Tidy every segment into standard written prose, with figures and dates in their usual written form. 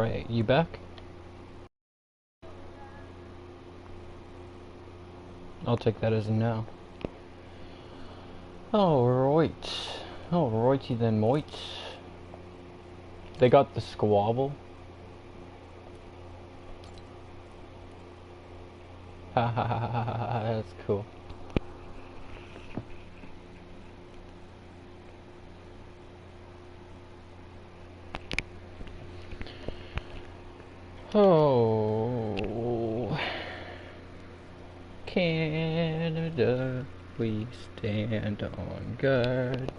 Alright, you back? I'll take that as a no. Alright. Alrighty then, moit. They got the squabble. Ha ha ha ha ha ha, that's cool. Oh, Canada, we stand on guard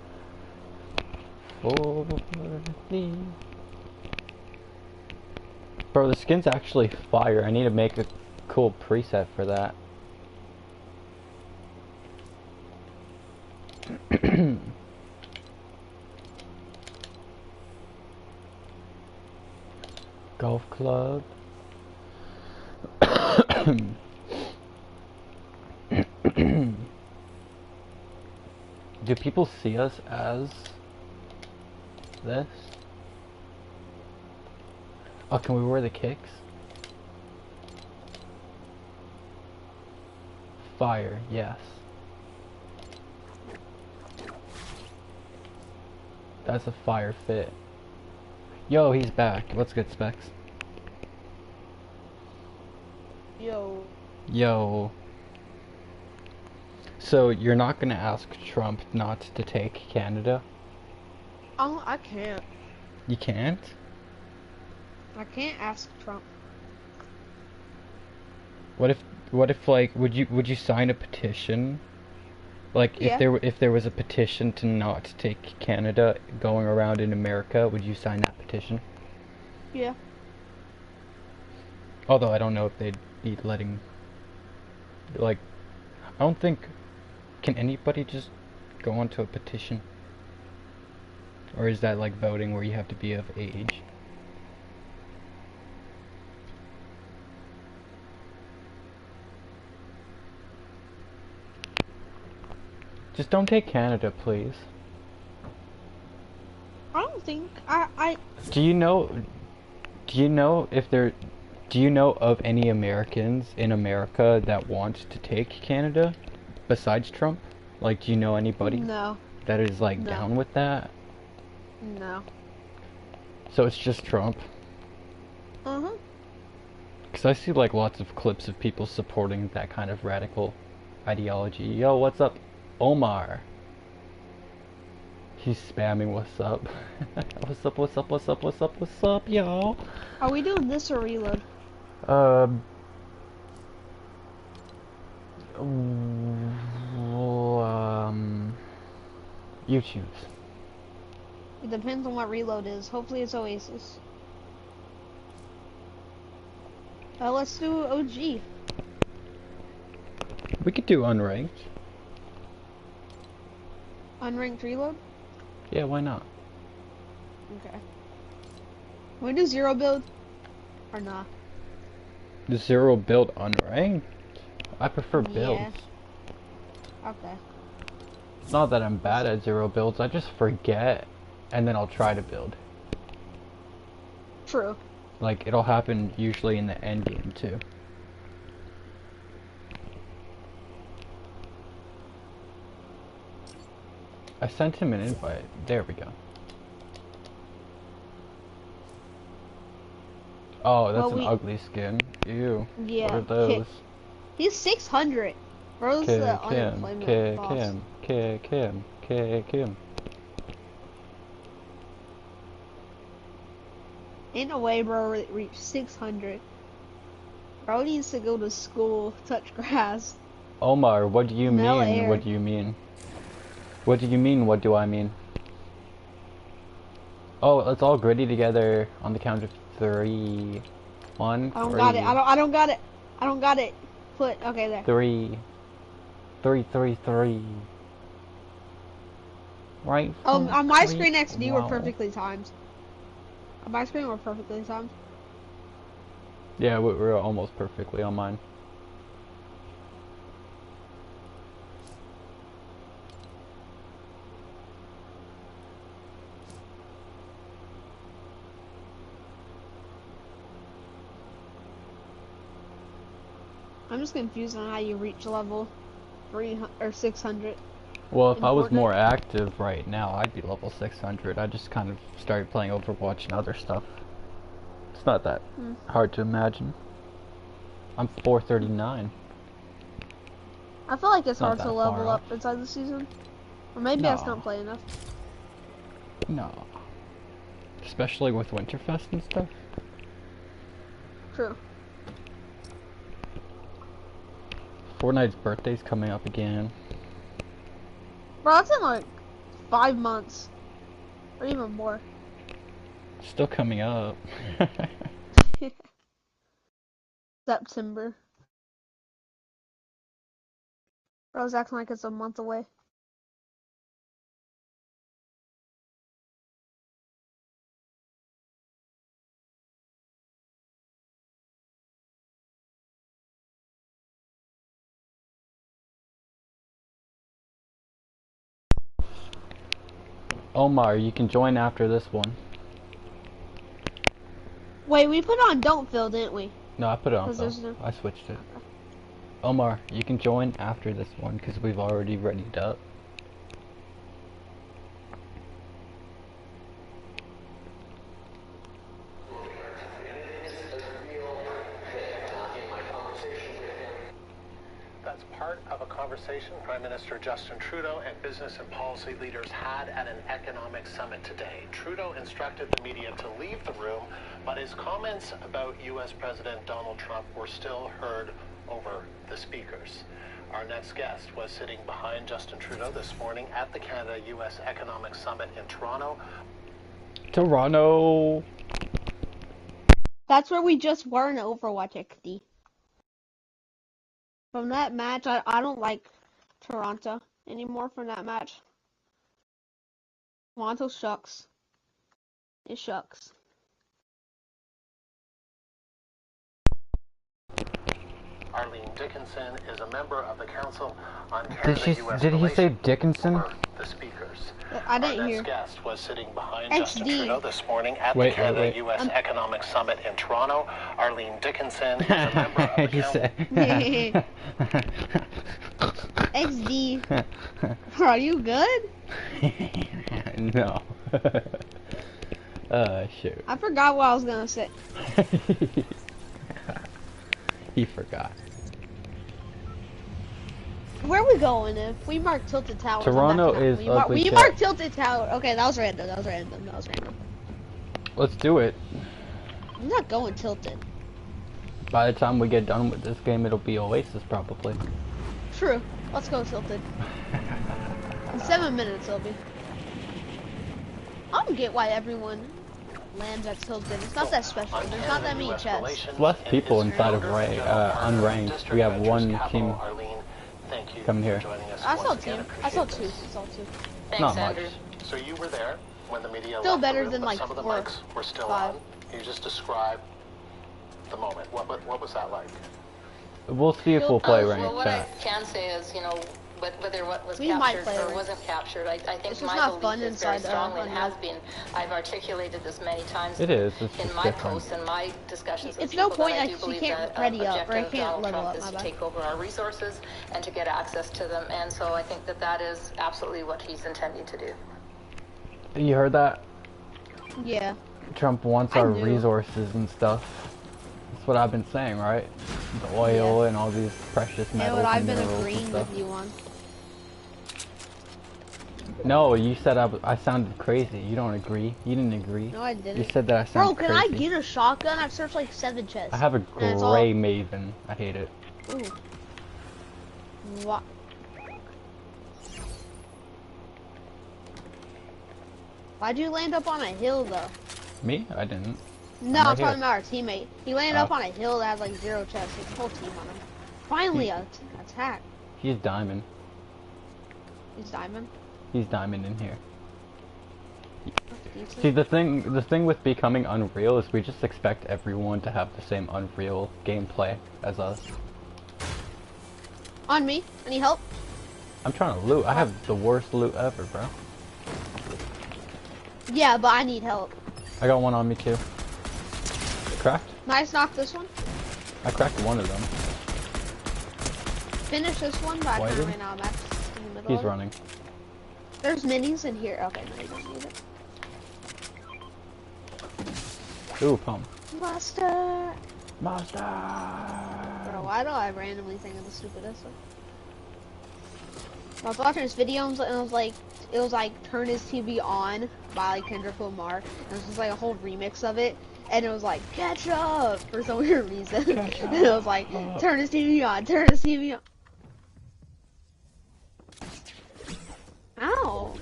for thee. Bro, the skin's actually fire. I need to make a cool preset for that. Golf club. Do people see us as this? Oh, can we wear the kicks? Fire, yes. That's a fire fit. Yo, he's back. What's good, Specs? Yo. Yo. So, you're not gonna ask Trump not to take Canada? Oh, I can't. You can't? I can't ask Trump. What if like would you sign a petition? Like Yeah. if there was a petition to not take Canada going around in America, would you sign that petition? Yeah. Although I don't know if they'd be letting, like, I don't think, can anybody just go onto a petition? Or is that like voting where you have to be of age? Just don't take Canada, please. I don't think I Do you know if there, do you know of any Americans in America that want to take Canada besides Trump? Like, do you know anybody no. that is like No. down with that? No. So it's just Trump? Uh-huh. Because I see like lots of clips of people supporting that kind of radical ideology. Yo, what's up, Omar? He's spamming what's up. What's up, what's up, what's up, what's up, what's up, y'all? Are we doing this or reload? You choose. It depends on what reload is. Hopefully it's Oasis. Let's do OG. We could do unranked. Unranked reload? Yeah, why not? Okay. Can we do zero build? Or nah? The zero build unranked? I prefer builds. Yeah. Okay. It's not that I'm bad at zero builds, I just forget, and then I'll try to build. True. Like, it'll happen usually in the end game, too. I sent him an invite. There we go. Oh, that's an ugly skin. Ew. Yeah. What are those? He's 600. Bro's the unemployment boss. Kim. Ain't no way bro reached 600. Bro needs to go to school, touch grass. Omar, what do you Smell mean? air. What do you mean? What do you mean? What do I mean? Oh, let's all gritty together on the count of 3. 1, I don't got it. I don't got it. I don't got it. Put okay there. 3. 3. Right. On my screen next to you were perfectly timed. On my screen were perfectly timed. Yeah, we're almost perfectly on mine. I'm just confused on how you reach level 300 or 600 Well, if in I was Fortnite. more active right now, I'd be level 600. I just kind of started playing Overwatch and other stuff. It's not that Hmm. hard to imagine. I'm 439. I feel like it's It's not hard to that far level off. up inside the season. Or maybe I just don't No, play enough. no. Especially with Winterfest and stuff. True. Fortnite's birthday's coming up again. Bro, that's in like 5 months. Or even more. Still coming up. September. Bro's acting like it's a month away. Omar, you can join after this one. Wait, we put on Don't Feel, didn't we? No, I put it on 'Cause Phil. there's no... I switched it. Okay. Omar, you can join after this one because we've already readied up. That's part of a conversation Prime Minister Justin Trudeau and business and policy leaders had at an economic summit today. Trudeau instructed the media to leave the room, but his comments about U.S. President Donald Trump were still heard over the speakers. Our next guest was sitting behind Justin Trudeau this morning at the Canada-U.S. Economic Summit in Toronto. Toronto! That's where we just were in Overwatch XD. From that match, I don't like Toronto anymore from that match. Toronto shucks. It shucks. Arlene Dickinson is a member of the Council on Canada-U.S. Did he say Relations Dickinson? over the speakers. I didn't Our hear. next guest was sitting behind XD. Justin Trudeau this morning at the Wait. Canada-U.S. Economic Summit in Toronto. Arlene Dickinson is a member of the He Council. said. XD. Are you good? No. Shoot. I forgot what I was gonna say. He forgot. Where are we going if we mark Tilted Tower? Toronto is ugly we shit. mark Tilted Tower. Okay, that was random. That was random. Let's do it. I'm not going Tilted. By the time we get done with this game, it'll be Oasis probably. True. Let's go Tilted. In 7 minutes it'll be. I don't get why everyone lands at Tilted. It's not that special. There's not that many chests. Less people inside of unranked. We have one team coming here. I saw two. I saw two. Thanks, Not much. Andrew. So you were there when the media Still left the better room, than, but like, some of the 4 mics were still 5. on. Can you just describe the moment? What was that like? We'll see if we'll play Well, ranked what I chat. can say is, you know, whether what was We might captured play or ranked. wasn't captured, I think It's just my not fun belief is very inside, strongly and has unranked. been. I've articulated this many times It is. It's in just my different. posts and my discussions with It's no people point, that I like, do she believe can't that ready up, or I objective of can't Donald level Trump up, is my to bad. take over our resources and to get access to them, and so I think that is absolutely what he's intending to do. You heard that? Yeah. Trump wants I our knew. resources and stuff. That's what I've been saying, right? The oil and all these precious And metals what I've and been minerals and agreeing stuff. with you on. No, you said I sounded crazy. You don't agree. You didn't agree. No, I didn't. You said that I Bro, sounded can I crazy. get a shotgun? I've searched like 7 chests. I have a And it's all- gray Maven. I hate it. Ooh. What? Why'd you land up on a hill though? Me? I didn't. No, I'm I'm right talking here. about our teammate. He landed up on a hill that has like 0 chests. His whole team on him. Finally, a attack. He's diamond. He's diamond. He's diamond in here. That's decent. See, the thing with becoming Unreal is we just expect everyone to have the same Unreal gameplay as us. On me. Any help? I'm trying to loot. I have the worst loot ever, bro. Yeah, but I need help. I got one on me too. Cracked? Nice knock this one. I cracked one of them. finish this one, but I Why kind of didn't- ran out of max in the middle. He's of it. running. There's minis in here. Okay, no, you don't need it. Ooh, pump. Master. Master. Bro, why do I randomly think of the stupidest one? I was watching this video and it was like Turn His TV On by like Kendrick Lamar. And it was just like a whole remix of it. And it was like, catch up for some weird reason. And it was like, turn his TV on, turn his TV on. Ow.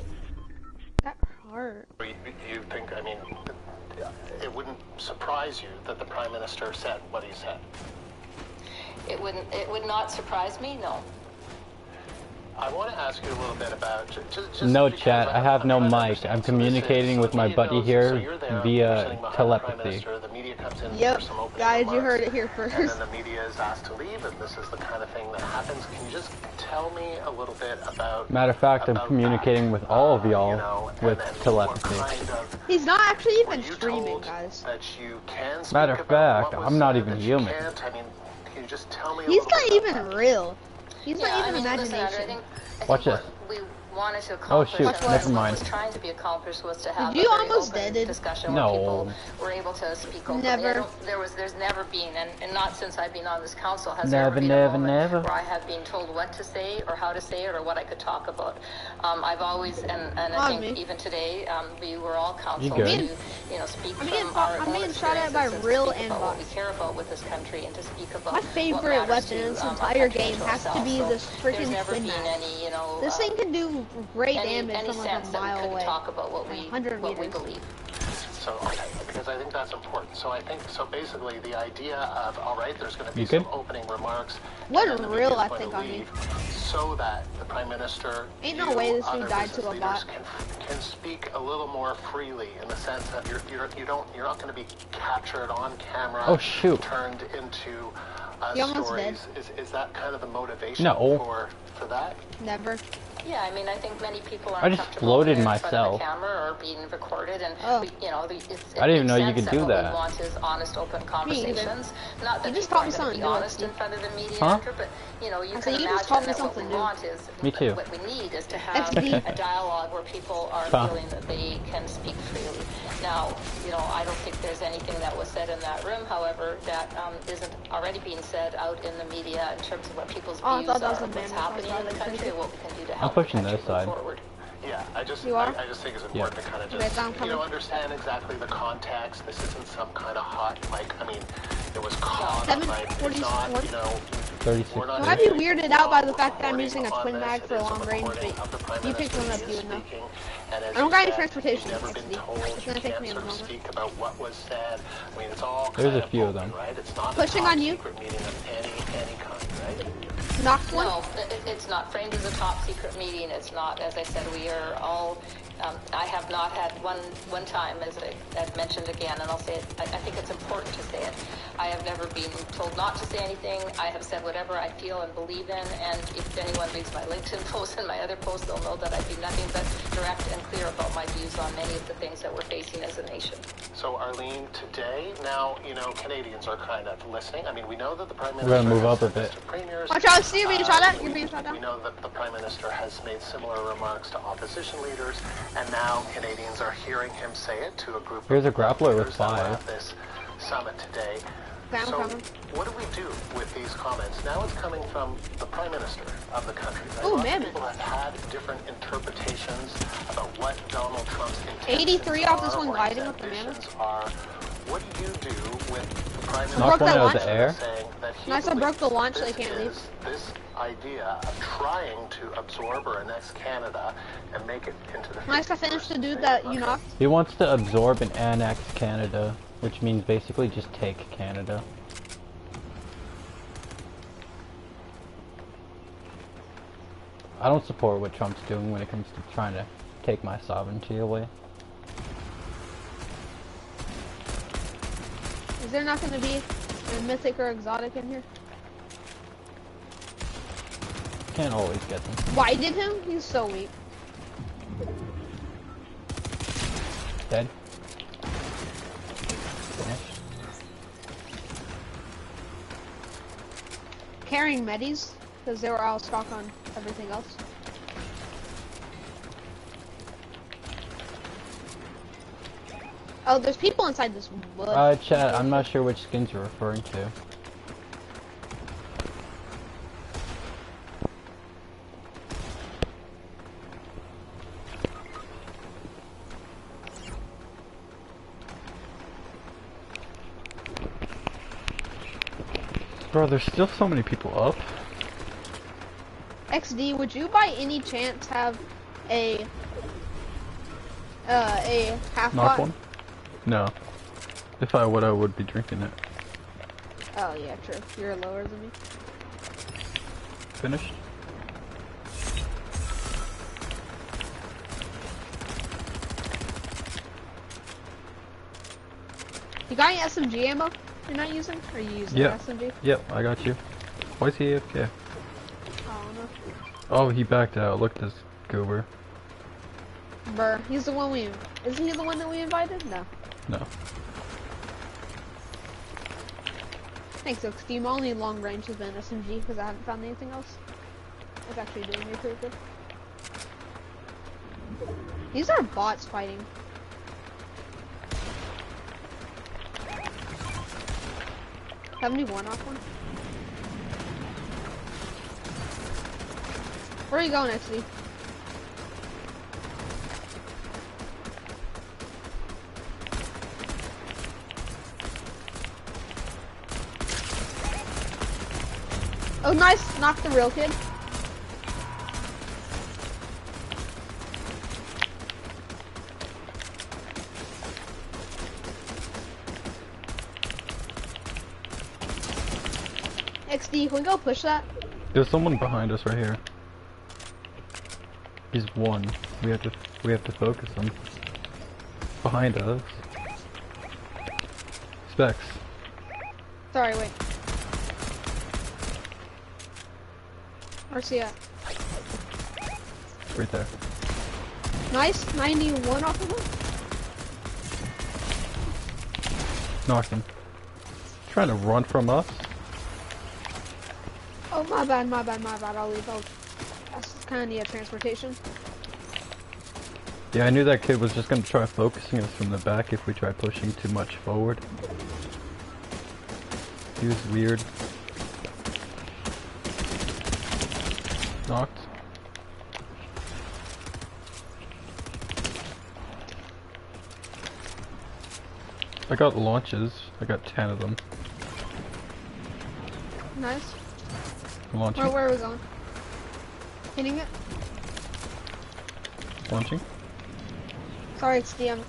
That hurt. You think, I mean, it wouldn't surprise you that the Prime Minister said what he said? It would not surprise me, no. I want to ask you a little bit about just No because chat, I have I'm no trying to mic. understand. I'm So communicating with my media buddy knows- here so you're there, via you're sitting behind the Prime telepathy. Minister, the media comes in Yep, for some opening guys, you remarks, heard it here and first. then the media is asked to leave, and this is the kind of thing that happens. Can you just tell me a little bit about? Matter of fact, I'm about communicating that? with all of y'all You know, with and telepathy. What kind of, He's not actually were even you streaming, told guys. that you can speak Matter of about fact, what was I'm not said, even that you human. can't? I mean, can you just tell me? A He's little not bit about even that? real. He's Yeah, not I even mean, listen, imagination. Andrew, I think Watch what this. we wanted to Oh, accomplish, shoot, and never what mind. was trying to be accomplished, was to have you a very almost open deaded? discussion No. where people were able to speak openly. Never. There's never been, and not since I've been on this council, has Never, there ever been never, a moment never. where I have been told what to say or how to say it or what I could talk about. I've always, and I think me. even today, we were all counseled good? to, speak I'm from getting our I'm own getting shot at by experiences and real speak and about what we bots. care about with this country and to speak about My what favorite matters weapon in to, this our entire country game and to has to ourselves. be So this freaking there's never twin been mag. any, This thing can do great any damage from like sense a that we mile could away. talk about what we 100 what we meters. believe. So, okay, because I think that's important. So I think, so basically the idea of, all right, there's going to be You some good? opening remarks. What and then the real media's I going think to on me. leave so that the Prime Minister, Ain't no you, way this dude other died to business a bot. leaders can speak a little more freely in the sense that you're not going to be captured on camera. Oh, shoot. Turned into He almost stories. Is that kind of the motivation No. for that? Never. Yeah, I mean, I think many people I aren't just comfortable floated being in front of myself. the camera or being recorded, and Oh. I didn't even know you could do What that. we want is honest, open either. conversations. Not that You just people taught me are going to something be new, honest Steve. in front of the media, Huh? Andrew, but you I can said, you imagine just taught me that what we something new. want is Me too. what we need is to have XD. a dialogue where people are Huh. feeling that they can speak freely. Now, I don't think there's anything that was said in that room, however, that isn't already being said out in the media in terms of what people's Oh, I views thought are that was of the what's man that happening was in the driving country, crazy. what we can do to help pushing the this country move side. forward. Yeah, I just You are? I just think it's important to kind of Okay, just so I'm coming. understand exactly the context. This isn't some kind of hot I mean, it was caught. Seven, Like, it's 40, not, 40. 36. we're not You might be saying weirded out by the we're fact that I'm reporting using a on twin this. mag It for is a long range, recording but of the Prime you pick Minister one up, is you would know. speaking, and as I don't you got any said, transportation, you've never been XD. told It's gonna you take can't me a sort of moment. speak about what was said. I mean, it's all There's kind a few of open, them. right? It's not Pushing a top on you. secret meeting of any kind, right? Knocked one? No, it's not framed as a top secret meeting. It's not, as I said, we are all, I have not had one time, as I've mentioned again, and I'll say it, I think it's important to say it. I have never been told not to say anything. I have said whatever I feel and believe in, and if anyone reads my LinkedIn posts and my other posts, they'll know that I do nothing but direct and clear about my views on many of the things that we're facing as a nation. So, Arlene, today, now, Canadians are kind of listening. I mean, we know that the Prime We're Minister gonna move has up a said this bit. to premiers. Watch out, Steve, you're being shot at. You're we- being shot We down. know that the Prime Minister has made similar remarks to opposition leaders, and now Canadians are hearing him say it to a group Here's of a grappler with leaders that were 5. at this summit today. Okay, I'm So, coming. what do we do with these comments? Now it's coming from the Prime Minister of the country. Right? Ooh, Lots of man. people have had different interpretations about what Donald Trump's intentions 83 off this are one or gliding his with the mammoth. ambitions are. What do you do with the Prime Minister Knocked one out of the saying air. that he Nice, I broke the believes launch so this they can't leave. is this idea of trying to absorb or annex Canada and make it into the Nice, I finished the dude that you knocked. He wants to absorb and annex Canada, which means basically just take Canada. I don't support what Trump's doing when it comes to trying to take my sovereignty away. Is there not gonna be a mythic or exotic in here? Can't always get them. Why did him? He's so weak. Dead. Finished. Carrying medis. because they were out of stock on everything else. Oh, there's people inside this wood. Chat, I'm not sure which skins you're referring to. Bro, there's still so many people up. XD, would you by any chance have a half Knock pot? one? No. If I would be drinking it. Oh yeah, true. You're lower than me. Finished? You got any SMG ammo you're not using? Or are you using Yep. SMG? Yep, I got you. Why is he AFK? I don't know. Oh, he backed out. Look at this goober. Burr, he's the one we... Isn't he the one that we invited? No. No. Thanks, XD. My only long range has been SMG because I haven't found anything else. It's actually doing me pretty good. These are bots fighting. $71 off one. Where are you going, XD? Oh, nice! Knocked the real kid. XD, can we go push that? There's someone behind us right here. He's one. We have to focus him. Behind us. Specs. Sorry, wait. Where's he at? Right there. Nice, 91 off of him. Knocked him. Trying to run from us. Oh, my bad, my bad, my bad. I'll leave. That's kind of need transportation. Yeah, I knew that kid was just gonna try focusing us from the back if we tried pushing too much forward. He was weird. Knocked. I got launches. I got 10 of them. Nice. Launching. Where are we going? Hitting it? Launching. Sorry, it's the, I'm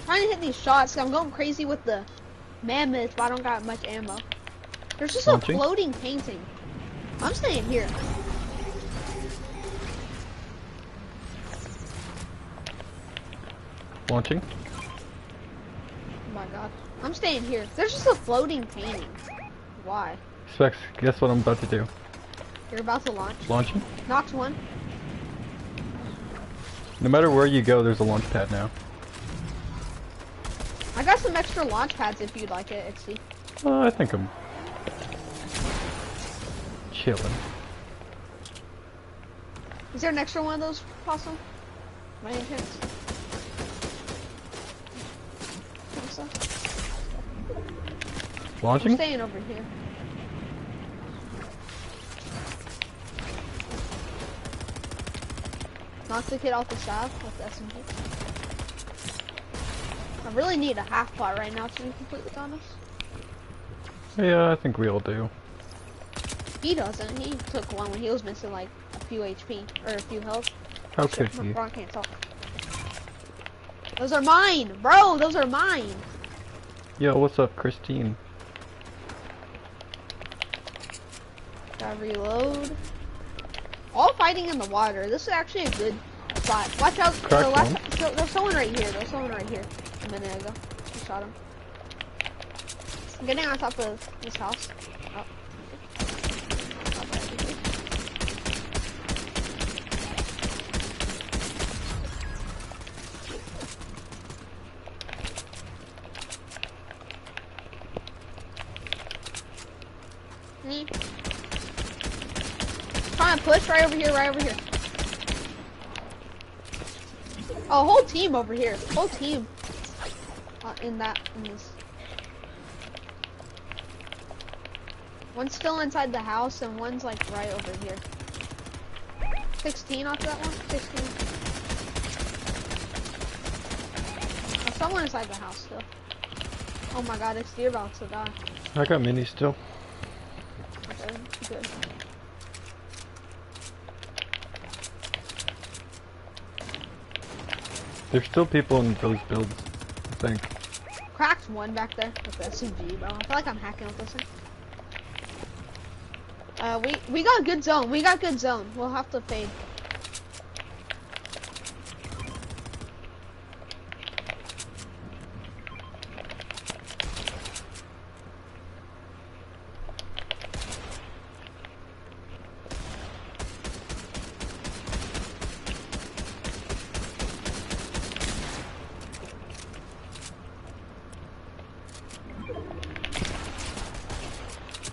trying to hit these shots. I'm going crazy with the mammoth, but I don't got much ammo. There's just Launching. a floating painting. I'm staying here. Launching. Oh my god. I'm staying here. There's just a floating painting. Why? Specs, guess what I'm about to do? You're about to launch. Launching. Knocked one. No matter where you go, there's a launch pad now. I got some extra launch pads if you'd like it, XC. I think I'm chilling. Is there an extra one of those possible? By any chance? Think so? I'm Launching. staying over here. Knock the kid off the staff with the SMG. I really need a half pot right now, to be completely honest. Yeah, I think we all do. He doesn't. He took one when he was missing like a few HP or a few health. How Shit, could my he? bro, I can't talk. Those are mine, bro. Those are mine. Yo, what's up, Christine? Gotta reload. All fighting in the water. This is actually a good spot. Watch out. Cracked one. There's someone right here. There's someone right here. A minute ago. I shot him. I'm getting on top of this house. Oh. Trying to push right over here, right over here. Oh, whole team over here. Whole team. In this. One's still inside the house and one's like right over here. 16 off that one? 16. Oh, someone inside the house still. Oh my god, it's deer about to die. I got mini still. Okay, good. There's still people in those builds, I think. Cracked one back there with the SMG, bro. I feel like I'm hacking with this thing. We got good zone. We got good zone. We'll have to fade.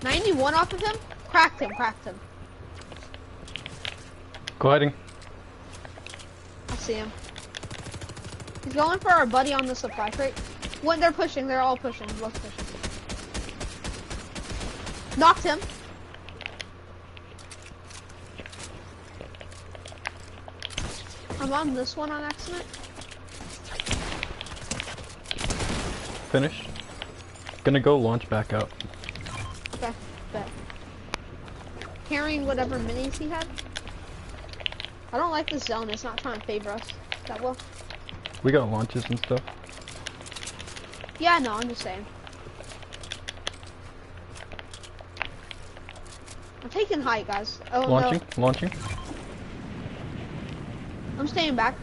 $91 off of him? Cracked him, cracked him. Gliding. I see him. He's going for our buddy on the supply crate. When they're pushing, they're all pushing. Both pushing. Knocked him. I'm on this one on accident. Finished. Gonna go launch back up. Okay, bet. Carrying whatever minis he had. I don't like this zone. It's not trying to favor us that well. We got launches and stuff. Yeah, no, I'm just saying. I'm taking height, guys. Oh, Launching, no. launching. I'm staying back.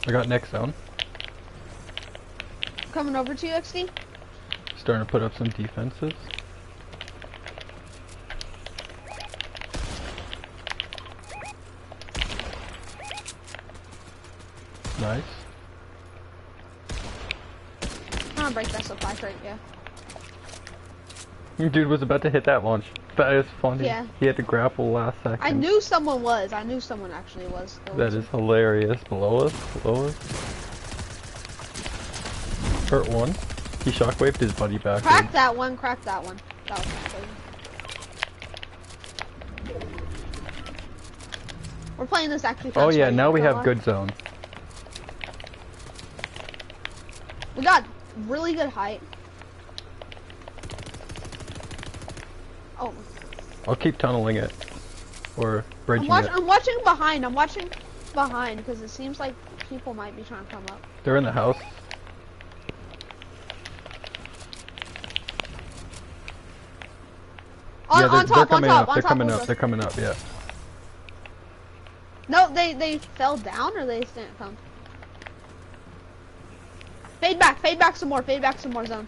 I got next zone. Coming over to you, XD. Starting to put up some defenses. Nice. I'm gonna break that supply crate, yeah. Dude was about to hit that launch. That is funny. Yeah. He had to grapple last second. I knew someone was. I knew someone actually was. That is hilarious. Below us, below us. Hurt one. He shockwaved his buddy back. Crack that one, crack that one. That was crazy. We're playing this actually fast. Oh yeah, right now we have God. good zone. We got really good height. Oh. I'll keep tunneling it. Or bridging it. I'm watching behind. I'm watching behind because it seems like people might be trying to come up. They're in the house. On top, they're coming on up. top, They're coming of up. us. They're coming up. Yeah. No, they fell down or they didn't come. Fade back some more, zone.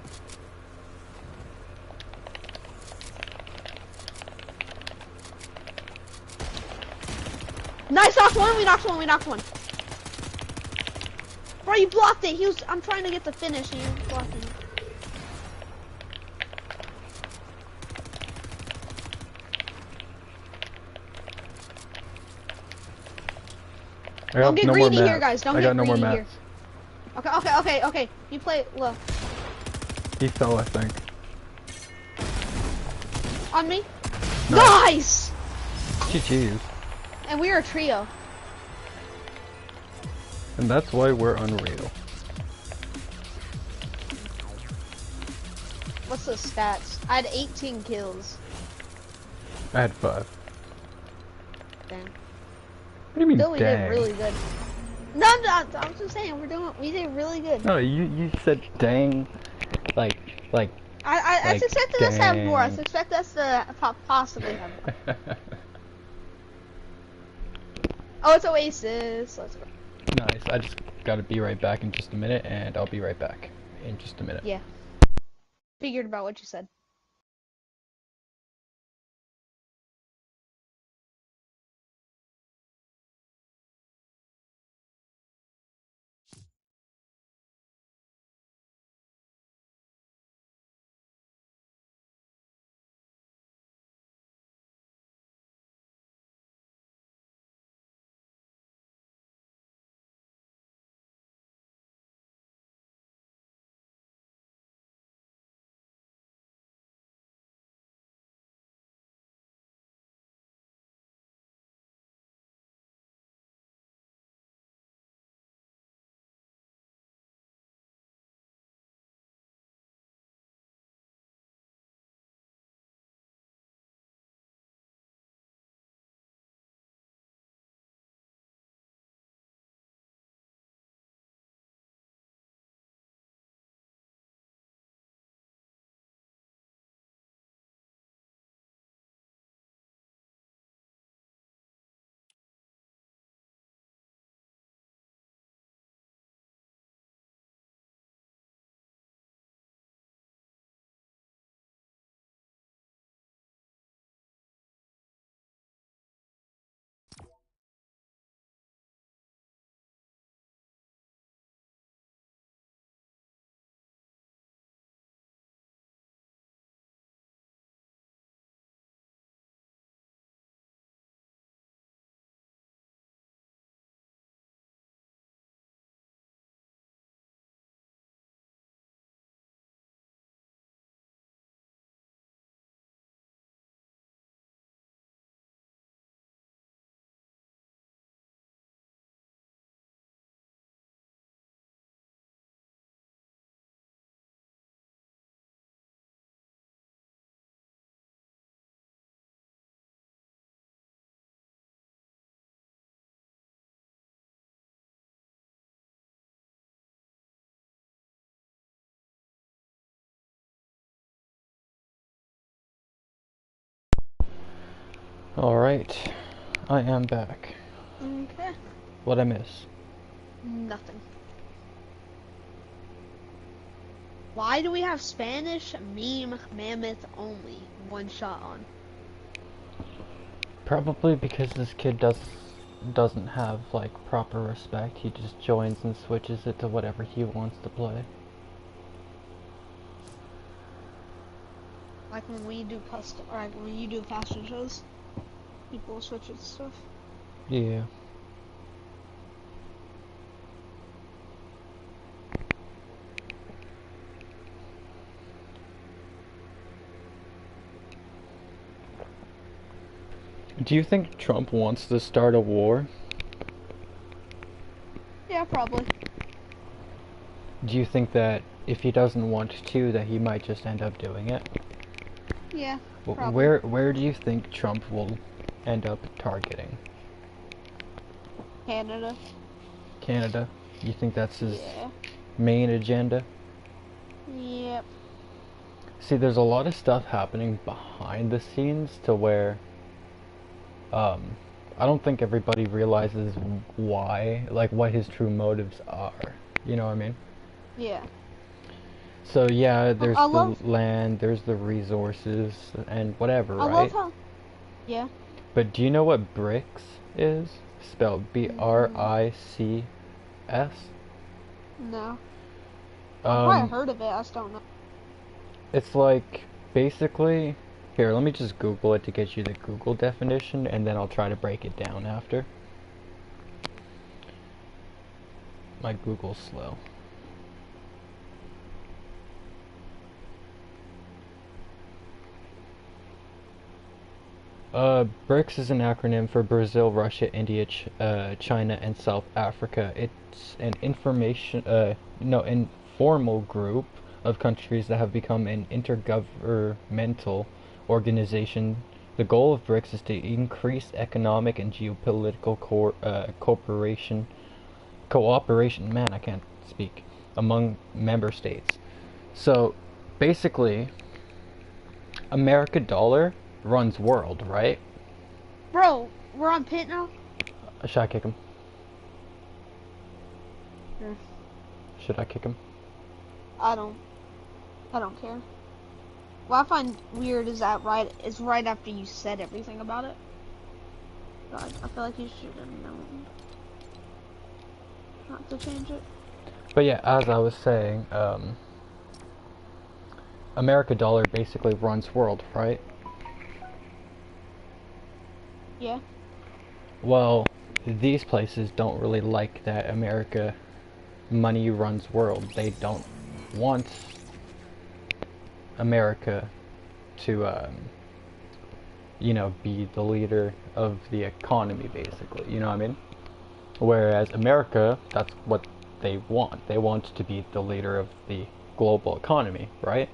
Nice, we knocked one. Bro, you blocked it. I'm trying to get the finish and you blocked it. Don't get greedy here, guys. Don't get greedy here. Okay. You play low. He fell, I think. On me. Nice! GG's. And we are a trio. And that's why we're unreal. What's the stats? I had 18 kills. I had 5. Dang. What do you mean, Still, we dang? did really good. No, I'm just saying we did really good. No, you said dang, like. I like, expected us to have more. I dang. expect us to possibly have more. Oh, it's Oasis. Let's go. Nice. I just gotta be right back in just a minute, and I'll be right back in just a minute. Yeah. Figured about what you said. Alright, I am back. Okay. What'd I miss? Nothing. Why do we have Spanish meme mammoth only one shot on? Probably because this kid doesn't have like proper respect. He just joins and switches it to whatever he wants to play. Like when we do custom, or like when you do fashion shows, people switch it stuff. Yeah. Do you think Trump wants to start a war? Yeah, probably. Do you think that if he doesn't want to, that he might just end up doing it? Yeah, probably. Where do you think Trump will end up targeting? Canada. Canada? You think that's his Yeah. main agenda? Yep. See, there's a lot of stuff happening behind the scenes to where I don't think everybody realizes why, like what his true motives are. You know what I mean? Yeah. So yeah, there's I the love. land, there's the resources, and whatever, I right? love how. Yeah. But do you know what BRICS is? Spelled Mm, BRICS? no. I've probably Um, heard of it. I just don't know. it's like basically. Here, let me just Google it to get you the Google definition, and then I'll try to break it down after. My Google's slow. BRICS is an acronym for Brazil, Russia, India, China, and South Africa. It's an informal group of countries that have become an intergovernmental organization. The goal of BRICS is to increase economic and geopolitical cooperation. Man, I can't speak. Among member states. So, basically, America dollar runs world, right? Bro, we're on pit now? Should I kick him? Yeah. Should I kick him? I don't care. What I find weird is that it's right after you said everything about it. God, I feel like you should have known not to change it. But yeah, as I was saying, America dollar basically runs world, right? Yeah. Well, these places don't really like that America money runs world. They don't want America to, be the leader of the economy, basically. You know what I mean? Whereas America, that's what they want. They want to be the leader of the global economy, right?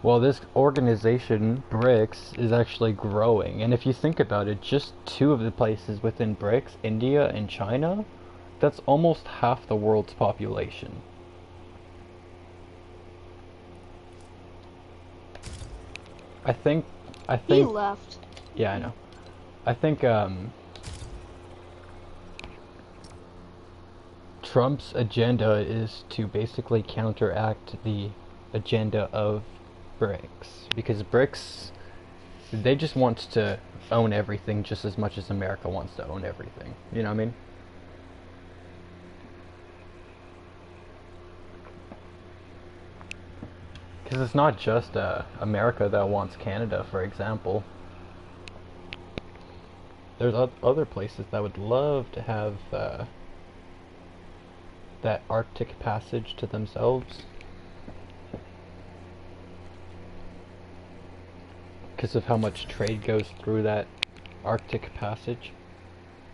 Well, this organization, BRICS, is actually growing. And if you think about it, just two of the places within BRICS, India and China, that's almost half the world's population. I think, I He think, left. yeah, I know. I think, Trump's agenda is to basically counteract the agenda of BRICS. Because BRICS, they just want to own everything just as much as America wants to own everything. You know what I mean? Because it's not just America that wants Canada, for example. There's other places that would love to have that Arctic passage to themselves. Because of how much trade goes through that Arctic passage.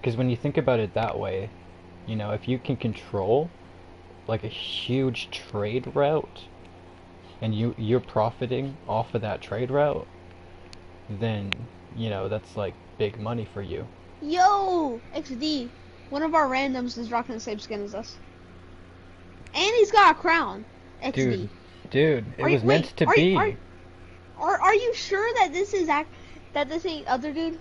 Because when you think about it that way, if you can control like a huge trade route and you're profiting off of that trade route, then that's like big money for you. Yo, XD. One of our randoms is rocking the same skin as us. And he's got a crown. XD. Dude, it was meant to be. Are you sure that this is that this ain't other dude?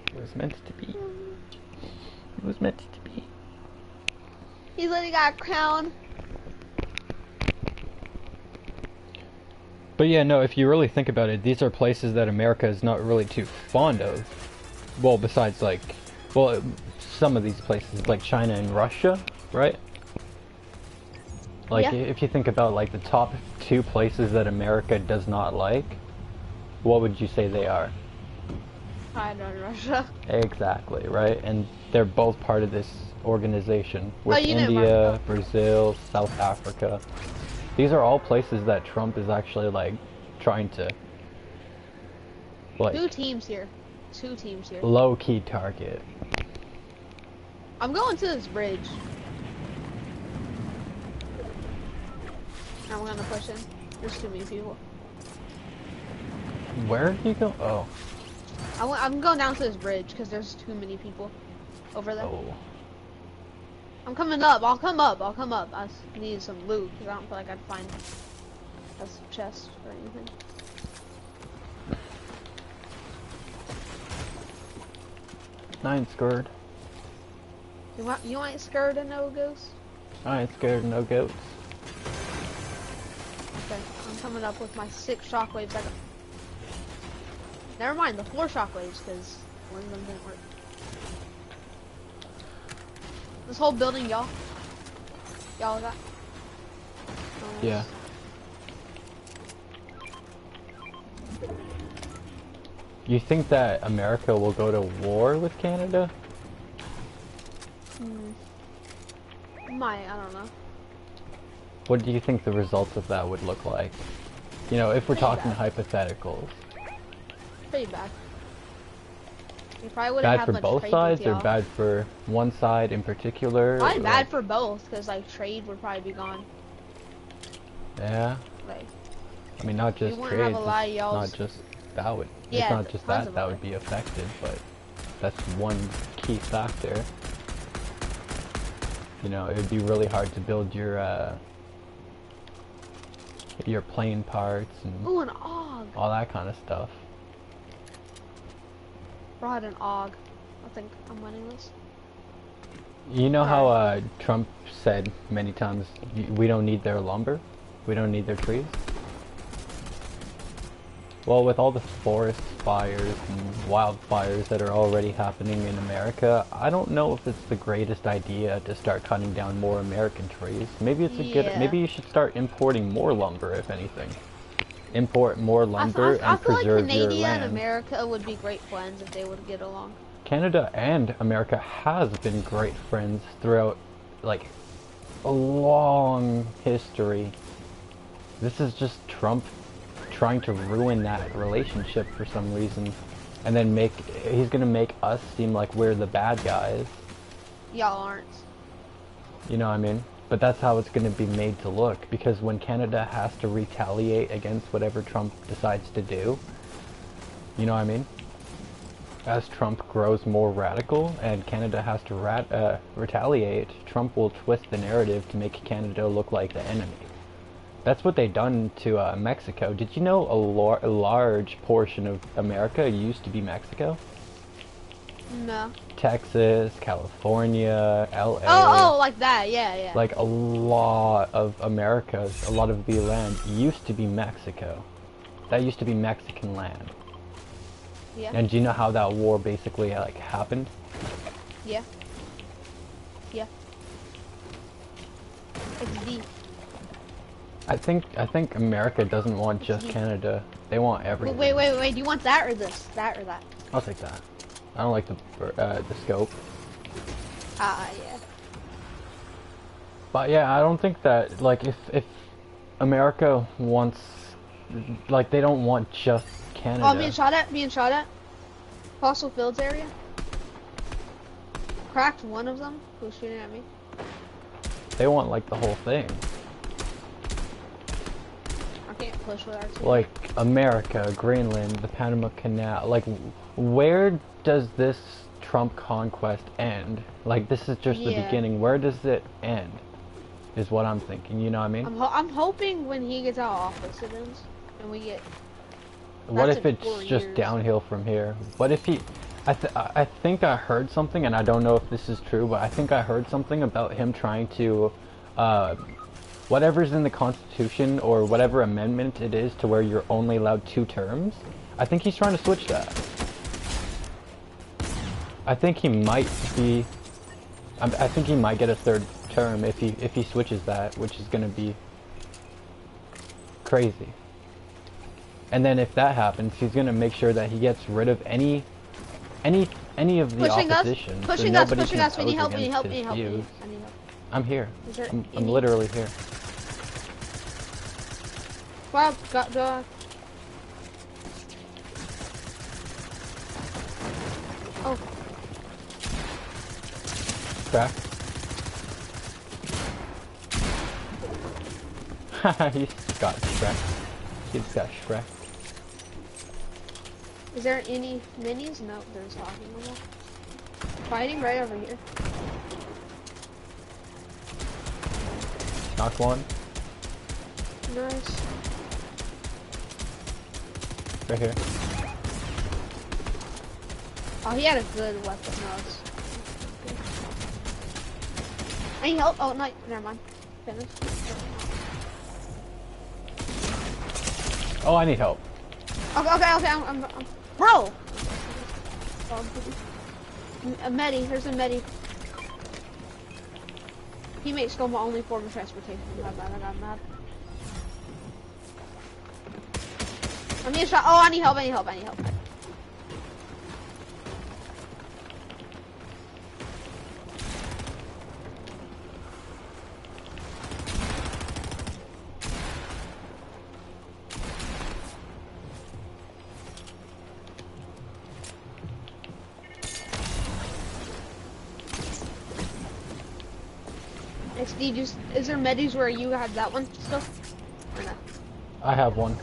It was meant to be. It was meant to be. He's literally got a crown. But yeah, no, if you really think about it, these are places that America is not really too fond of. Well, besides like, well, some of these places like China and Russia, right? Like, Yeah. if you think about like the top 2 places that America does not like, what would you say they are? China and Russia. Exactly, right? And they're both part of this organization with you know India, Brazil, South Africa. These are all places that Trump is actually like trying to like 2 teams here. 2 teams here. low-key target. I'm going to this bridge. I'm gonna push in. There's too many people. Where are you go? Oh. I'm going down to this bridge because there's too many people over there. Oh. I'm coming up. I'll come up. I just need some loot because I don't feel like I'd find a chest or anything. I ain't scared. You ain't scared of no ghost? I ain't scared of no goats. Okay, I'm coming up with my 6 shockwaves. Never mind the 4 shockwaves because one of them didn't work. This whole building, y'all got? Yeah. You think that America will go to war with Canada? I don't know. What do you think the results of that would look like? You know, if we're Pretty talking bad. hypotheticals. Pretty bad. You probably wouldn't Bad have for much both trade sides with or y'all. bad for one side in particular? Probably bad Like, for both, because like trade would probably be gone. yeah. Like, I mean, not just wouldn't trade, have a lot of it's y'all's- not just that would, Yeah, it's not just tons that of that other. would be affected, but that's one key factor. You know, it would be really hard to build your plane parts and ooh, an AUG. all that kind of stuff. Brought an AUG. I think I'm winning this. You know how Trump said many times, we don't need their lumber, we don't need their trees? Well, with all the forest fires and wildfires that are already happening in America, I don't know if it's the greatest idea to start cutting down more American trees. Maybe it's a good, Yeah. maybe you should start importing more lumber, if anything. Import more lumber I and feel like preserve your Canada and land. America would be great friends if they would get along. Canada and America has been great friends throughout, like, a long history. This is just Trump trying to ruin that relationship for some reason, and then he's gonna make us seem like we're the bad guys. Y'all aren't. You know what I mean? But that's how it's gonna be made to look, because when Canada has to retaliate against whatever Trump decides to do, you know what I mean? As Trump grows more radical and Canada has to retaliate, Trump will twist the narrative to make Canada look like the enemy. That's what they done to Mexico. Did you know a large portion of America used to be Mexico? No. Texas, California, LA. Oh, like that. Yeah, yeah. Like a lot of America, a lot of the land used to be Mexico. That used to be Mexican land. Yeah. And do you know how that war basically like happened? Yeah. Yeah. It's deep. I think America doesn't want just Canada. They want everything. Wait. Do you want that or this? That or that? I'll take that. I don't like the scope. Yeah. But yeah, I don't think that like if America wants, like, they don't want just Canada. Oh, being shot at. Fossil Fields area. Cracked one of them who was shooting at me. They want like the whole thing. I can't push with R2. Like America, Greenland, the Panama Canal. Like, where does this Trump conquest end? Like, this is just the Yeah. beginning. Where does it end? Is what I'm thinking. You know what I mean? I'm hoping when he gets out of office it ends. and we get. What That's if in it's 4 just years. downhill from here? What if he... I think I heard something, and I don't know if this is true, but I think I heard something about him trying to... whatever's in the Constitution, or whatever amendment it is to where you're only allowed 2 terms, I think he's trying to switch that. I think he might be... I think he might get a 3rd term if he switches that, which is gonna be crazy. And then if that happens, he's gonna make sure that he gets rid of any of the opposition. Pushing us, pushing us. We need help, we need help, we need help. I need help. I'm here. Is there I'm literally here. Wow, go. Oh. Crack. He's got Shrek. He's got Shrek. Is there any minis? No, there's talking about. Fighting right over here. Knocked one. Nice. Right here. Oh, he had a good weapon. No, it's... I need help. Oh, no, never mind. Finished. Oh, I need help. Okay, I'm bro! A Medi, there's a Medi. Teammate stole my only form of transportation. My bad, I got mad. I need a shot. Oh, I need help. XD, is there medis where you have that one still? Or no? I have one.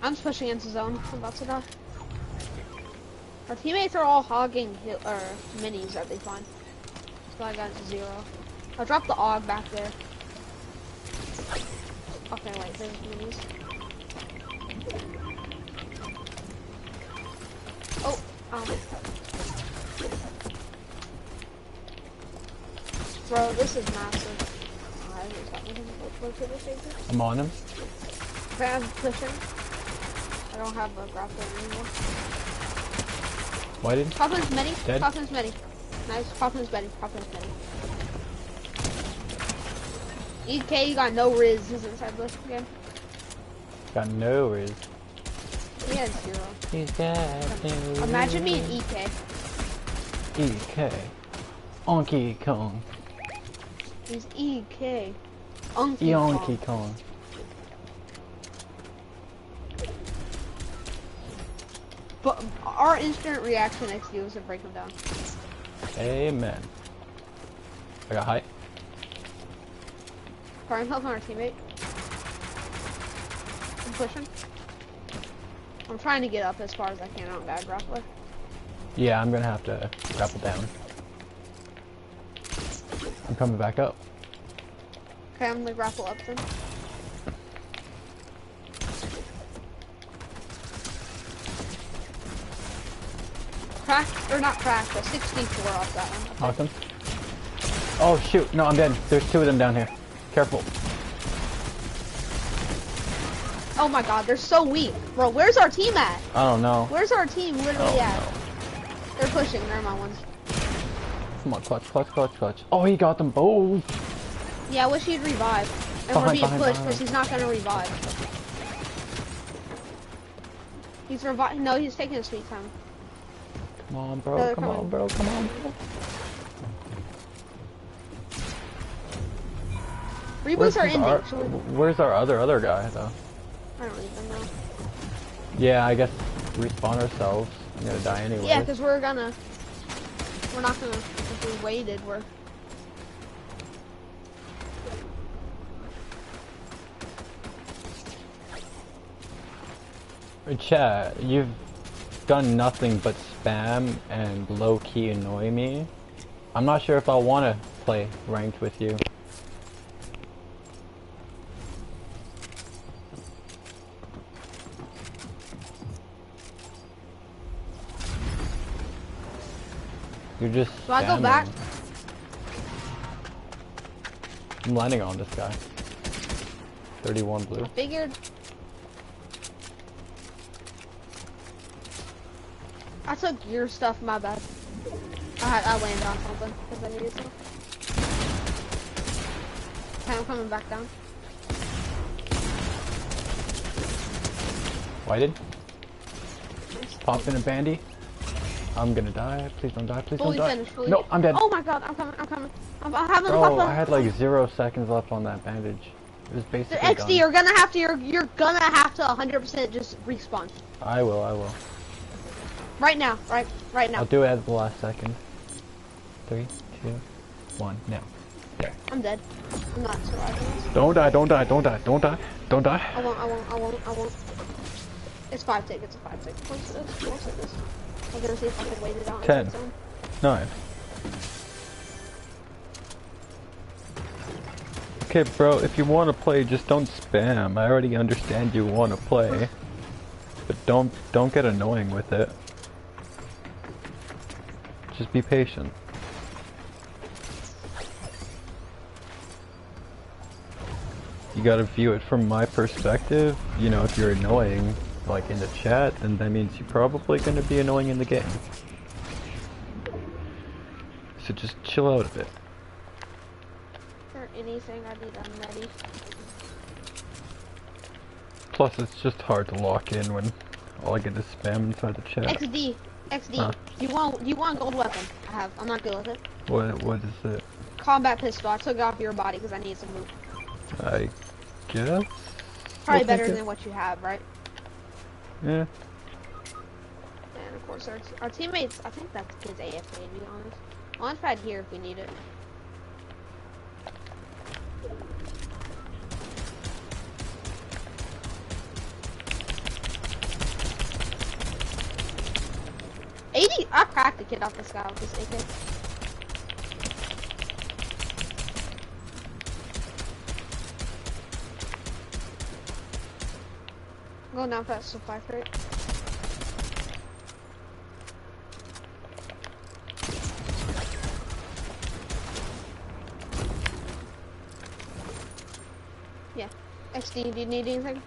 I'm just pushing into zone. I'm about to die. Our teammates are all hogging minis that they find. So I got 0. I dropped the AUG back there. Okay, wait, there's minis. Oh, bro, this is massive. I'm on him. Okay, I'm pushing. I don't have a grappler anymore. Why did? Poplin's medi. Dead? Poplin's medi. Nice. Poplin's medi. EK, you got no riz. He's inside this game. Got no riz. He has 0. He's got no Imagine me and EK. EK. Donkey Kong. He's EK. Donkey Donkey Kong. But our instant reaction next to you is to break him down. Amen. I got height. Sorry, I'm helping our teammate. I'm pushing. I'm trying to get up as far as I can. I don't got a grappler. Yeah, I'm gonna have to grapple down. I'm coming back up. Okay, I'm gonna grapple up then. Cracked, or not cracked, but 64 off that one. Awesome. Oh shoot, no, I'm dead. There's 2 of them down here. Careful. Oh my god, they're so weak. Bro, where's our team at? I don't know. Where's our team literally at? No. They're pushing, they're my ones. Come on, clutch. Oh, he got them both. Yeah, I wish he'd revive. And we're being pushed because he's not gonna revive. He's reviving. No, he's taking his sweet time. Come on, bro. Come on, bro. Reboots are ending. Where's our other guy, though? I don't even know. Yeah, I guess respawn ourselves. I'm gonna die anyway. Yeah, because we're not gonna, if we waited, we're... Chat, you've done nothing but spam and low-key annoy me. I'm not sure if I want to play ranked with you. You're just Do I go back? spamming. I'm landing on this guy. 31 blue. Figured. I took your stuff, my bad. I landed on something because I needed to. Okay, I'm coming back down. Whited. Pop in a bandy. I'm gonna die. Please don't die. Please Fully don't die. finished. Fully No, I'm dead. Oh my god, I'm coming. I'm coming. I'm having to Bro, pop up. I had like 0 seconds left on that bandage. It was The basically XD, done. you're gonna have to. You're gonna have to 100% just respawn. I will. Right now. Right now. I'll do it at the last second. 3, 2, 1, now. There. I'm dead. I'm not surviving this. Don't die, don't die, don't die, don't die, don't die. I won't. It's 5 tick. It's a 5 tick. Close to this. Close to this. I was gonna see if I could wait it out. 10. 9. Okay, bro, if you want to play, just don't spam. I already understand you want to play. But don't get annoying with it. Just be patient. You gotta view it from my perspective. You know, if you're annoying, like in the chat, then that means you're probably gonna be annoying in the game. So just chill out a bit. For anything I need, I'm ready. Plus, it's just hard to lock in when all I get is spam inside the chat. XD. Huh. You want gold weapon? I'm not good with it. What is it? Combat pistol. I took it off your body because I need some loot. I guess? Probably I'll better take it. than what you have, right? Yeah. And of course, our teammates. I think that's his AFK, to be honest. Launch pad here if we need it. I cracked the kid off this guy with this AK. I'm going down for that supply crate. Yeah. XD, do you need anything?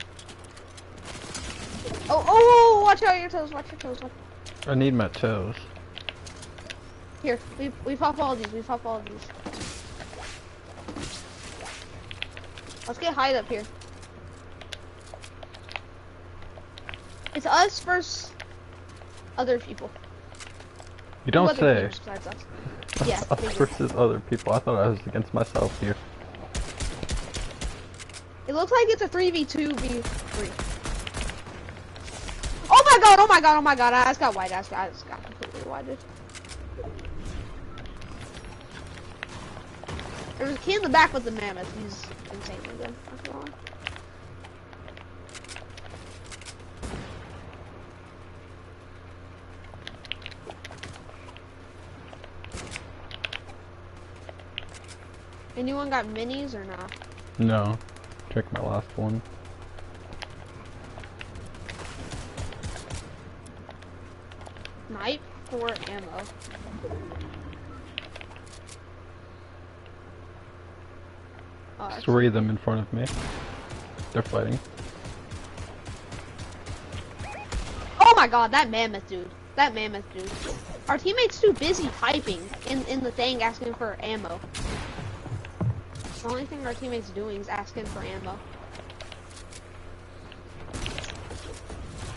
Oh, watch out your toes, watch your toes. I need my toes. Here, we pop all these, Let's get high up here. It's us versus other people. You don't Other say. teams besides us. Yeah, Us figured. versus other people. I thought I was against myself here. It looks like it's a 3v2v3. Oh my god, I just got white, I just got completely whited. There's a kid in the back with the mammoth, he's insanely good. Not gonna lie. Anyone got minis or not? No. Check my last one. Knife for ammo. Oh, There's 3 of them in front of me. They're fighting. oh my god, that mammoth dude. Our teammate's too busy typing in the thing asking for ammo. The only thing our teammate's doing is asking for ammo.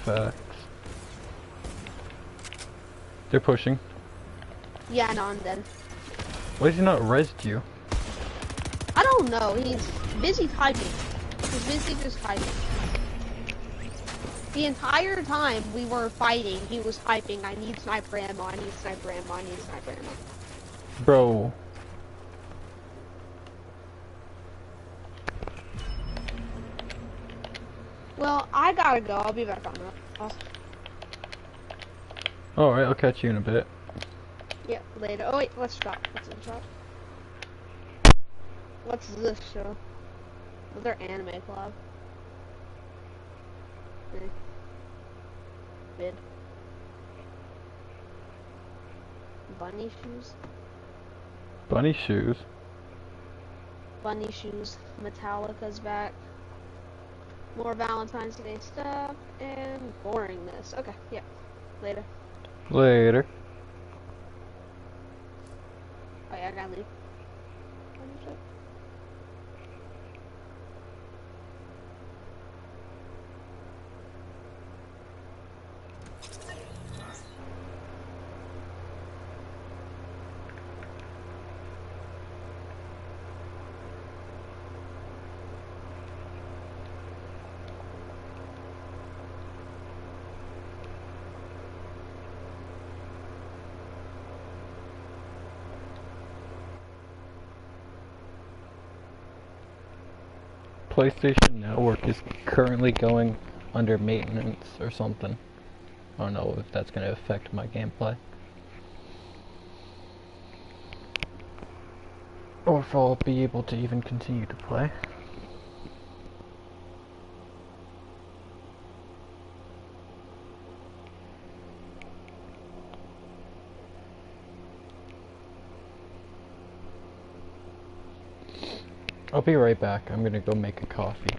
Facts. They're pushing. Yeah, no, I'm dead. Why is he not rezzed you? I don't know, he's busy typing. He's busy just typing. The entire time we were fighting, he was typing, I need sniper ammo, I need sniper ammo, I need sniper ammo. Bro. Well, I gotta go, I'll be back on that. Alright, I'll catch you in a bit. Yeah, later. Oh wait, let's drop. What's in shop? What's this show? What's our anime club? Eh. Bid. Bunny shoes. Bunny shoes. Bunny shoes. Metallica's back. More Valentine's Day stuff and boringness. Okay, yeah. Later. Later. Oh yeah, I gotta leave. PlayStation Network is currently going under maintenance or something. I don't know if that's going to affect my gameplay. Or if I'll be able to even continue to play. I'll be right back. I'm gonna go make a coffee.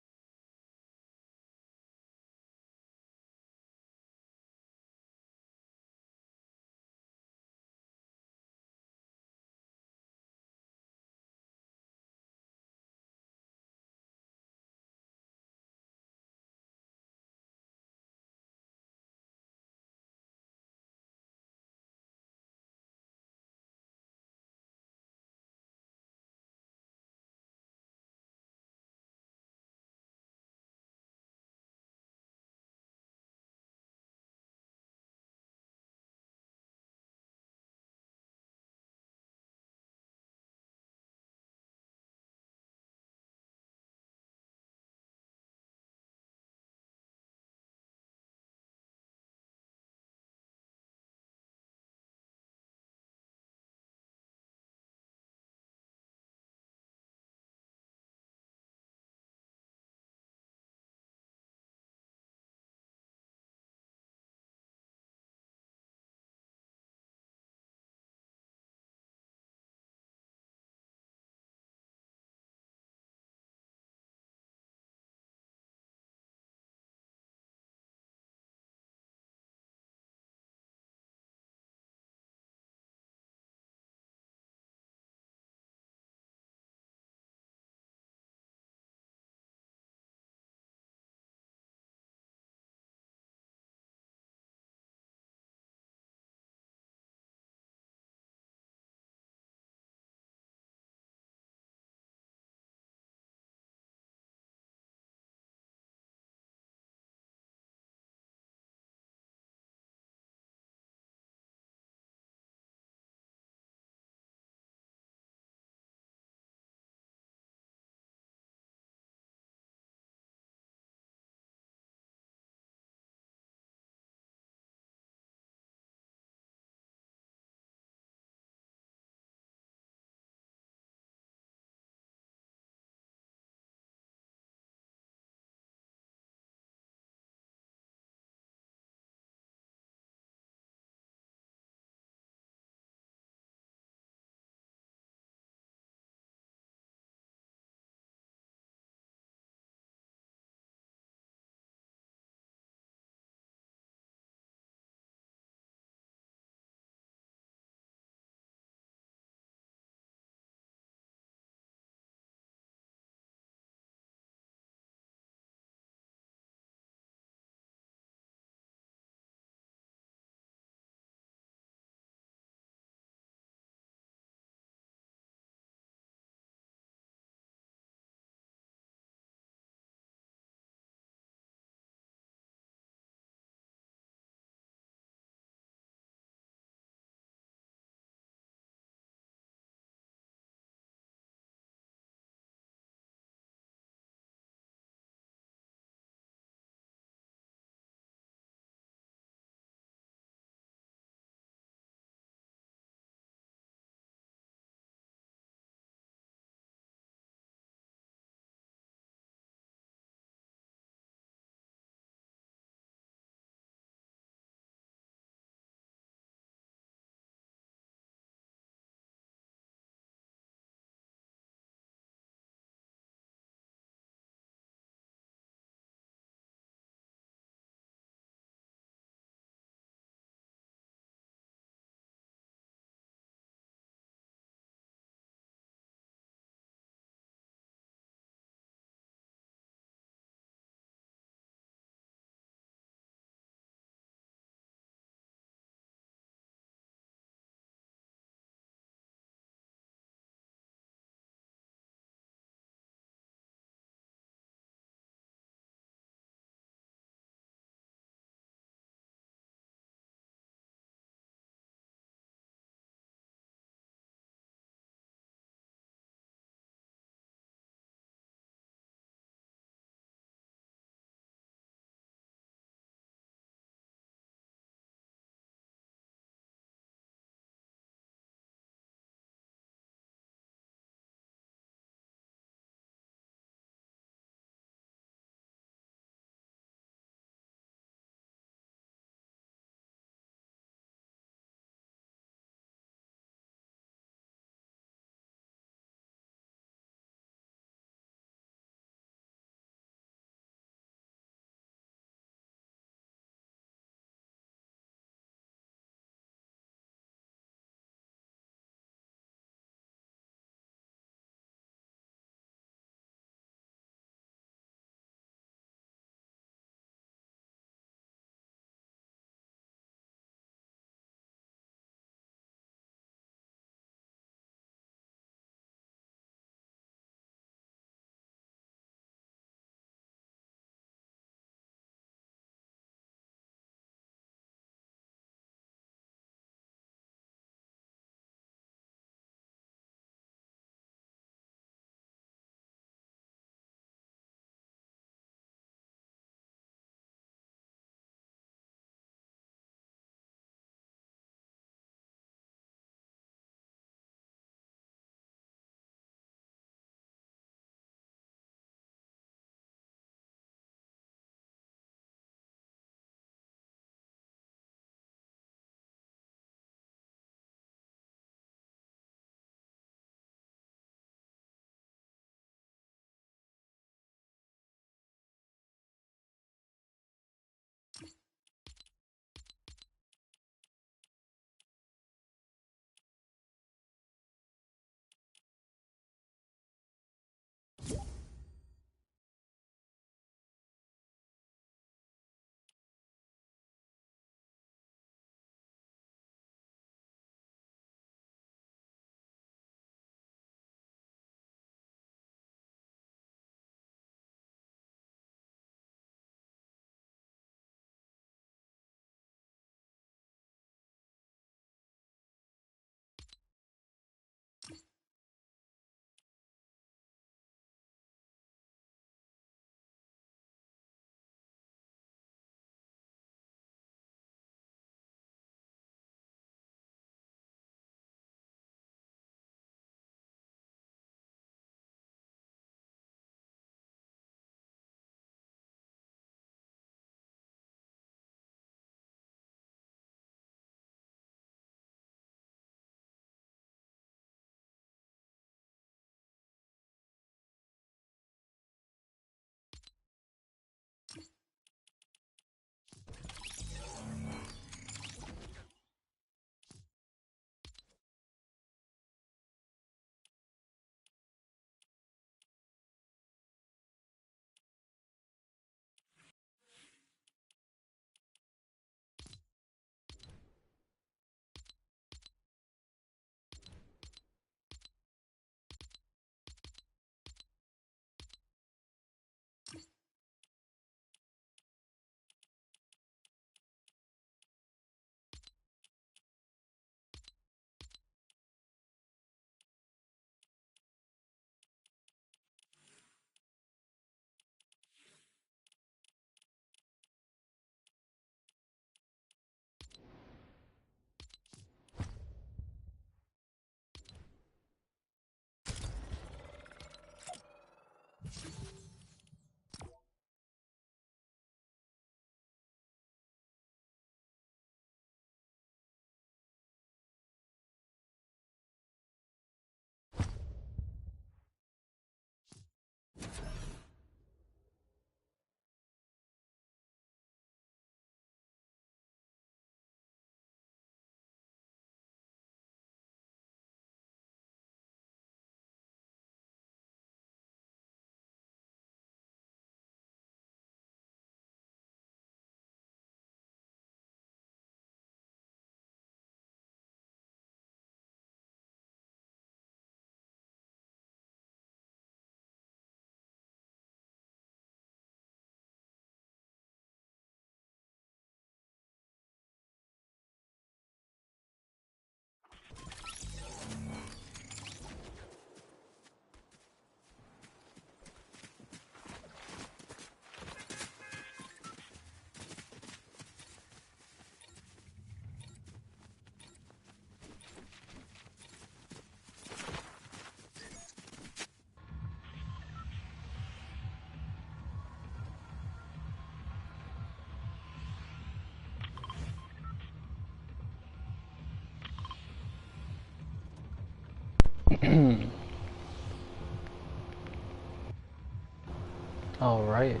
Alright.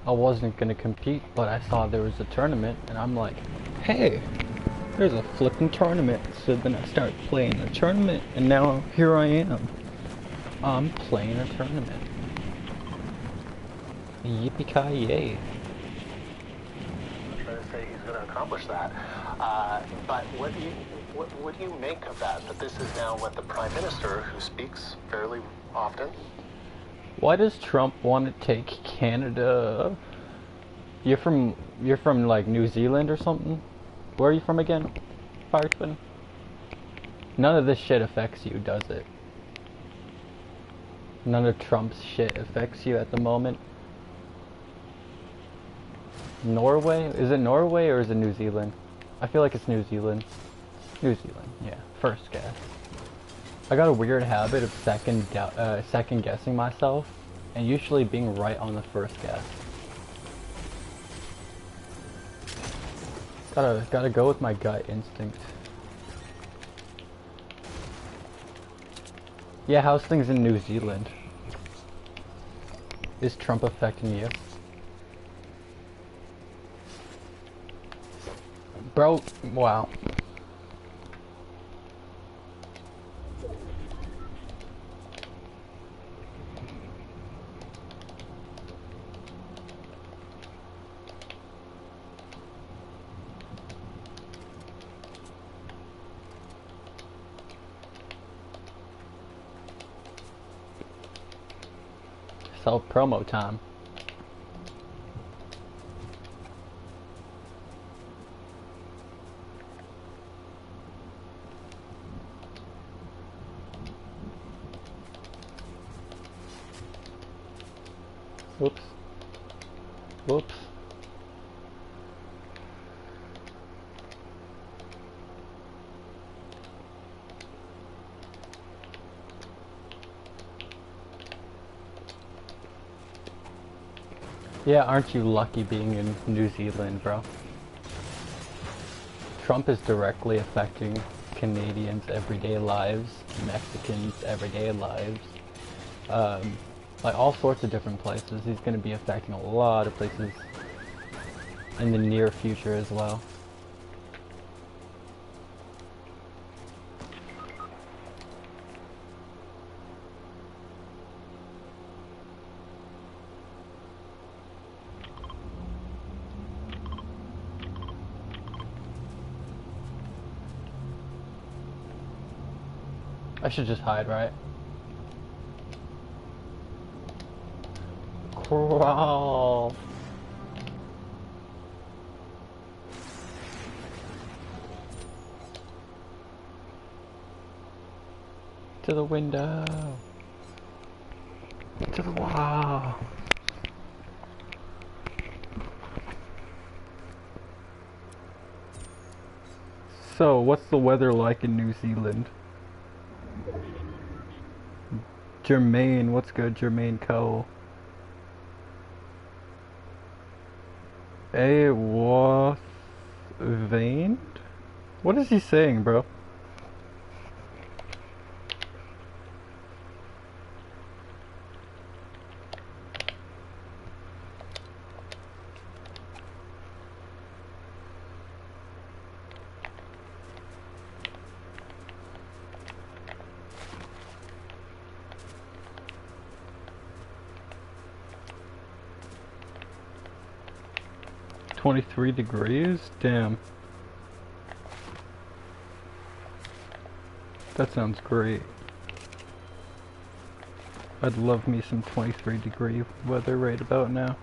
I wasn't gonna compete, but I saw there was a tournament, and I'm like, hey, there's a flipping tournament. So then I started playing the tournament, and now here I am. I'm playing a tournament. Yippee-ki-yay. I'm trying to say he's going to accomplish that. But what do you make of that? That this is now what the Prime Minister, who speaks fairly often. Why does Trump want to take Canada? You're from like New Zealand or something? Where are you from again? Fire Twin? None of this shit affects you, does it? None of Trump's shit affects you at the moment? Norway? Is it Norway or is it New Zealand? I feel like it's New Zealand. New Zealand, yeah. First guess. I got a weird habit of second guessing myself, and usually being right on the first guess. Gotta go with my gut instinct. Yeah, how's things in New Zealand? Is Trump affecting you? Bro, wow. Self-promo time. Whoops. Whoops. Yeah, aren't you lucky being in New Zealand, bro? Trump is directly affecting Canadians' everyday lives, Mexicans' everyday lives, like all sorts of different places. He's going to be affecting a lot of places in the near future as well. I should just hide, right? Crawl. To the window. To the wall. So, what's the weather like in New Zealand? Jermaine, what's good, Jermaine Cole? A was veined? What is he saying, bro? $23 degrees? Damn. That sounds great. I'd love me some 23-degree weather right about now.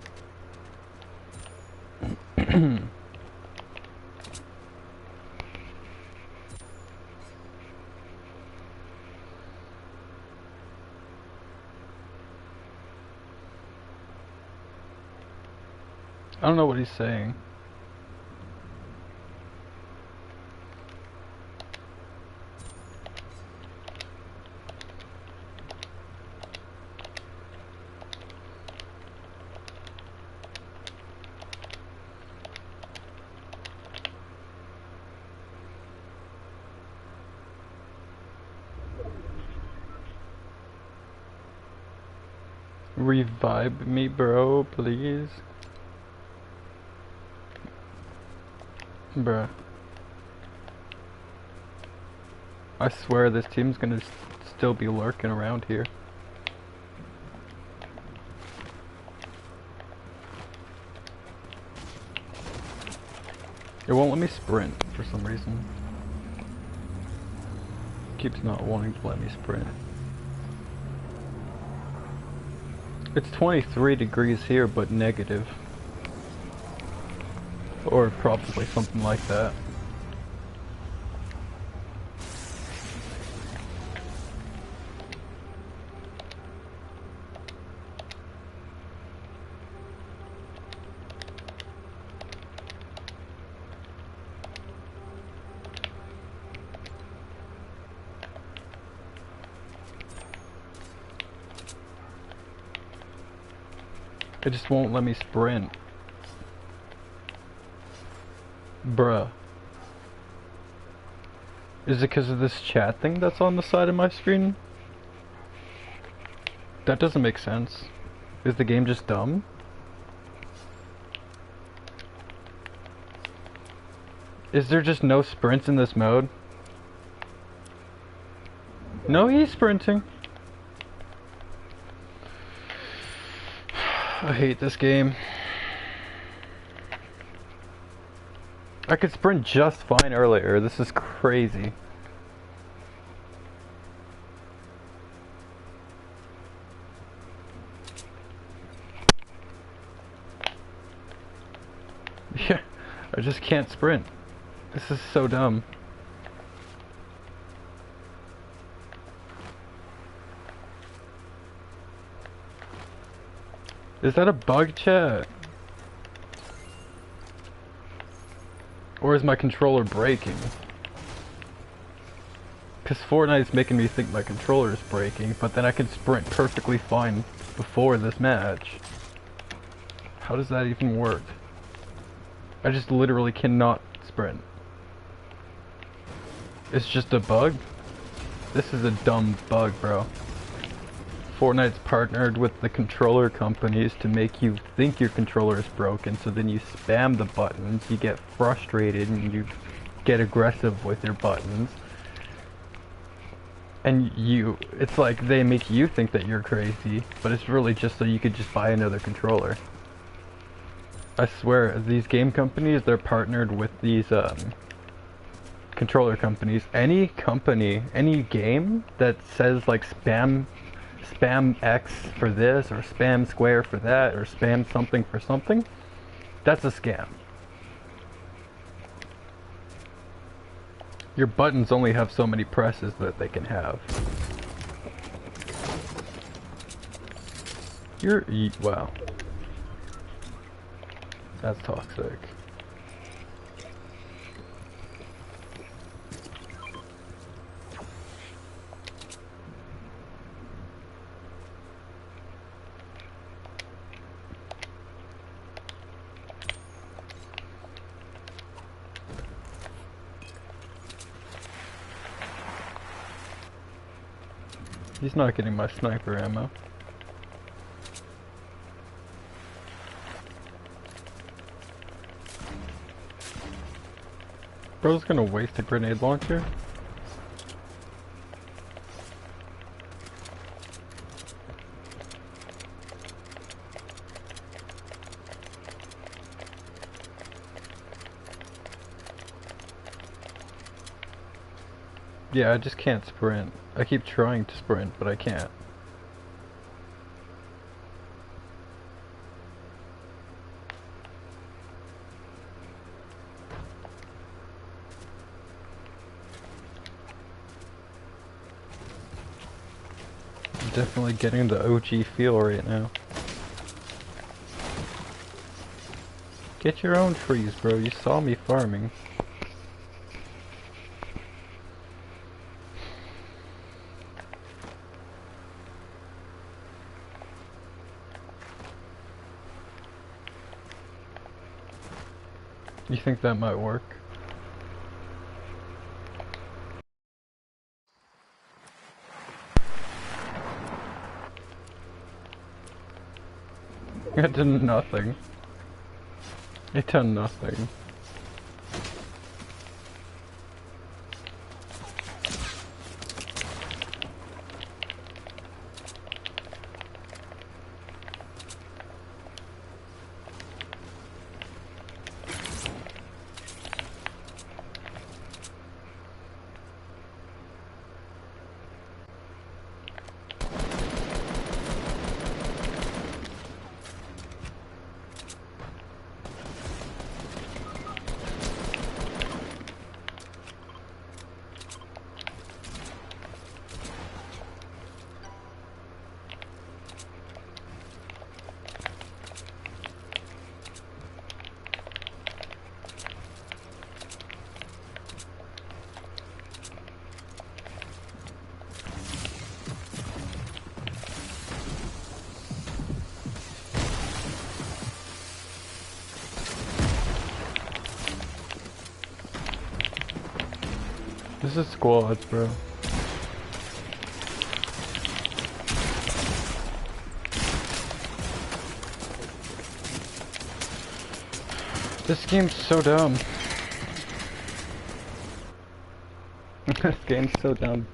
I don't know what he's saying. Revive me, bro, please. Bruh. I swear this team's gonna still be lurking around here. It won't let me sprint for some reason. Keeps not wanting to let me sprint. It's 23 degrees here, but negative. Or probably something like that. It just won't let me sprint. Bruh. Is it because of this chat thing that's on the side of my screen? That doesn't make sense. Is the game just dumb? Is there just no sprints in this mode? No, he's sprinting. I hate this game. I could sprint just fine earlier. This is crazy. Yeah, I just can't sprint. This is so dumb. Is that a bug, chat? Or is my controller breaking? Because Fortnite's making me think my controller is breaking, but then I can sprint perfectly fine before this match. How does that even work? I just literally cannot sprint. It's just a bug? This is a dumb bug, bro. Fortnite's partnered with the controller companies to make you think your controller is broken, so then you spam the buttons, you get frustrated, and you get aggressive with your buttons. And it's like they make you think that you're crazy, but it's really just so you could just buy another controller. I swear, these game companies, they're partnered with these, controller companies. Any company, any game that says like spam X for this, or spam square for that, or spam something for something, that's a scam. Your buttons only have so many presses that they can have. Wow. That's toxic. He's not getting my sniper ammo. Bro's gonna waste a grenade launcher? Yeah, I just can't sprint. I keep trying to sprint, but I can't. I'm definitely getting the OG feel right now. Get your own trees, bro. You saw me farming. You think that might work? It did nothing. It done nothing. This is squads, bro. This game's so dumb. This game's so dumb.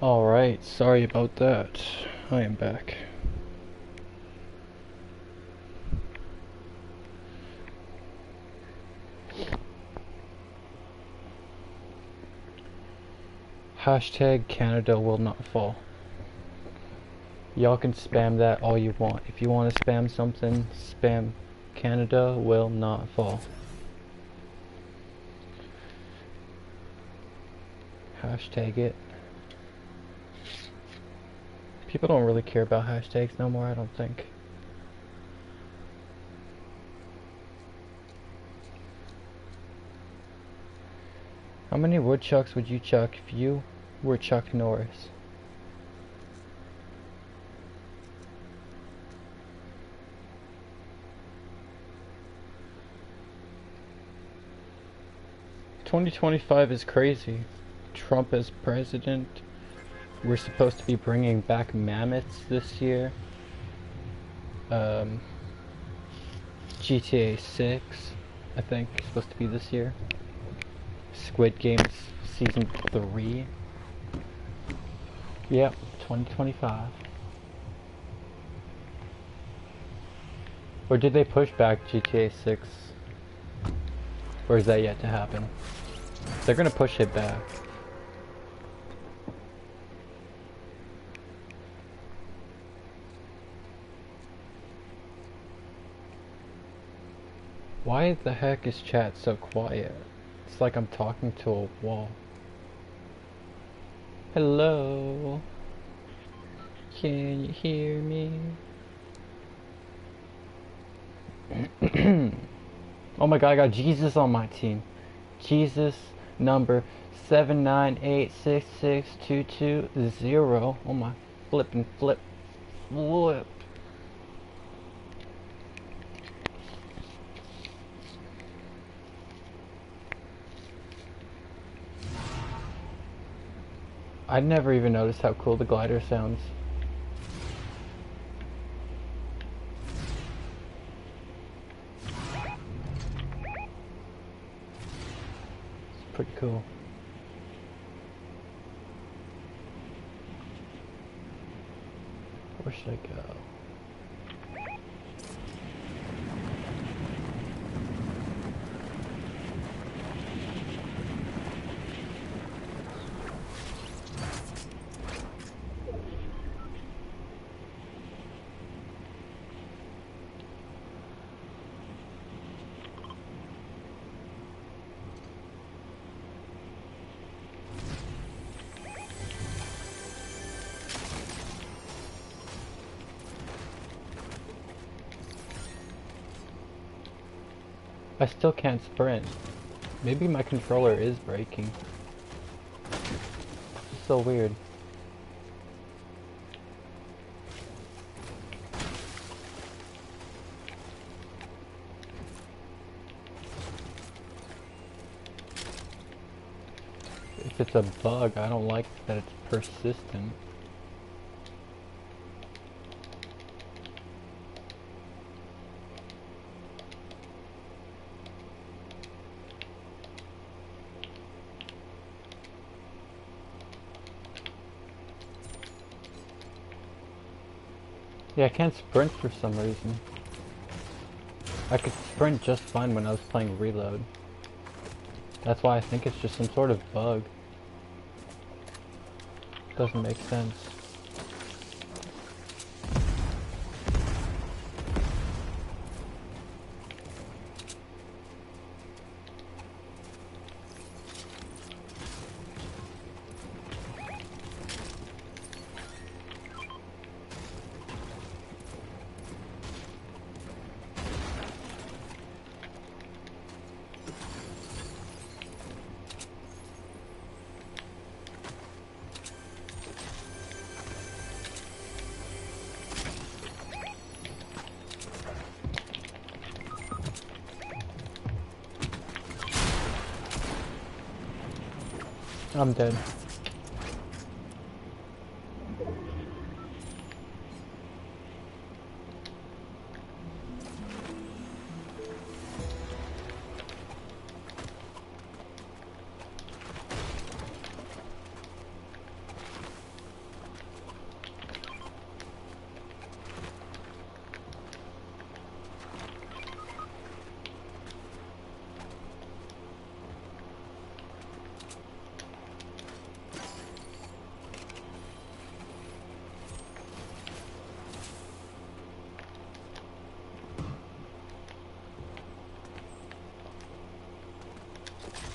Alright, sorry about that. I am back. Hashtag Canada will not fall. Y'all can spam that all you want. If you want to spam something, spam Canada will not fall. Hashtag it. People don't really care about hashtags no more, I don't think. How many woodchucks would you chuck if you were Chuck Norris? "2025 is crazy. Trump as president. We're supposed to be bringing back mammoths this year. GTA 6, I think, is supposed to be this year. Squid Games Season 3. Yep, 2025. Or did they push back GTA 6? Or is that yet to happen? They're gonna push it back. Why the heck is chat so quiet? It's like I'm talking to a wall. Hello? Can you hear me? Oh my god, I got Jesus on my team. Jesus number 798662220. Oh my flippin' flip. I never even noticed how cool the glider sounds. It's pretty cool. Where should I go? I still can't sprint. Maybe my controller is breaking. It's so weird. If it's a bug, I don't like that it's persistent. Yeah, I can't sprint for some reason. I could sprint just fine when I was playing Reload. That's why I think it's just some sort of bug. Doesn't make sense. I'm dead.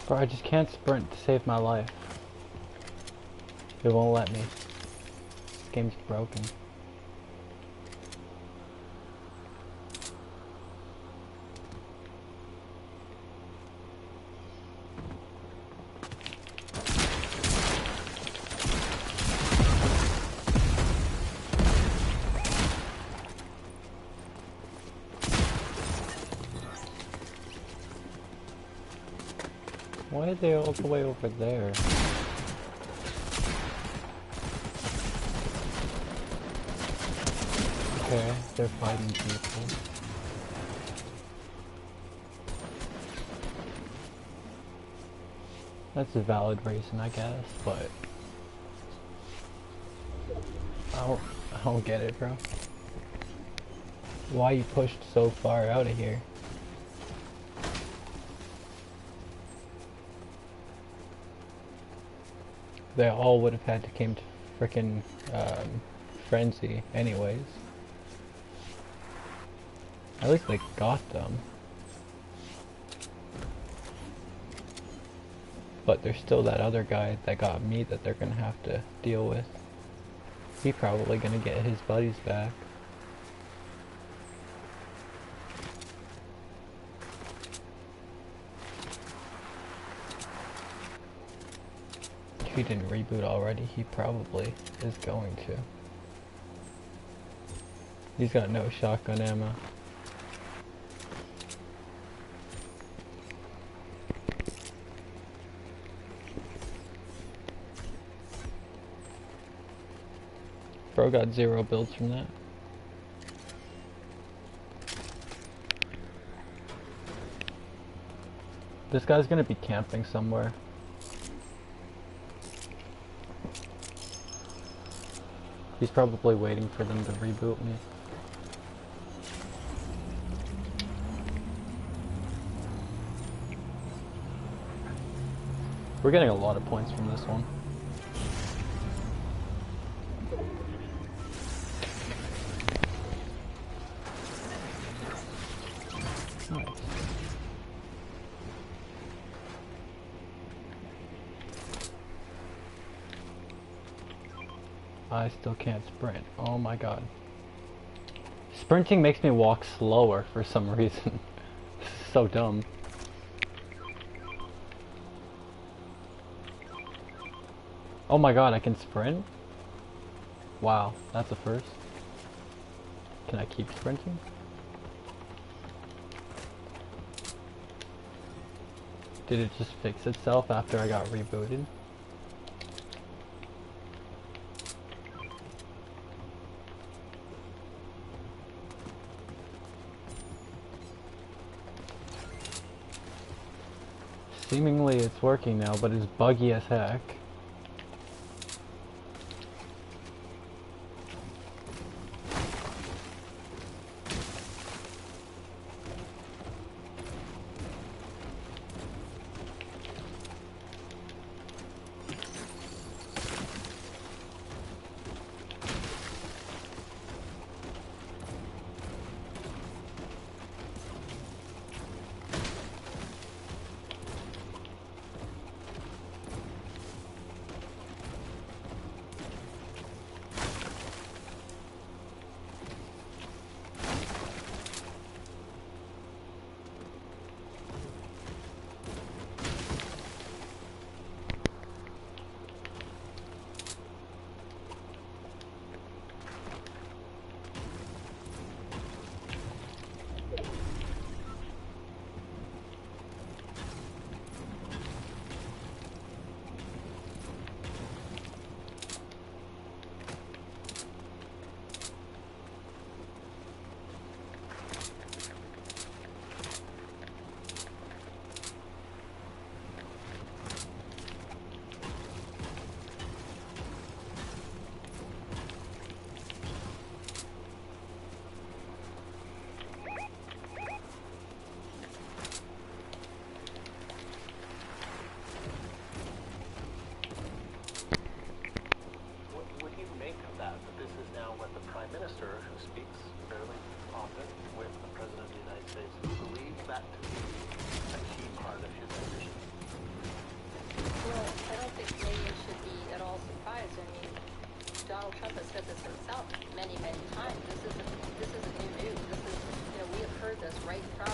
Bro, I just can't sprint to save my life. It won't let me. This game's broken. Why are they all the way over there? Okay, they're fighting people. That's a valid reason, I guess, but I don't get it, bro. Why you pushed so far out of here? They all would have had to came to frickin' frenzy anyways. At least they got them. But there's still that other guy that got me that they're gonna have to deal with. He's probably gonna get his buddies back. If he didn't reboot already, he probably is going to. He's got no shotgun ammo. Bro got 0 builds from that. This guy's gonna be camping somewhere. He's probably waiting for them to reboot me. We're getting a lot of points from this one. Nice. I still can't sprint. Oh my god. Sprinting makes me walk slower for some reason. This is so dumb. Oh my god, I can sprint? Wow, that's a first. Can I keep sprinting? Did it just fix itself after I got rebooted? Seemingly it's working now, but it's buggy as heck. right from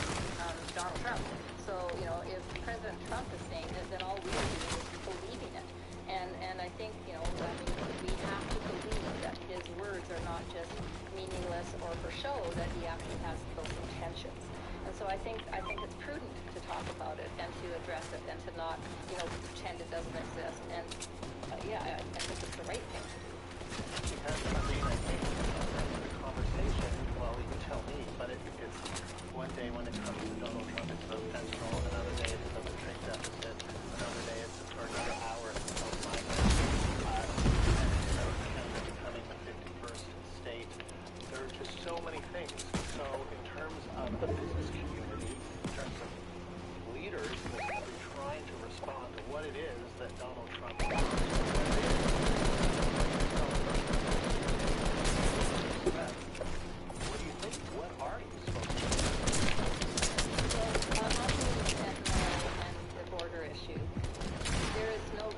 Donald Trump. So, you know, if President Trump is saying it, then all we are doing is believing it. And I think, you know, I mean, we have to believe that his words are not just meaningless or for show, that he actually has those intentions. And so I think it's prudent to talk about it and to address it and to not, you know, pretend it doesn't exist. And yeah, I think it's the right thing to do. Because, I mean, I think the conversation, well, you can tell me, but it's one day when it comes to Donald Trump, it's about fentanyl, another day it's about the trade deficit, another day it's for another hour it's about migrants, and it's about Canada becoming the 51st state. There are just so many things. So in terms of the business community, in terms of leaders that have been trying to respond to what it is that Donald Trump wants, what it is what do you think? What are you supposed to do? Well, on the fentanyl and the border issue, there's no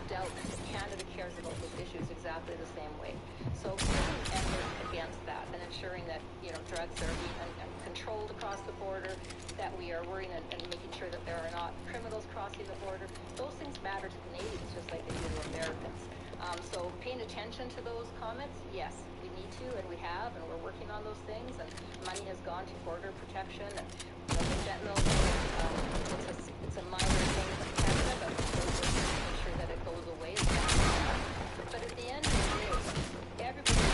doubt that Canada cares about those issues exactly the same way. So putting effort against that and ensuring that, you know, drugs are being controlled across the border, that we are worrying and making sure that there are not criminals crossing the border, those things matter to Canadians just like they do to Americans. So paying attention to those comments, yes, we need to, and we have, and we're working on those things, and money has gone to border protection, and, you know, the fentanyl, it's a minor thing for Canada, but we're working to make sure that it goes away. But at the end of the day, everybody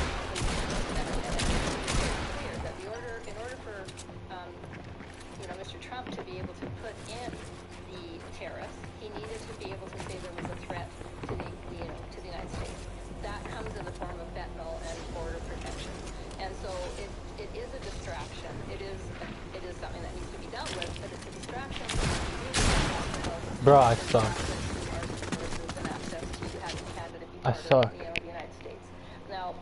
clear that in order for you know, Mr. Trump to be able to put in the tariffs, he needed to be able to say there was a threat to the United States. That comes in the form of fentanyl and border protection. And so it is a distraction. It is something that needs to be dealt with, but it's a distraction. Bro, I suck. And access to having Canada be I part suck. of, you know, the United States. Now,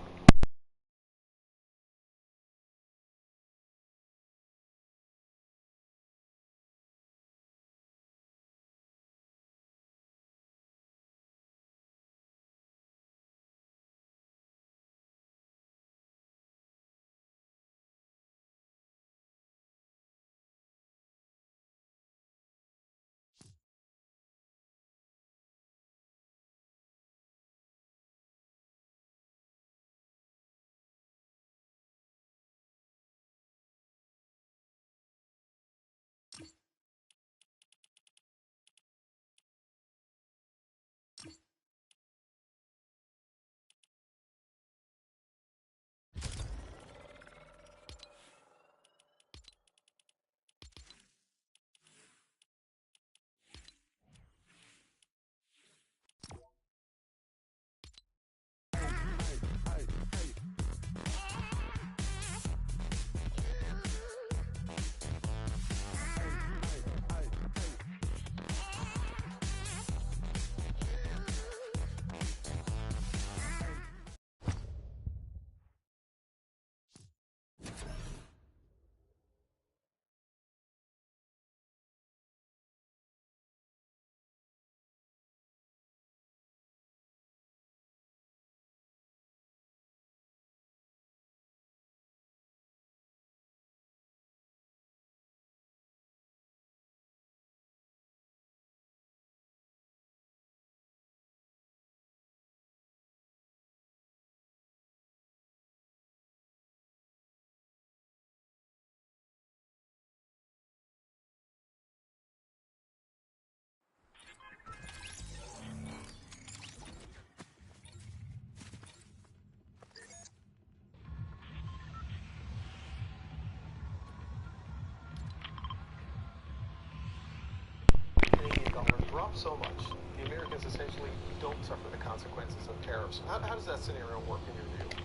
Canadian dollar dropped so much, the Americans essentially don't suffer the consequences of tariffs. How does that scenario work in your view?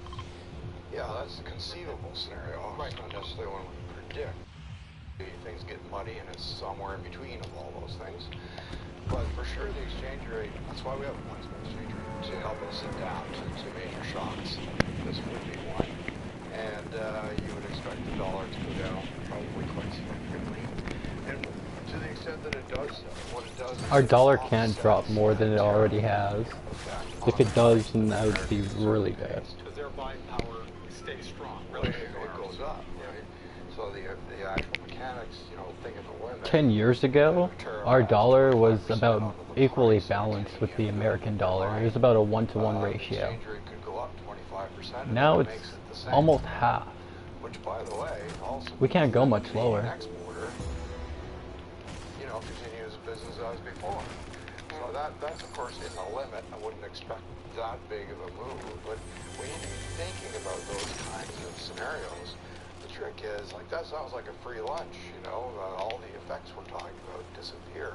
Yeah, that's a conceivable scenario. Right. It's not necessarily one we predict. Things get muddy, and it's somewhere in between of all those things. But for sure, the exchange rate, that's why we have a flexible exchange rate, to help us adapt to major shocks. This would be one. And you would expect the dollar to go down probably quite significantly. And to the extent that it does, what it does is Our dollar it can't offsets drop more than it that already tariff has. effect If it on does, then that would be Americans really certain bad. days. Because their buying power stays strong. Well, it goes up, right? So the actual mechanics, thing at the limit. 10 years ago, our dollar was about equally balanced with the American dollar. It was about a 1-to-1 ratio. Exchange rate could go up 25%. Now and it's makes it the same. almost half. Which, by the way, also We can't go much the lower. exporter, continues business as before. So that's of course in the limit. I wouldn't expect that big of a move, but we need to be thinking about those kinds of scenarios. The trick is, that sounds like a free lunch, all the effects we're talking about disappear,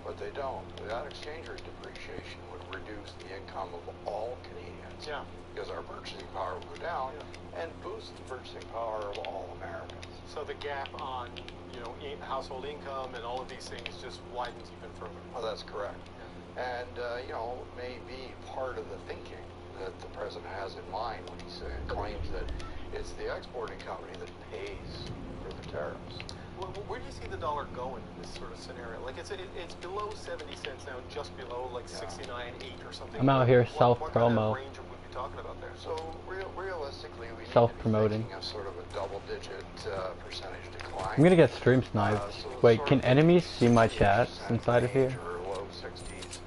but they don't. That exchange rate depreciation would reduce the income of all Canadians. Yeah. Because our purchasing power will go down and boost the purchasing power of all Americans. So the gap on, household income and all of these things just widens even further. Well, that's correct. And, may be part of the thinking that the president has in mind when he claims that it's the exporting company that pays for the tariffs. Where do you see the dollar going in this sort of scenario? It's below 70 cents now, just below 69.8 or something. I'm out here What kind self-promo. of range would we be talking about there? So realistically, we need Self-promoting. to be thinking of sort of a double-digit percentage decline. I'm gonna get stream sniped. Wait, can enemies see my chats inside of here? Or low 60s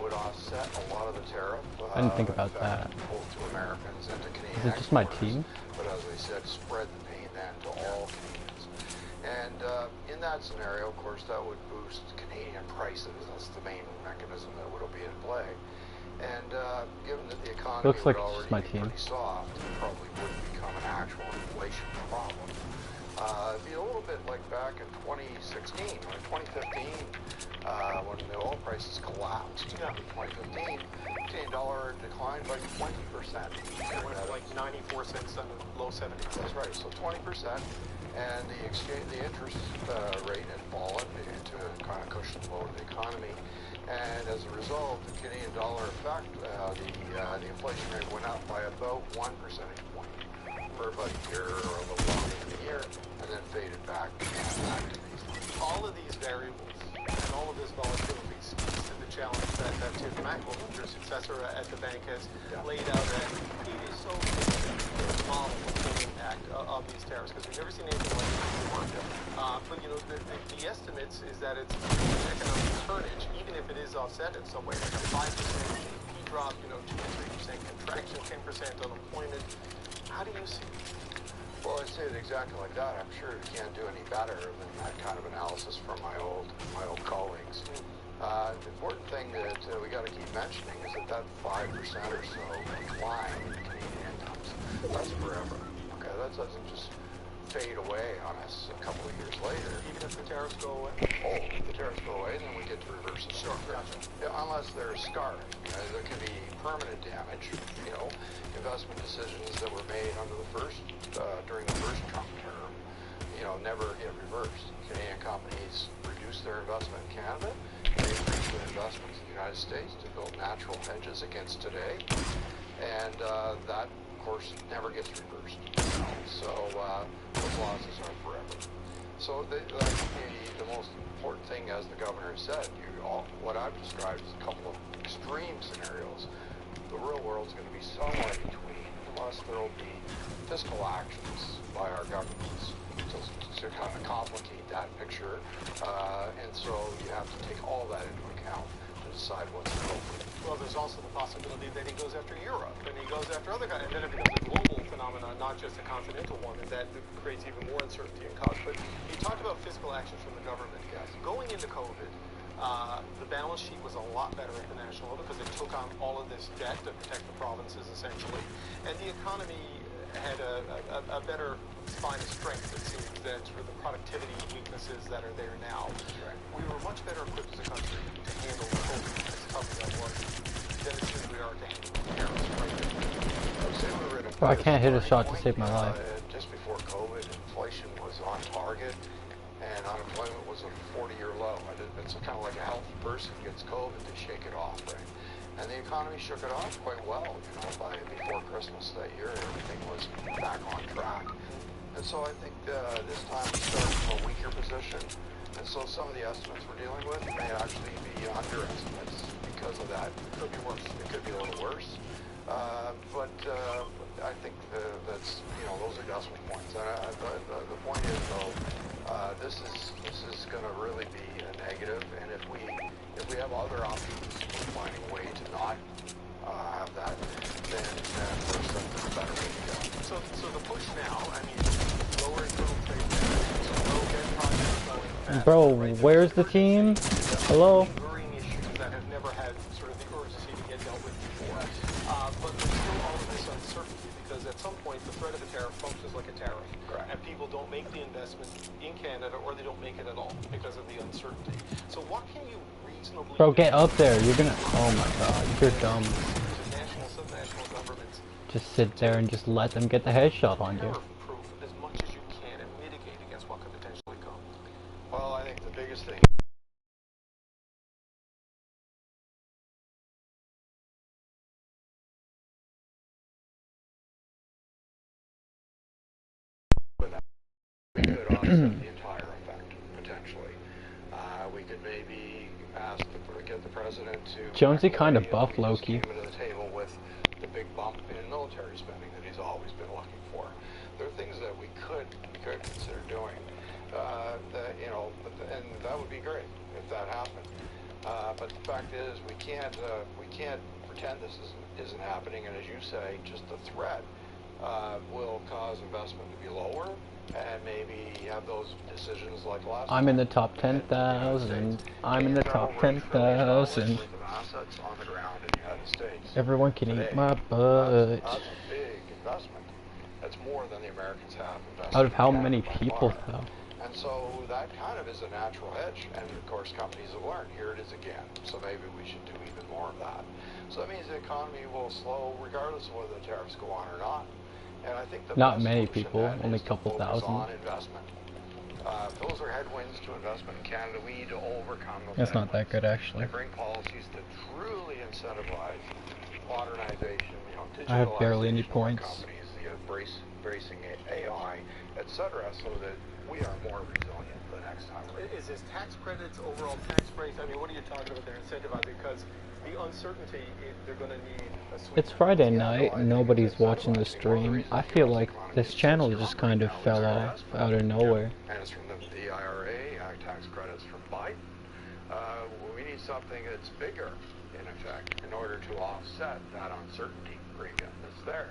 would offset a lot of the tariff. I didn't think about that. Both to Americans and to Canadian Is it just my exporters. team? But as I said, spread the pain then to all Canadians. And in that scenario, of course, that would boost Canadian prices. That's the main mechanism that would be in play. And given that the economy Looks like would it's already just my be team. pretty soft, it probably wouldn't become an actual inflation problem. It'd be a little bit like back in 2016 or 2015 when the oil prices collapsed. In 2015, Canadian dollar declined by 20%. It went from 94 cents down to low 70s. That's right. So 20%, and the interest rate had fallen to kind of cushion the blow to the economy. And as a result, the Canadian dollar effect, the inflation rate went up by about 1 percentage point for about a year or a little longer than a year, and then faded back to these. All of these variables and all of this volatility speaks to the challenge that Tim Mackel, your successor at the bank, has laid out. That it is so difficult to model the full impact of these tariffs because we've never seen anything like this before. But the estimates is that it's economic turnage, even if it is offset in some way, like a 5% GDP drop, 2 to 3% contraction, 10% unemployment. How do you see it? Well, I say it exactly like that. I'm sure you can't do any better than that kind of analysis from my old colleagues. The important thing that we got to keep mentioning is that 5% or so decline in Canadian incomes, that's forever. Okay, that doesn't just fade away on us a couple of years later. Even if the tariffs go away? Oh, if the tariffs go away, then we get to reverse it. Sure, gotcha. Yeah, unless they're scarring. There can be permanent damage. Investment decisions that were made during the first Trump term, never get reversed. Canadian companies reduce their investment in Canada. They increase their investments in the United States to build natural hedges against today. And that, of course, never gets reversed. So those losses are forever. So the most important thing, as the governor said, what I've described is a couple of extreme scenarios. The real world's going to be somewhere between, unless there will be fiscal actions by our governments to kind of complicate that picture. And so you have to take all that into account to decide what's appropriate. Well, there's also the possibility that he goes after Europe, and he goes after other guys, and then it becomes a global phenomenon, not just a continental one, and that creates even more uncertainty and cost. But you talked about fiscal actions from the government. Yes. Going into COVID, the balance sheet was a lot better at the national level because it took on all of this debt to protect the provinces, essentially, and the economy had a better spine of strength, it seems, than sort of the productivity weaknesses that are there now. Right. We were much better equipped as a country to handle COVID, as tough as that was, than it seems we are to handle tariffs right now. Well, I can't hit a shot to save my life. Just before COVID, inflation was on target, and unemployment was a 40-year low. It's kind of like a healthy person gets COVID, they shake it off, right? And the economy shook it off quite well, by before Christmas that year, everything was back on track. And so I think this time we started from a weaker position, and so some of the estimates we're dealing with may actually be underestimates because of that. It could be worse. It could be a little worse. But I think that's, those are decimal points. The point is, though, this is going to really be a negative, and if we have other options, we're finding a way to not have that, then of course that's a better way to go. So the push now, I mean, lower internal trade barriers, low get projects going fast. Bro, Right, where's the team? Hello? Enduring issues that have never had sort of the urgency to get dealt with before. But there's still all of this uncertainty because at some point the threat of a tariff functions like a tariff. Correct. And people don't make the investment in Canada or they don't make it at all because of the uncertainty. So what can you reasonably Bro, get up there. You're gonna... Oh my god, you're dumb. national, subnational governments Just sit there and just let them get the headshot on you. tariff-proof as much as you can and mitigate against what could potentially come? Well, I think the biggest thing we could offset the entire effect, potentially. We could maybe get the president to... Jonesy kind of buff, Loki. Came to the table with the big bump in military spending that he's always been looking for. There are things that we could consider doing, and that would be great if that happened. But the fact is, we can't pretend this isn't happening. And as you say, just the threat will cause investment to be lower, and maybe have those decisions like last time. I'm in the top 10,000. I'm in the top 10,000. Assets on the ground in the United States. Everyone can Today, eat my butt. That's a big investment. That's more than the Americans have invested. Out of how in Canada many by people, far. though? And so that kind of is a natural hedge. And of course, companies have learned. Here it is again. So maybe we should do even more of that. So that means the economy will slow regardless of whether the tariffs go on or not. And I think the Not best many solution people, then only is a couple to focus thousand. on investment. Those are headwinds to investment in Canada. We need to overcome those. That's not that headwinds good, actually. and bring policies to truly incentivize modernization. I have barely any digitalization of points. companies, embracing AI, etc., so that we are more resilient the next time. Is this tax credits, overall tax breaks? I mean, what are you talking about there, incentivizing? Because the uncertainty, they're going to need a swing. It's Friday night and nobody's watching the stream. I feel like this channel just kind of fell off out of nowhere. And it's from the IRA, tax credits from Biden. We need something that's bigger, in effect, in order to offset that uncertainty premium that's there.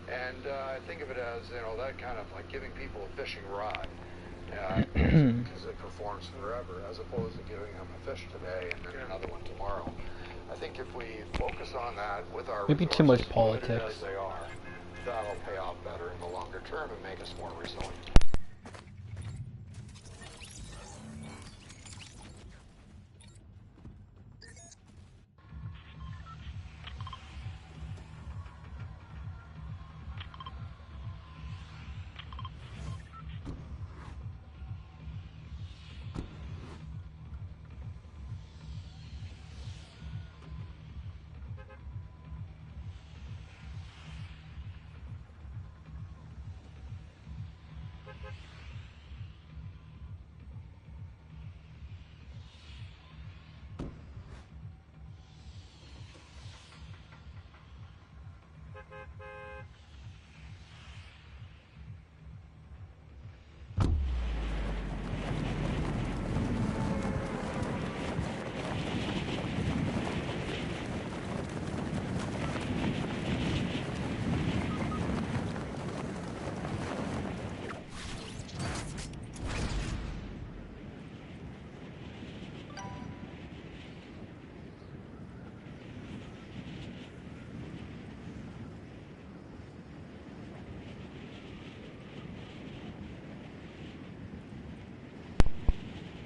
And I think of it as, that kind of like giving people a fishing rod. Because it performs forever, as opposed to giving them a fish today and then another one tomorrow. I think if we focus on that with our Maybe too much politics. as they are, that'll pay off better in the longer term and make us more resilient.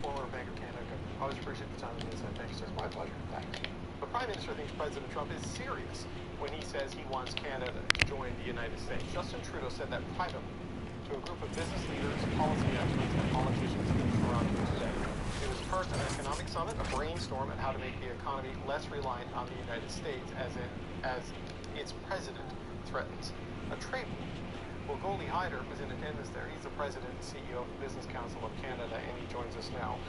Former Bank of Canada Governor. Always appreciate the time and insight. Thanks, sir. My pleasure. Thanks. The Prime Minister thinks President Trump is serious when he says he wants Canada to join the United States. Justin Trudeau said that privately to a group of business leaders, policy experts, and politicians in Toronto today. It was part of an economic summit, a brainstorm on how to make the economy less reliant on the United States as its president threatens a trade war. Well, Goldie Hyder was in attendance there. He's the president and CEO of the Business Council of Canada, and he joins us now.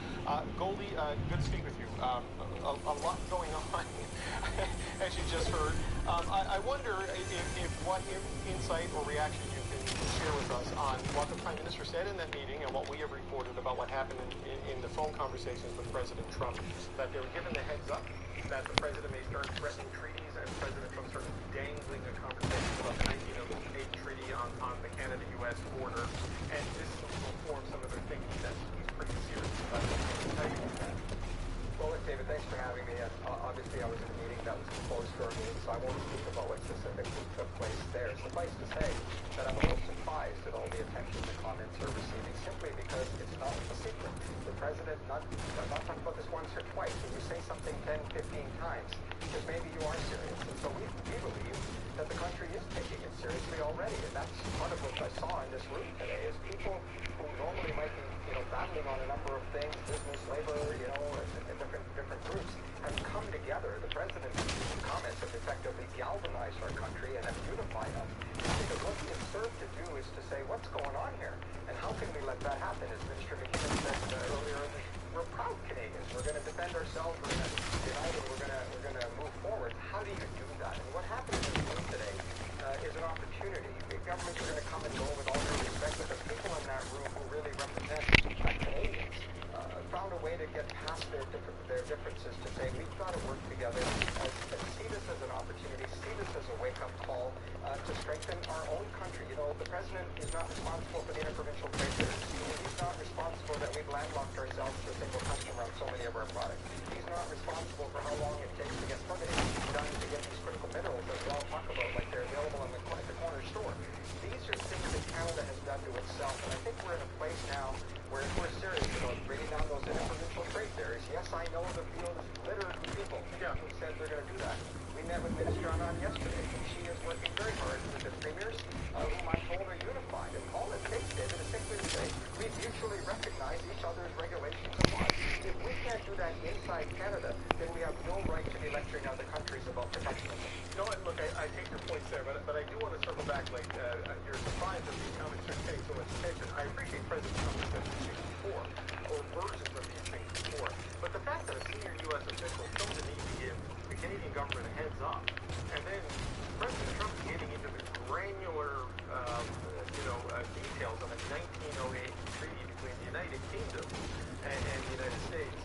Goldie, good to speak with you. A lot going on, as you just heard. I wonder if what insight or reaction you can share with us on what the Prime Minister said in that meeting and what we have reported about what happened in the phone conversations with President Trump, that they were given the heads up that the President may start threatening treaties, and President Trump started dangling a conversation about the 1908 treaty on the Canada-U.S. border, and this will form some of their thinking that he's pretty serious about it. How do you do that? Well, look, David, thanks for having me. And obviously, I was in a meeting that was a closed door meeting, so I won't speak about what specifically took place there. Suffice to say that I'm a little surprised at all the attention the comments are receiving, simply because it's not a secret. The president, I'm not talking about this once or twice. When you say something 10, 15 times, because maybe you are serious. And so we believe that the country is taking it seriously already. And that's part of what I saw in this room today, is people who normally might be, battling on a number of things, business, labor, and different groups, have come together. The president's comments have effectively galvanized our country and have unified us. Because what it's served to do is to say, what's going on here? And how can we let that happen? As Minister McKinnon said earlier, we're proud Canadians. We're going to defend ourselves. We're going to unite, and we're going to move forward. How do you do that? And what happened in this room today is an opportunity. Governments are going to come and go with all due respect, but the people in that room who really represent Canadians found a way to get past their differences to say we've got to work together, see this as an opportunity, see this as a wake-up call to strengthen our own country. The president is not responsible for the interprovincial trade fairs. He's not responsible that we've landlocked ourselves to a single customer on so many of our products. He's not responsible for how long it takes to get permitting done to get these critical minerals that we all talk about, like they're available at the corner store. These are things that Canada has done to itself, and I think we're in a place now where if we're serious about bringing down those interprovincial trade barriers, yes, I know the field is littered with people who said they're going to do that. We met with Minister Anand yesterday, and she is working very hard with the premiers, whom I'm told are unified. And all it takes, David, is simply to say we mutually recognize each other's regulations and laws. If we can't do that inside Canada, then we have no right to be lecturing other countries about protectionism. Look, I take your points there, but I do want to circle back. You're surprised that these comments are getting so much attention. I appreciate President Trump has said these things before, or versions of these things before. But the fact that a senior U.S. official felt the need to give the Canadian government a heads up, and then President Trump getting into the granular, details of a 1908 treaty between the United Kingdom and the United States,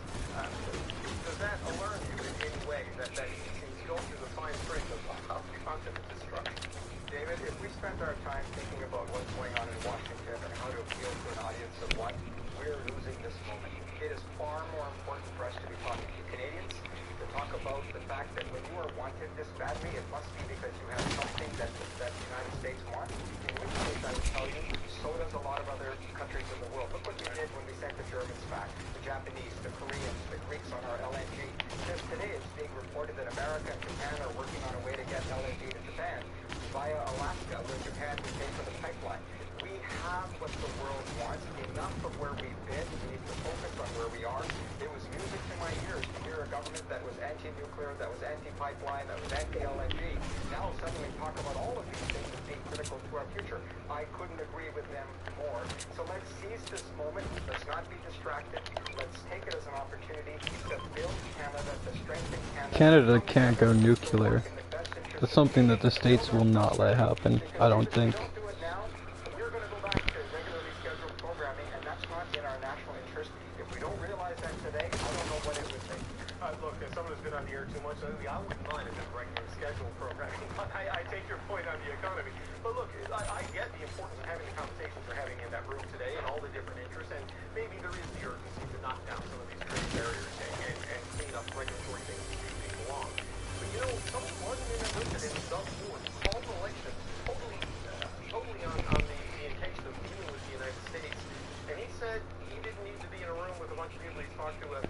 does that alarm you in any way that he's going through the fine print of content of destruction? David, if we spend our time thinking about what's going on in Washington and how to appeal to an audience of one, we're losing this moment. It is far more important for us to be talking to Canadians, to talk about the fact that when you are wanted this badly, it must be because you have something that the United States wants. In which case, I would tell you, so does a lot of other countries in the world. Look what we did when we sent the Germans back, the Japanese, the Koreans, the Greeks on our LNG. Just today, it's being reported that America and Japan are working on a way to get LNG to Japan via Alaska, where Japan would pay for the pipeline. We have what the world wants. Enough of where we've been. We need to focus on where we are. It was music to my ears to hear a government that was anti-nuclear, that was anti-pipeline, that was anti-LNG, now suddenly talk about all of these things as being critical to our future. I couldn't agree with them more. So let's seize this moment. Let's not be distracted. Let's take it as an opportunity to build Canada, to strengthen Canada. Canada can't go nuclear. That's something that the states will not let happen, I don't think. Look, as someone who's been on the air too much lately, I wouldn't mind if it's regular scheduled programming. I take your point on the economy. But look, I get the importance of having the conversations we're having in that room today and all the different interests, and maybe there is the urgency to knock down some of these trade barriers and clean up regulatory things as we move along. But someone wasn't in that room today with Doug Ford, who called an election totally on the intention of dealing with the United States, and he said he didn't need to be in a room with a bunch of people he's talked to 1,000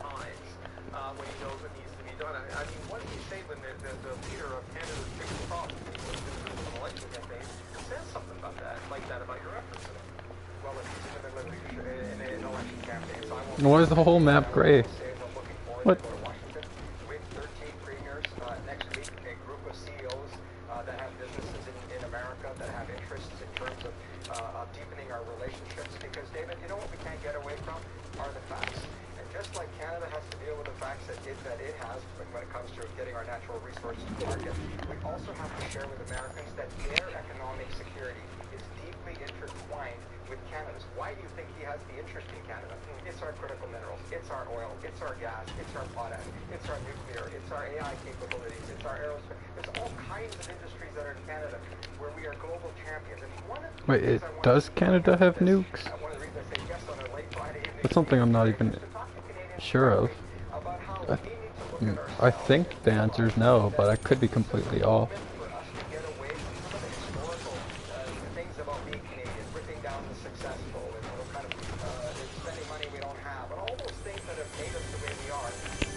times. When he knows what needs to be done. I mean, what did he say when the leader of Canada's biggest problem, an election campaign, says something about that, about your efforts? Well, if he's in the middle of an election campaign, so I won't... Why is the whole map gray? What? To go to Washington with 13 premiers next week, a group of CEOs that have businesses in America, that have interests in terms of deepening our relationships. Because, David, what we can't get away from are the facts. Just like Canada has to deal with the facts that it has when it comes to getting our natural resources to market, we also have to share with Americans that their economic security is with Canada's. Why do you think he has the interest in Canada? It's our critical minerals, it's our oil, it's our gas, it's our potash, it's our nuclear, it's our AI capabilities, it's our aerospace. There's all kinds of industries that are in Canada where we are global champions. And one of the Wait, does Canada have nukes? one of the reasons I say yes on a late Friday evening That's something I'm not even sure of. about how we need to look at I ourselves think the answer is no, but I could be completely off. for us to get away from some of the historical things about being Canadian, ripping down the successful, and kind of spending money we don't have, and all those things that have made us the way we are.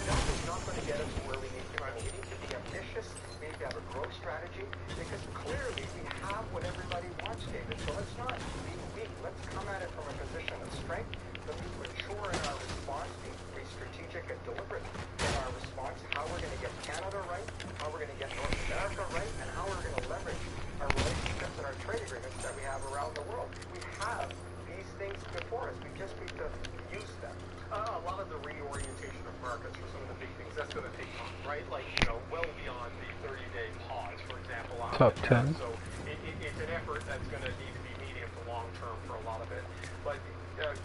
That is not going to get us to where we need to go. We need to be ambitious. We need to have a growth strategy because clearly we have what everybody wants, David. So let's not be weak. Let's come at it from a position of strength. Let's be mature in our response, be strategic and deliberate in our response, how we're going to get Canada right, how we're going to get North America right, and how we're going to leverage our relationships and our trade agreements that we have around the world. We have these things before us. We just need to use them. A lot of the reorientation of markets for some of the big things, that's going to take time, right? Like, well beyond the 30-day pause, for example. On Top 10. So it's an effort that's going to need to be medium to long term for a lot of it. But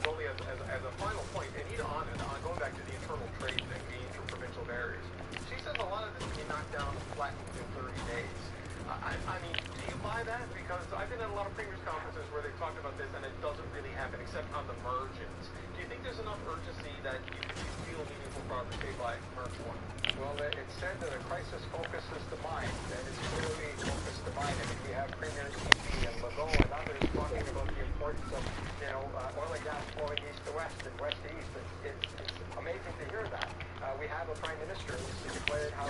Goldie, as a final point, Anita on going back to the internal trade thing, the interprovincial barriers, she says a lot of this can be knocked down and flattened in 30 days. I mean, do you buy that? Because I've been at a lot of fingers conferences where they've talked about this and it doesn't really happen except on the margins. Do you think there's enough urgency that you could feel meaningful progress, say, by March 1? Well, it's said that a crisis focuses the mind, and it's clearly focused the mind. I mean, we have Premiers Healy and Legault and others talking about the importance of, oil and gas flowing east to west and west to east. It's amazing to hear that. We have a Prime Minister who's declared how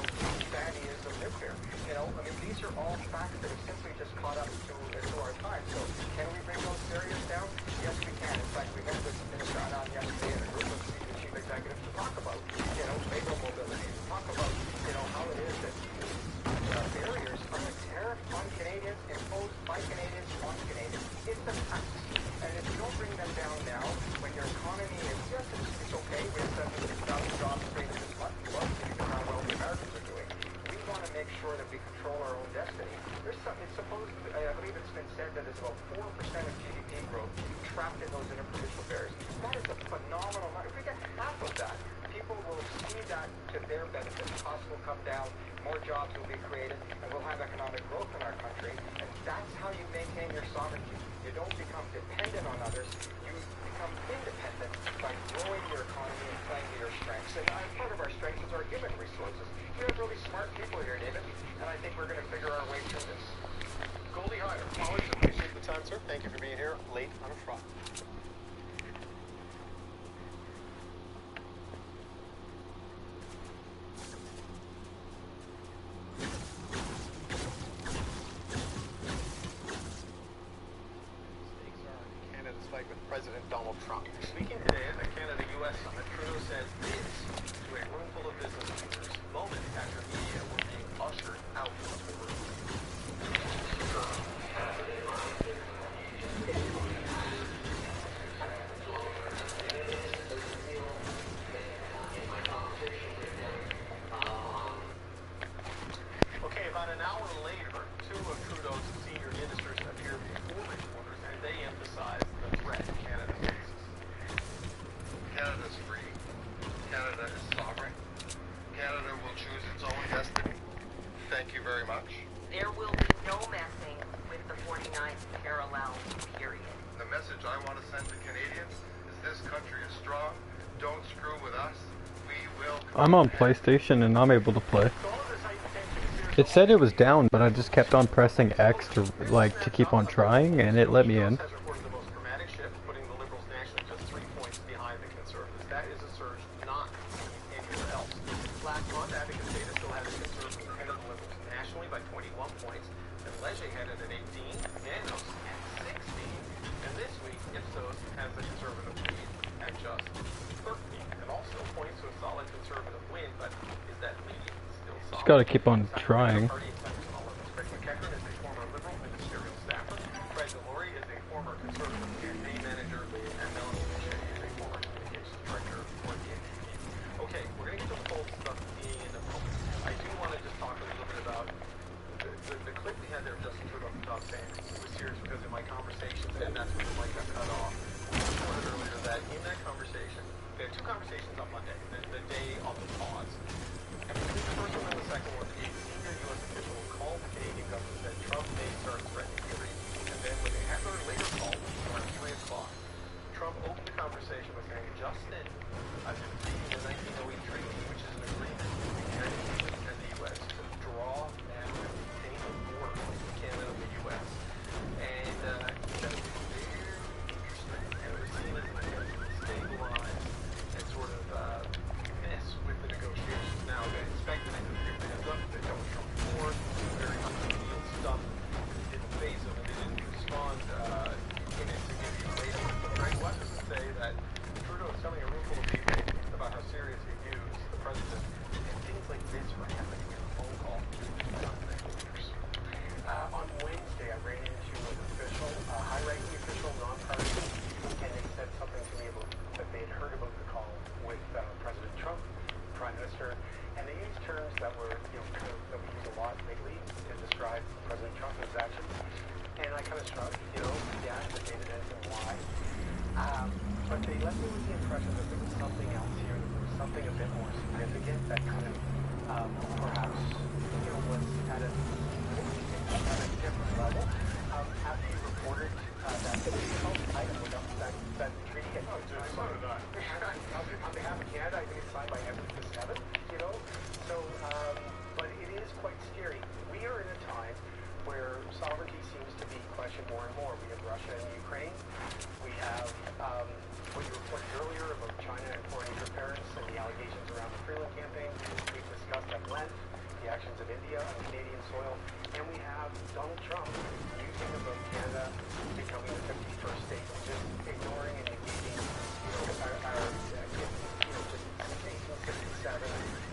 fan he is of nuclear. I mean, these are all facts that have simply just caught up to our time. So can we bring those barriers down? Yes, we can. In fact, we met with Minister Anand yesterday in a group of senior chief executives to talk about, labor mobility, to talk about, how it is that barriers are a tariff on Canadians imposed by Canadians on Canadians. It's a tax. And if you don't bring them down now, when your economy is, yes, it's okay, we have 76,000 jobs created this month, we love seeing how well the Americans are doing. We want to make sure that we control our own destiny. It's supposed, I believe it's been said that there's about 4% of GDP growth trapped in those interprovincial barriers. That is a phenomenal number. If we get half of that, people will see that to their benefit. Costs will come down, more jobs will be created, and we'll have economic growth in our country. And that's how you maintain your sovereignty. You don't become dependent on others. You become independent by growing your economy and playing to your strengths. And part of our strengths is our human resources. We have really smart people here, David, and I think we're going to figure our way through this. Goldie Hyder, always appreciate the time, sir. Thank you for being here late on a Friday. Canada's fight with President Donald Trump. Speaking today at the Canada-U.S. Summit, Trudeau says this to a room full of business leaders moments after media were being ushered out of the room. Okay, about an hour later, two of Trudeau's senior ministers appeared before reporters, and they emphasized the threat Canada faces. Canada's free. Canada is sovereign. Canada will choose its own destiny. Thank you very much. There will be no messing with the 49th parallel, period. The message I want to send to Canadians is this country is strong. Don't screw with us. We will... I'm on PlayStation and I'm able to play. It said it was down, but I just kept on pressing X to keep on trying, and it let me in. Has reported the most dramatic shift, putting the Liberals nationally just 3 points behind the Conservatives. That is a surge not seen anywhere else. Last month, Abacus data still had the Conservatives ahead of the Liberals nationally by 21 points, and Leger had it at 18, Nanos at 16, and this week, Ipsos has the Conservative lead at just 13, and also points to a solid Conservative win, but is that lead still solid? Just gotta keep on trying. Greg McEachran is a former Liberal ministerial staffer. Fred Delory is a former Conservative campaign manager, and Melanie Michel is a former communications director for the NDP. Okay, we're going to get to the full stuff in a moment. I do want to just talk a little bit about the clip we had there of Justin Trudeau from Top saying it was serious because of my conversations, and that's when the mic got cut off. two conversations on Monday, the day of the pause. And between the first one and the second one, a senior U.S. official called the Canadian government that Trump may start threatening Ukraine. And then when the handler later called, around 3 o'clock, Trump opened the conversation by saying, Justin, I've been reading the 1908 treaty, which is an agreement between the United States and the U.S. to draw and maintain the border between Canada and the U.S. And that was very interesting. And it was seen as an attempt to stabilize and sort of mess with the negotiations. Now, they expected it to give the heads up. They dealt with Trump before. Very uncongenial stuff. It didn't phase them, and they didn't respond in it to give you later. But Greg West would say that Trudeau is telling a room full of people about how serious he views the president, and things like this were happening in a phone call with leaders. On Wednesday, I ran into an official, a high-ranking official, non-partisan, and they said something to me about that they had heard about the call with President Trump, Prime Minister, and they used terms that were, kind of, that we use a lot lately to describe President Trump and his actions. And I kind of shrugged, yeah, the data and why. But they left me with the impression that there was something else here, that there was something a bit more significant that kind of perhaps was at a different level. After you reported that item that treaty had been signed on behalf of Canada, I think it's signed by Edward VII, So, but it is quite scary. We are in a time where sovereignty seems to be questioned more and more. We have Russia and Ukraine. We have what you reported earlier about China and foreign interference and the allegations around the Freeland campaign. We've discussed at length the actions of India on Canadian soil. And we have Donald Trump musing about Canada becoming the 51st state, just ignoring and negating, our just 1867.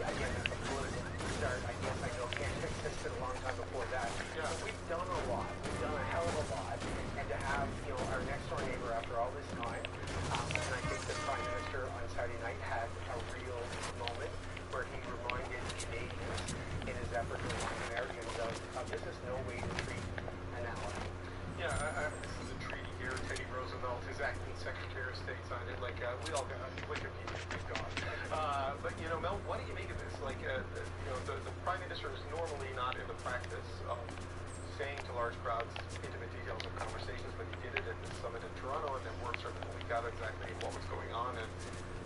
Again, that's a political start. I guess I know Canada existed a long time before that. Yeah. So we've done a lot. We've done a hell of a lot. And to have, our next door neighbor after all this time, and I think the Prime Minister on Saturday night had a real moment where he reminded Canadians in his effort to remind Americans of this is no way to treat an ally. Yeah, this is a treaty here. Teddy Roosevelt, his acting Secretary of State, signed it. We all got Wikipedia, thank God. But Mel, what do you make of this? The Prime Minister is normally not in the practice of saying to large crowds intimate details of conversations, but he did it at the summit in Toronto, and then word started to leak out exactly what was going on, and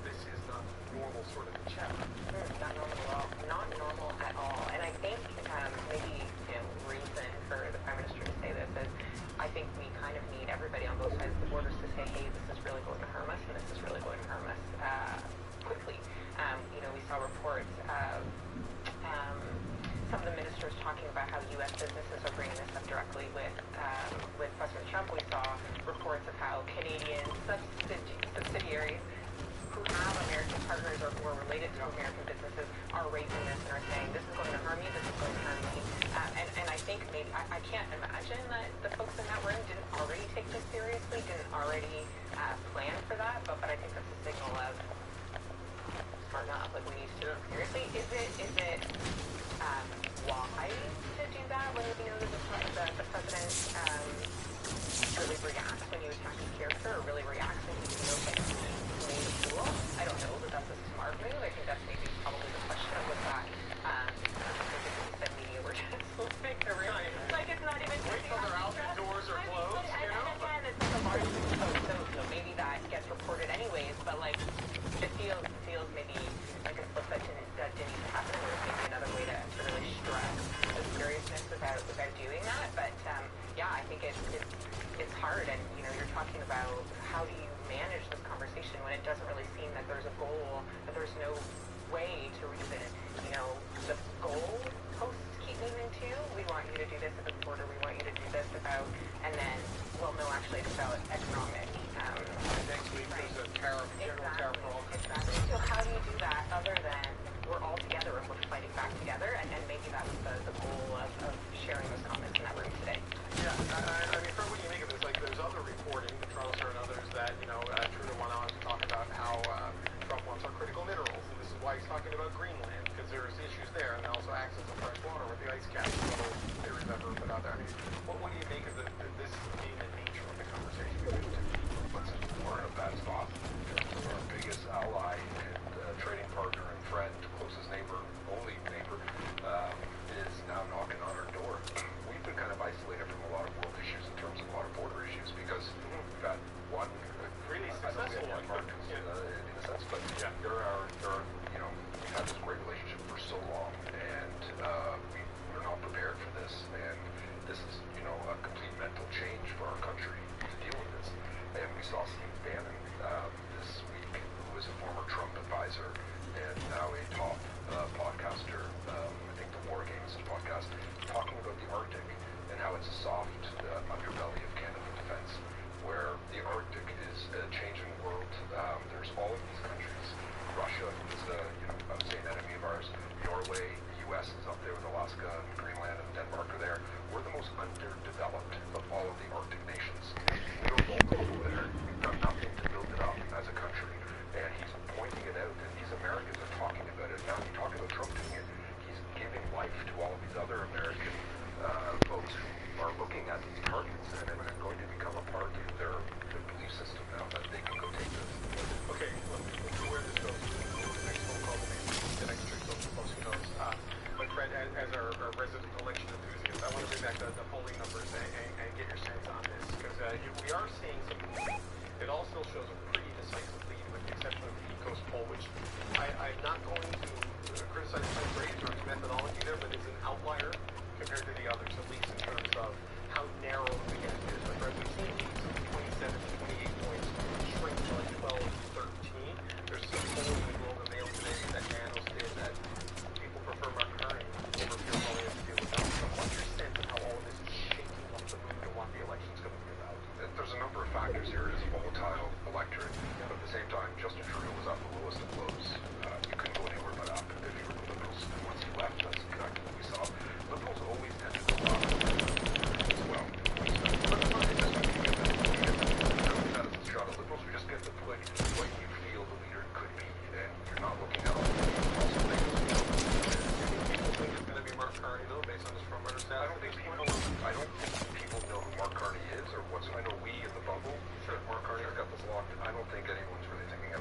this is not normal sort of chat. Not normal at all. Not normal at all. And I think maybe reason for the Prime Minister to say this is I think we kind of need everybody on both sides of the borders to say, hey, this is really going to harm us, and this is really going to harm us quickly. We saw reports of some of the ministers talking about how U.S. businesses are bringing this up directly with President Trump. We saw reports of how Canadian subsidiaries who have American partners or who are related to American businesses are raising this and are saying, this is going to harm you, this is going to harm me. And I think maybe, I can't imagine that the folks in that room didn't already take this seriously, didn't already plan for that, but I think that's a signal of smart enough, we need to take it seriously. Is it why to do that when the president really reacts when you attack his character, or really reacts when he knows that he's made a fool? I don't know that that's a smart move. I think that's maybe probably the question with that. I think if you said media were just moving around, it's not even. Wait till their outlet doors are closed, And again, it's like a large post, so maybe that gets reported anyways, but it feels maybe like a slip that didn't even happen, or maybe another way to really stress the seriousness without doing that. But yeah, I think it's hard, and you're talking about how do you manage this conversation when it doesn't really seem that there's a goal, that there's no way to reason. The goal posts keep moving to, we want you to do this at the border, we want you to do this about, and then, well, no, actually it's about economic. Next week there's a tariff, general tariff for all countries. Exactly. So how do you do that other than we're all together and we're fighting back together, and maybe that was the goal of sharing those comments in that room today. Yeah, I mean, Fred, what do you make of this? There's other reporting, the Toronto Star and others, that, Trudeau went on to talk about how Trump wants our critical minerals, and this is why he's talking about Greenland, because there's issues there, and also access to fresh water with the ice caps, and other theories I've heard put out there. I mean, what do you make of this being the nature of the conversation?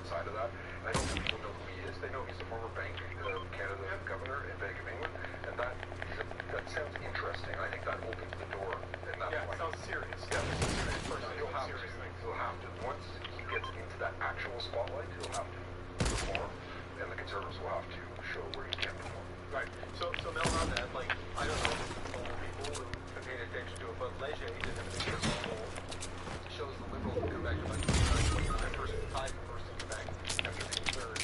outside of that. And I don't think people know who he is. They know he's a former Bank of Canada governor and Bank of England, and that sounds interesting. I think that opens the door in that point. It sounds serious. Yeah, this is serious person. He'll have to, once he gets into that actual spotlight, he'll have to perform, and the Conservatives will have to show where he can perform. Right. So Mel, on that, like, I don't know all the people who have paid attention to it, but Leger did everything possible. Shows the Liberals will come back to like 29 first, tied for first in Quebec after being third.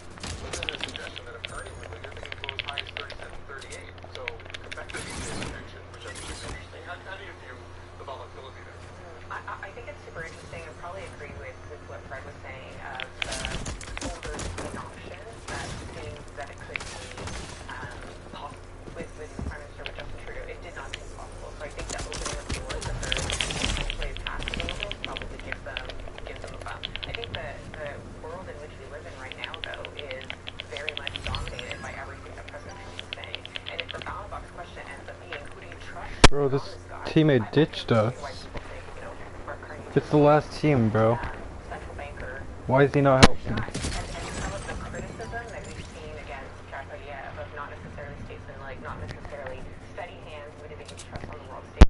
But then there's a suggestion that if Carney were leader, they can go as high as 37, 38. So Quebec could be a prediction, which I think is interesting. How do you view the volatility there? I think it's super interesting. I probably agree with what Fred was saying of the older adoption that seems that it could be possible with Prime Minister with Justin Trudeau. It did not seem possible. So I think that opening of doors that they're potentially past the Liberals probably gives them a bump. I think the world in which we live in right now, though, is very much dominated by everything that President Trump is saying. And if the ballot box question ends up being who do you trust? Bro, this teammate ditched us. It's the last team, bro. Why is he not helping? And some of the criticism that we've seen against Jack Poilievre of not necessarily statesman-like, not necessarily steady hands, who do they trust on the world stage?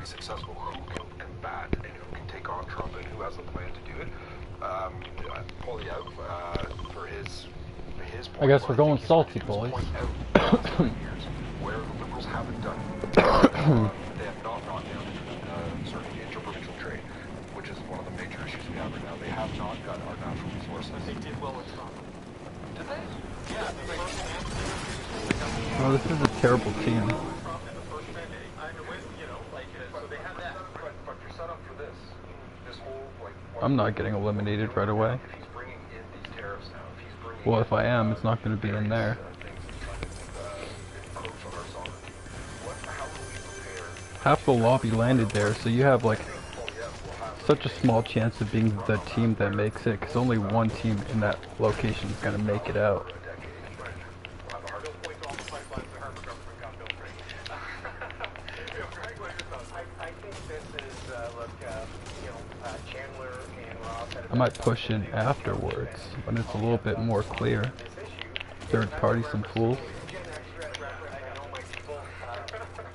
successful, who can combat and who can take on Trump and who has a plan to do it. Polyev, for his point, I guess we're going he's salty, he was boys. pointing out the last 5 years where the Liberals haven't done it. They have not gone down certain interprovincial trade, which is one of the major issues we have right now. They have not got our natural resources. They did well with Trump. Did they? Yeah, the first man. Oh, this is a terrible team. Trump in the first mandate. I mean, you know, like, so they have that. But you're set up for this. This whole, like... I'm not getting eliminated right away. If he's bringing in these tariffs now, if he's bringing Well, if I am, it's not going to be in there. things and trying to encroach on our sovereignty, how will we prepare? Half the lobby landed there, so you have like such a small chance of being the team that makes it, because only one team in that location is going to make it out. I think this is, look, you know, Chandler and Ross had a I might push in afterwards, when it's a little bit more clear. this issue. Third party, some fools. Gen X reference, I know my people, the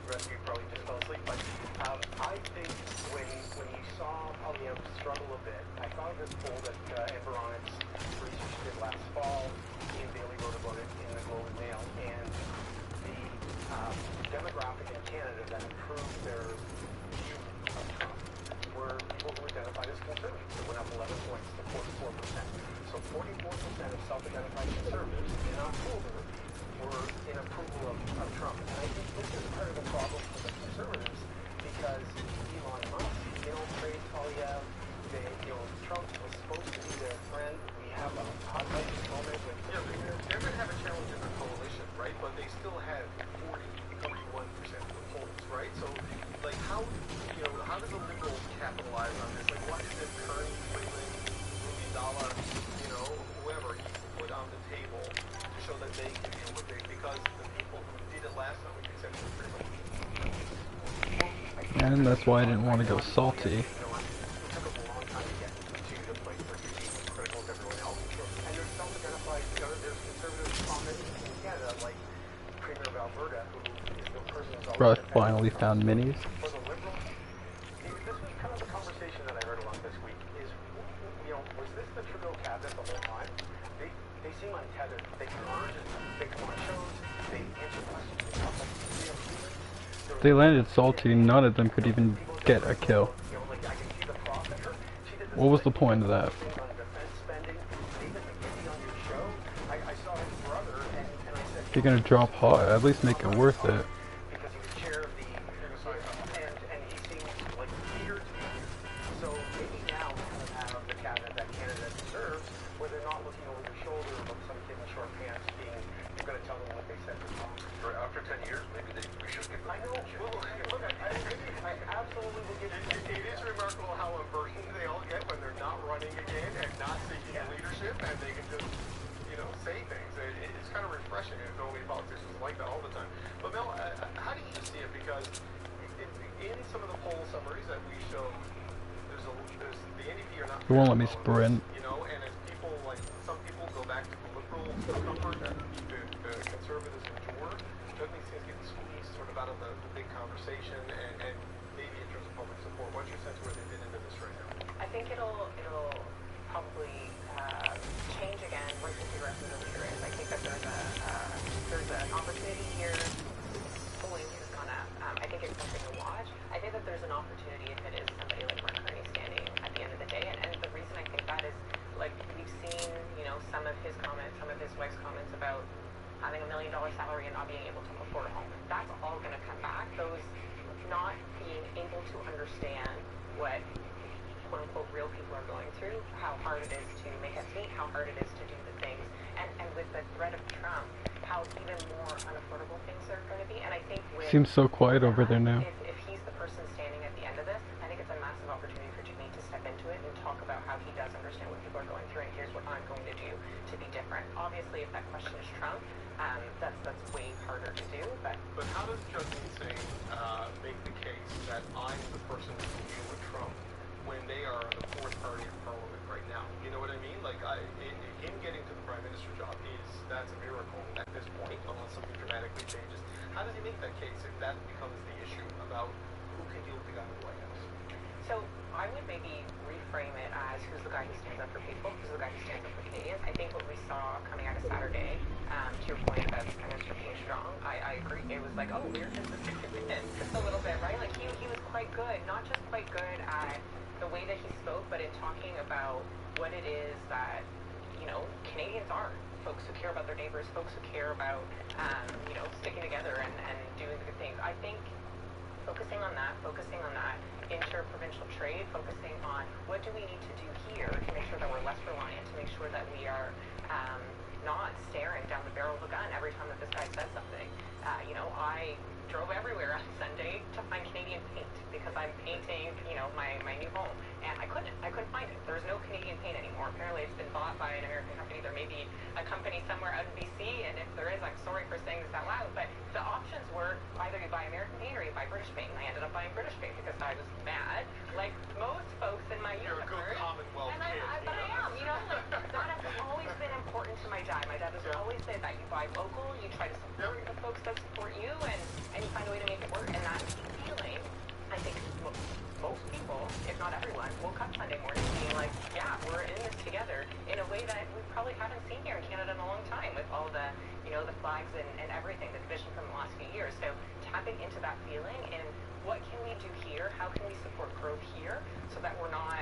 rest of you probably just fell asleep, but I think when you saw Polyev struggle a bit, I found this poll that Environics research did last fall. Ian Bailey wrote about it in the Globe and Mail, and the demographic in Canada that improved their view of Trump were people who identified as conservatives. It went up 11 points to 44%. So 44% of self-identified conservatives in October were in approval of Trump. And I think this is part of the problem for the conservatives because Elon Musk, you know, praised Polyev. Trump was supposed to be their friend. We have a hot button moment with they're going to have a challenge in the coalition, right? But they still have 41% of the polls, right? So, like, how do the Liberals capitalize on this? Like, what is it Kearney, Freeland, Ruby Dalla, whoever he can put on the table to show that they can deal with it? Because the people who did it last time, with the exception of Freeland. And that's why I didn't want to go salty. Bro, I finally found minis. for the Liberals. This was kind of the conversation that I heard along this week is, was this the Trudeau cabinet the whole time? They seem untethered. They come on shows, they answer questions, they talk like They landed salty, none of them could even get a kill. like I can see the prof in her. She did this What was the point of that? thing on defense spending. David McKinney on your show. I saw his brother and I said, If you're gonna drop hot, at least make it worth it. because he was chair of the and he seems like eager to be here. So maybe now we kind of have the cabinet that Canada deserves, where they're not looking over your shoulder about some kid in short pants being, you're going to tell them what they said was wrong. After 10 years, maybe we should give them I know. Well, look, I absolutely will give you. It is remarkable how unburdened they all get when they're not running again and not seeking leadership, and they can just, say things. It's kind of refreshing if only politicians like that all the time. But Mel, how do you see it? Because in some of the poll summaries that we showed, there's the NDP are not. It won't let me sprint. And as people some people go back to the Liberal comfort that the Conservatives endure, Dudley seems getting squeezed sort of out of the big conversation and maybe in terms of public support. What's your sense where they fit into this right now? I think it'll probably change again once we figure out who the leader is. I think that there's an opportunity here. Polling has gone up. I think it's something to watch. I think that there's an opportunity if it is somebody like Mark Carney standing at the end of the day. And the reason I think that is, like, we've seen, some of his comments, some of his wife's comments about having $1 million salary and not being able to afford a home. That's all going to come back. Those not being able to understand what quote-unquote real people are going through, how hard it is to make ends meet, how hard it is to do the things, and with the threat of Trump, how even more unaffordable things are going to be. And I think with Seems so quiet over there now. if he's the person standing at the end of this, I think it's a massive opportunity for Jimmy to step into it and talk about how he does understand what people are going through, and here's what I'm going to do to be different. Obviously, if that question is Trump, that's way harder to do, but how does Justin Singh make the case that I'm the person who can deal with Trump when they are the fourth party in Parliament right now? You know what I mean? Like, him getting to the Prime Minister job that's a miracle at this point, unless something dramatically changes. How does he make that case if that becomes the issue about who can deal with the guy in the White House? So I would maybe reframe it as who's the guy who stands up for people, who's the guy who stands up for Canadians. I think what we saw coming out of Saturday, to your point about Prime Minister being strong, I agree. It was like, oh, we're just a little bit, right? Like he was quite good, not just quite good at the way that he spoke, but in talking about what it is that, you know, Canadians are. Folks who care about their neighbors, folks who care about, you know, sticking together and doing the good things. I think focusing on that interprovincial trade, focusing on what do we need to do here to make sure that we're less reliant, to make sure that we are not staring down the barrel of a gun every time that this guy says something. You know, I drove everywhere on Sunday to find Canadian paint because I'm painting, you know, my new home, and I couldn't find it. There's no Canadian paint anymore. Apparently, it's been bought by an American company. There may be a company somewhere out in BC, and if there is, I'm sorry for saying this out loud, but the options were either you buy American paint or you buy British paint. And I ended up buying British paint because I was mad, like most folks in my You're a good universe. Commonwealth And kid. but I am, you know, like that has always been important to my dad. My dad has always said that you buy local, you try to support the folks that support you, and you find a way to make it work. And that feeling, I think most people, if not everyone, woke up Sunday morning being like, yeah, we're in this together in a way that we probably haven't seen here in Canada in a long time with all the, you know, the flags and everything, the division from the last few years. So tapping into that feeling and what can we do here? How can we support growth here so that we're not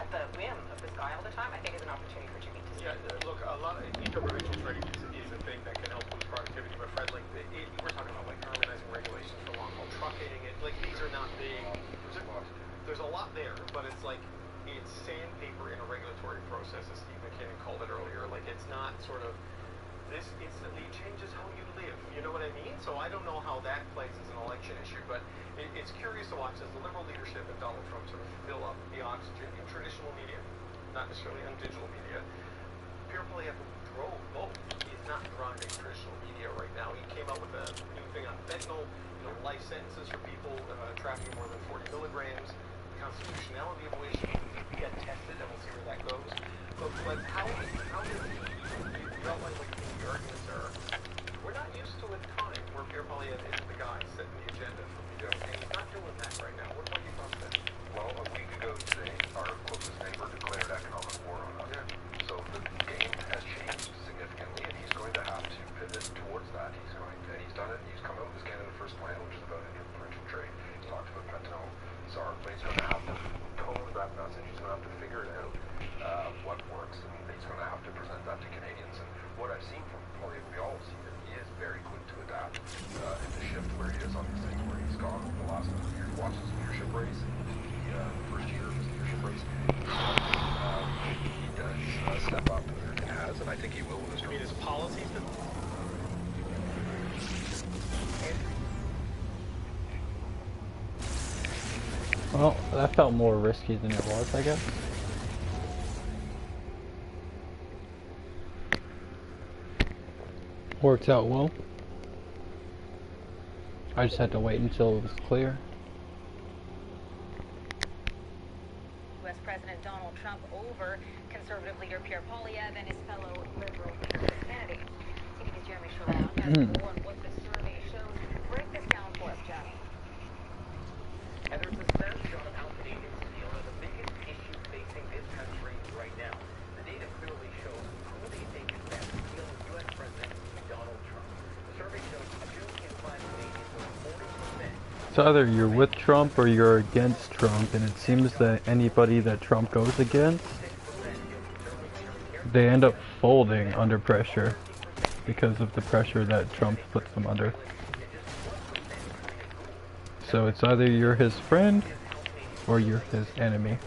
at the whim of this guy all the time? I think is an opportunity for GB to Yeah, look, a lot of interprovincial trading is a thing that can help boost productivity. But Fred, like, we're talking about like harmonizing regulations for long-haul trucking. Like these are not big. There's a lot there, but it's like it's sandpaper in a regulatory process, as Steve McKinnon called it earlier. Like it's not sort of this instantly changes how you live. You know what I mean? So I don't know how that plays as an election issue, but it's curious to watch as the Liberal leadership and Donald Trump sort of fill up the oxygen in traditional media, not necessarily on digital media. Pierre Poilievre, who drove both, is not driving traditional media right now. He came out with a new thing on fentanyl, you know, life sentences for people trafficking more than 40 milligrams, the constitutionality of which get tested, and we'll see where that goes. But how does he felt like the arguments are? We're not used to a time where Pierre Poilievre isn't the guy setting the agenda for media, and he's not doing that right now. What are your thoughts on that? Well, a week ago today, our closest neighbor declared economic war on us. Yeah. So the game has changed significantly, and he's going to have to pivot towards that. He's done it. He's come out with his Canada First plan, which is about interprovincial trade. He's talked about fentanyl, SAR, but he's going to have to tone that message. He's going to have to figure it out, what works, and he's going to have to present that to Canadians. And what I've seen from Poilievre, we all see that he is very quick to adapt and to shift where he is on these things, where he's gone over the last number of years. Watch his leadership race, the first year of his leadership race. He does step up, and has, and I think he will with his. I mean, his policies. Well, that felt more risky than it was, I guess. Worked out well. I just had to wait until it was clear. U.S. President Donald Trump over Conservative leader Pierre Poilievre and his fellow Liberal leadership candidates. CTV's Jeremy Sherlock has more on what the survey shows. Break this down for us, Johnny. And there's a snapshot of how Canadians feel on the biggest issue facing this country right now. The data clearly shows who they think is best to deal with U.S. President Donald Trump. The survey shows 2 in 5 Canadians, or 40%. It's either you're with Trump or you're against Trump, and it seems that anybody that Trump goes against, they end up folding under pressure because of the pressure that Trump puts them under. So it's either you're his friend or you're his enemy.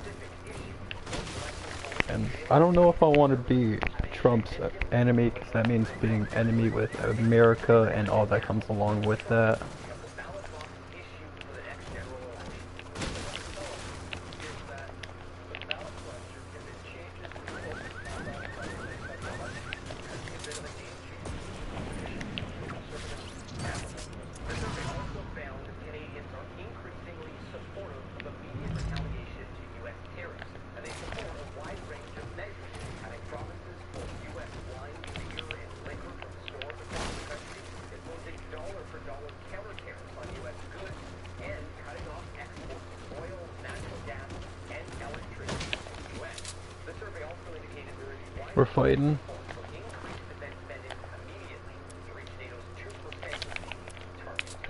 And I don't know if I want to be Trump's enemy, because that means being enemy with America and all that comes along with that. we're fighting.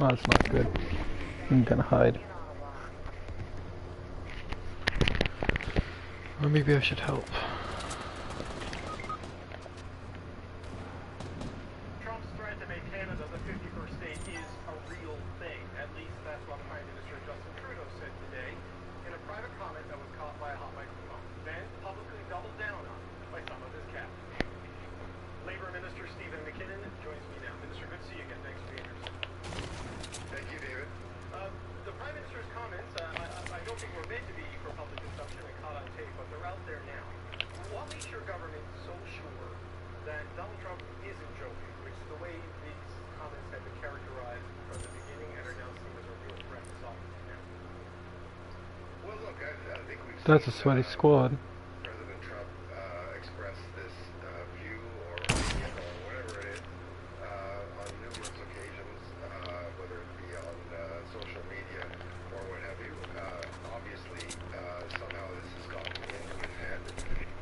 Oh, that's not good. I'm gonna hide. Or maybe I should help. Trump's threat to make Canada the 51st state is a real thing. At least that's what Prime Minister Justin Trudeau said today in a private comment that was caught by a hot microphone, then publicly doubled down on by some of his cabinet. Labour Minister Stephen McKinnon joins me now. Minister, good to see you again. Thanks for being here. Thank you, David. The Prime Minister's comments, I don't think were meant to be for public consumption and caught on tape, but they're out there now. What makes your government so sure that Donald Trump isn't joking, which is the way these comments have been characterized from the beginning and are now seen as a real threat to sovereignty now? Well, look, I think we've That's a seen, sweaty squad. President Trump express this view or opinion or whatever it is on numerous occasions, whether it be on social media or what have you. Obviously, somehow this has gotten into his head.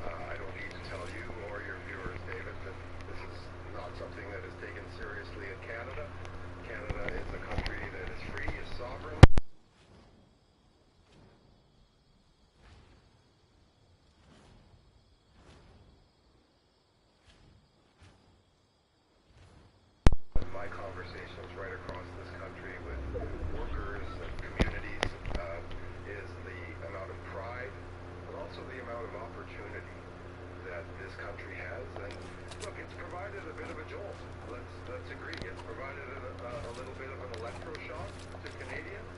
I don't need to tell you or your viewers, David, that this is not something that is taken seriously in Canada. Canada is a country that is free, is sovereign. My conversations right across this country with workers and communities is the amount of pride, but also the amount of opportunity that this country has. And look, it's provided a bit of a jolt. Let's agree. It's provided a little bit of an electroshock to Canadians.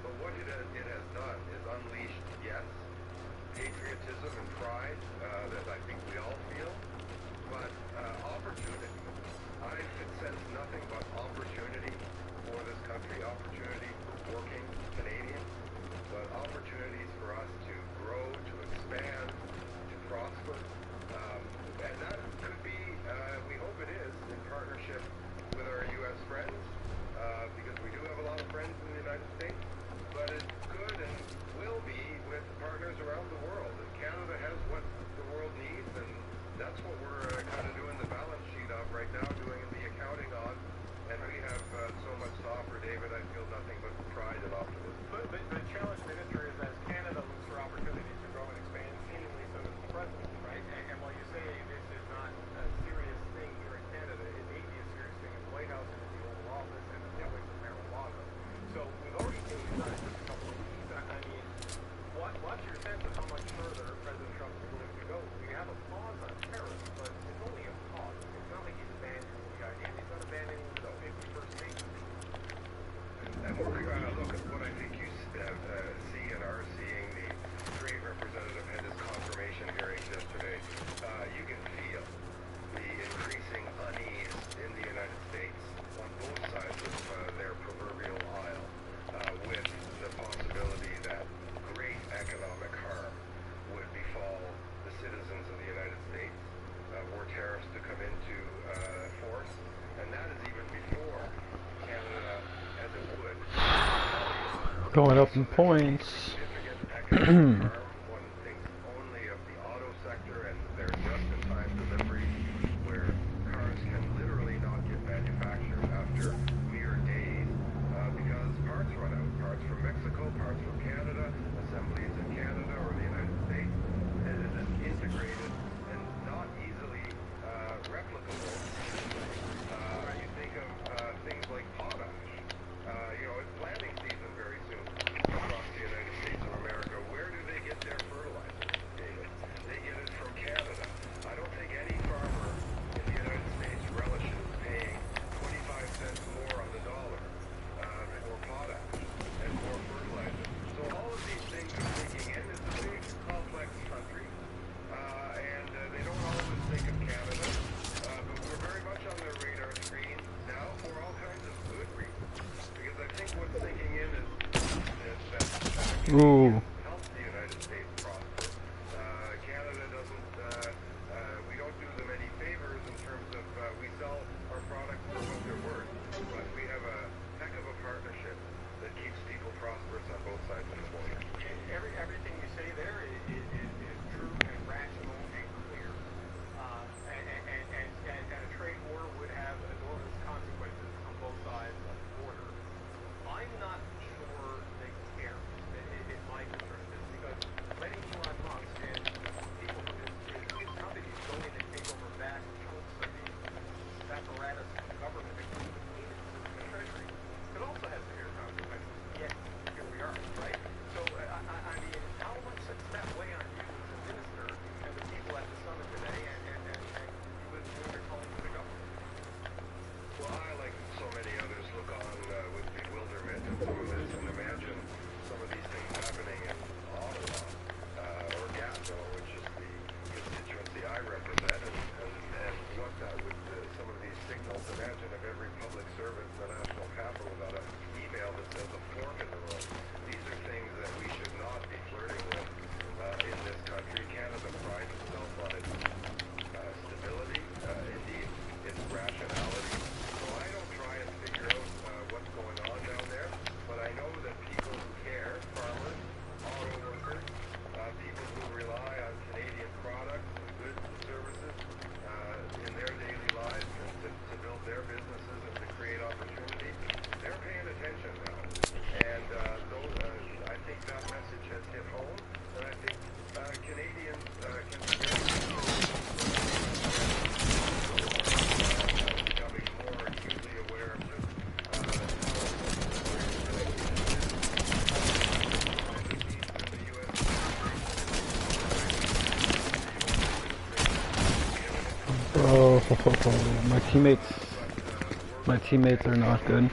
But what it has done is unleashed, yes, patriotism and pride that I think we all feel, but opportunity. I could sense nothing but opportunity for this country, opportunity for working Canadians, but opportunities for us to grow, to expand, to prosper. And that could be, we hope it is, in partnership with our U.S. friends, because we do have a lot of friends in the United States, but it could and will be with partners around the world. And Canada has what the world needs, and that's what we're kind of doing the balance sheet of right now, doing the accounting on, and we have so much to offer, David. I feel nothing but pride and optimism. But the challenge, Minister, is as Canada looks for opportunities to grow and expand, seemingly so does the President, right? And while you say this is not a serious thing here in Canada, it may be a serious thing in the White House and in the Oval Office and in the place of Mar-a-Lago. So we've already seen it's not just a couple of weeks. I mean, what's your sense of how much further President Trump is willing to go? We have a pause on terrorism, but it's only a pause. It's not like he's abandoning the idea. He's not abandoning the 51st state. And look, what I think you see and are seeing, the trade representative had his confirmation hearings yesterday. You can feel the increasing unease in the United States on both sides of their proverbial aisle, with the possibility that great economic harm would befall the citizens of the United States were tariffs to come into force, and that is even before Canada, as it would, Going up in points. significant economic harm. One thinks only of the auto sector and their just-in-time delivery, where cars can literally not get manufactured after mere days because parts run out. Parts from Mexico, parts from Canada, assemblies in Canada or the United States. It is an integrated and not easily replicable. You think of things like potash. It's planting season very soon across the United States of America. Where do they get their fertilizer, David? They get it from Canada. I don't think any farmer in the United States relishes paying 25 cents more on the dollar for potash and for fertilizer. So all of these things are sinking in. It's a big, complex country, and they don't always think of Canada, but we're very much on their radar screen now for all kinds of good reasons. Because I think what's sinking in is that Ooh. helps the United States prosper. Canada doesn't, we don't do them any favors in terms of we sell our products for what they're worth, but we have a heck of a partnership that keeps people prosperous on both sides of the border. Everything you say there is true and rational and clear. My teammates are not good.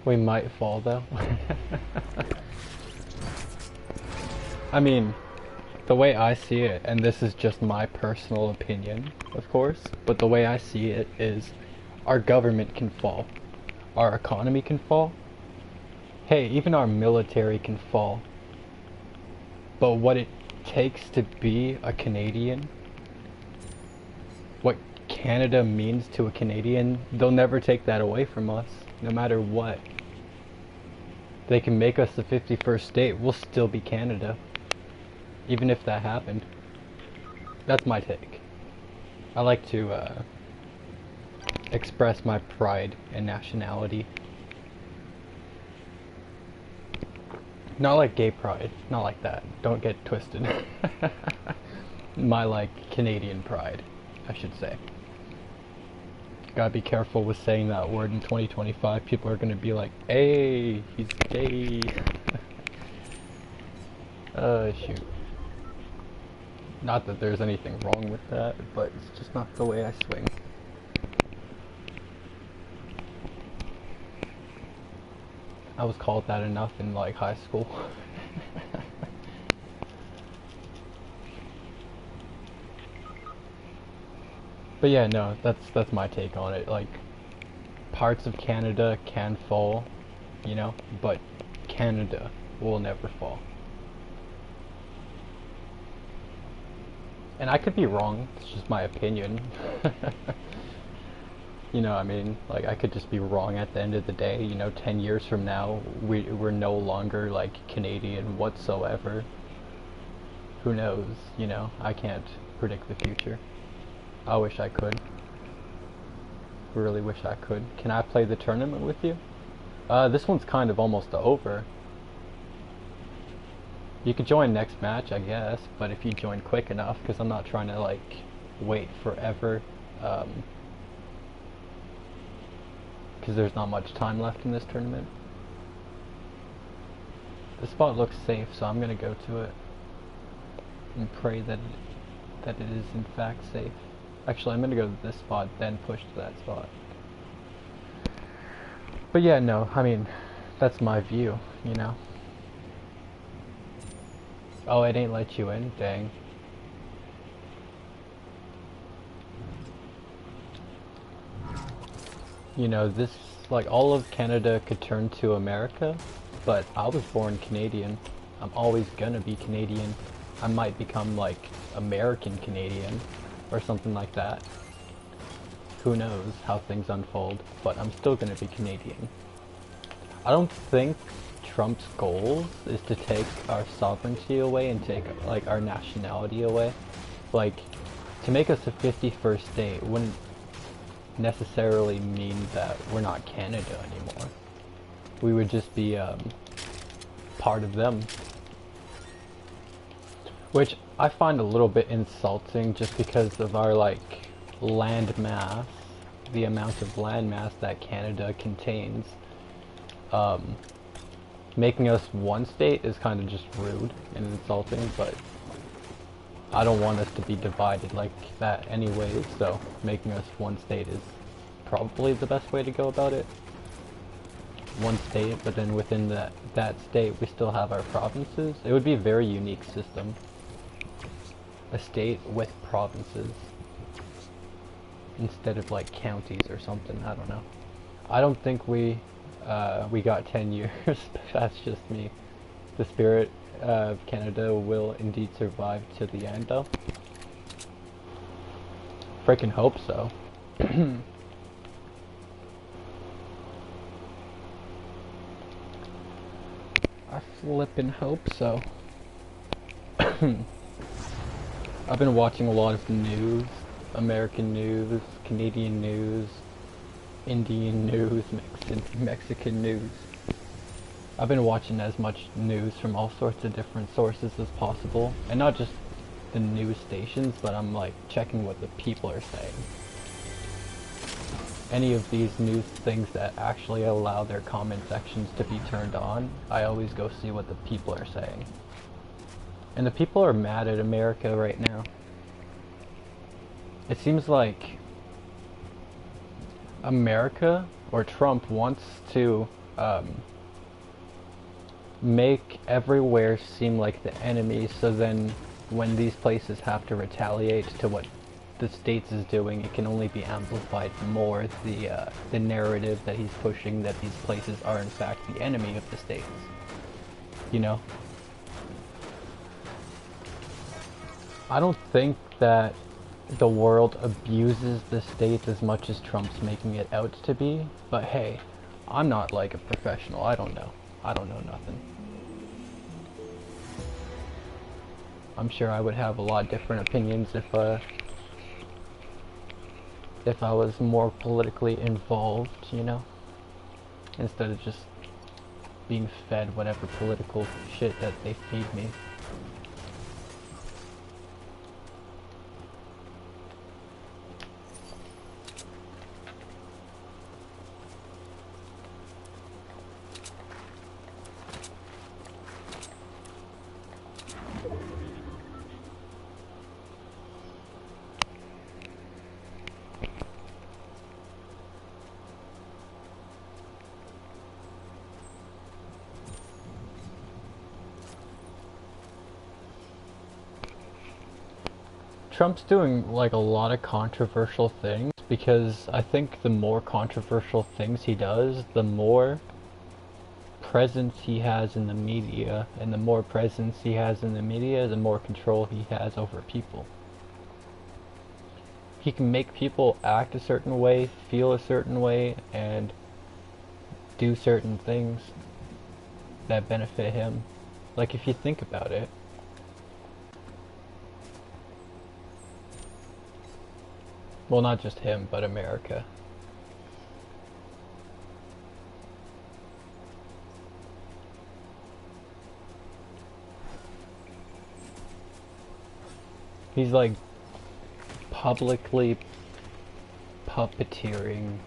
We might fall though. I mean, the way I see it, and this is just my personal opinion, of course, but the way I see it is our government can fall, our economy can fall, hey, even our military can fall, but what it takes to be a Canadian, what Canada means to a Canadian, they'll never take that away from us, no matter what. They can make us the 51st state, we'll still be Canada. Even if that happened. That's my take. I like to express my pride and nationality. Not like gay pride, not like that. Don't get twisted. My like Canadian pride, I should say. Gotta be careful with saying that word in 2025. People are gonna be like, hey, he's gay. Shoot. Not that there's anything wrong with that, but it's just not the way I swing. I was called that enough in like high school. But yeah, no, that's my take on it. Like, parts of Canada can fall, you know, but Canada will never fall. And I could be wrong, it's just my opinion. You know, I mean, like, I could just be wrong at the end of the day. You know, 10 years from now, we're no longer, like, Canadian whatsoever. Who knows, you know? I can't predict the future. I wish I could. Really wish I could. Can I play the tournament with you? This one's kind of almost over. You could join next match, I guess, but if you join quick enough, because I'm not trying to, like, wait forever. Because there's not much time left in this tournament. The spot looks safe, so I'm gonna go to it and pray that it is in fact safe. Actually, I'm gonna go to this spot, then push to that spot. But yeah, no, I mean, that's my view, you know. Oh, it ain't let you in? Dang. You know, this, like, all of Canada could turn to America, but I was born Canadian. I'm always gonna be Canadian. I might become, like, American Canadian, or something like that. Who knows how things unfold, but I'm still gonna be Canadian. I don't think Trump's goal is to take our sovereignty away and take, like, our nationality away. Like, to make us a 51st state wouldn't necessarily mean that we're not Canada anymore. We would just be part of them, which I find a little bit insulting just because of our like land mass, the amount of land mass that Canada contains. Making us one state is kind of just rude and insulting, but I don't want us to be divided like that anyways, so making us one state is probably the best way to go about it. One state, but then within that state we still have our provinces. It would be a very unique system. A state with provinces instead of like counties or something, I don't know. I don't think we got 10 years, but that's just me. The spirit of Canada will indeed survive to the end, though. Freaking hope so. I flippin' hope so. I've been watching a lot of news, American news, Canadian news, Indian news, Mexican news. I've been watching as much news from all sorts of different sources as possible, and not just the news stations, but I'm like checking what the people are saying. Any of these news things that actually allow their comment sections to be turned on, I always go see what the people are saying. And the people are mad at America right now. It seems like America, or Trump, wants to make everywhere seem like the enemy, so then when these places have to retaliate to what the States is doing, it can only be amplified more, the narrative that he's pushing, that these places are in fact the enemy of the States. You know? I don't think that the world abuses the States as much as Trump's making it out to be, but hey, I'm not like a professional, I don't know. I don't know nothing. I'm sure I would have a lot different opinions if I was more politically involved, you know, instead of just being fed whatever political shit that they feed me. Trump's doing like a lot of controversial things because I think the more controversial things he does, the more presence he has in the media, and the more presence he has in the media, the more control he has over people. He can make people act a certain way, feel a certain way, and do certain things that benefit him. Like if you think about it, well, not just him, but America. He's like publicly puppeteering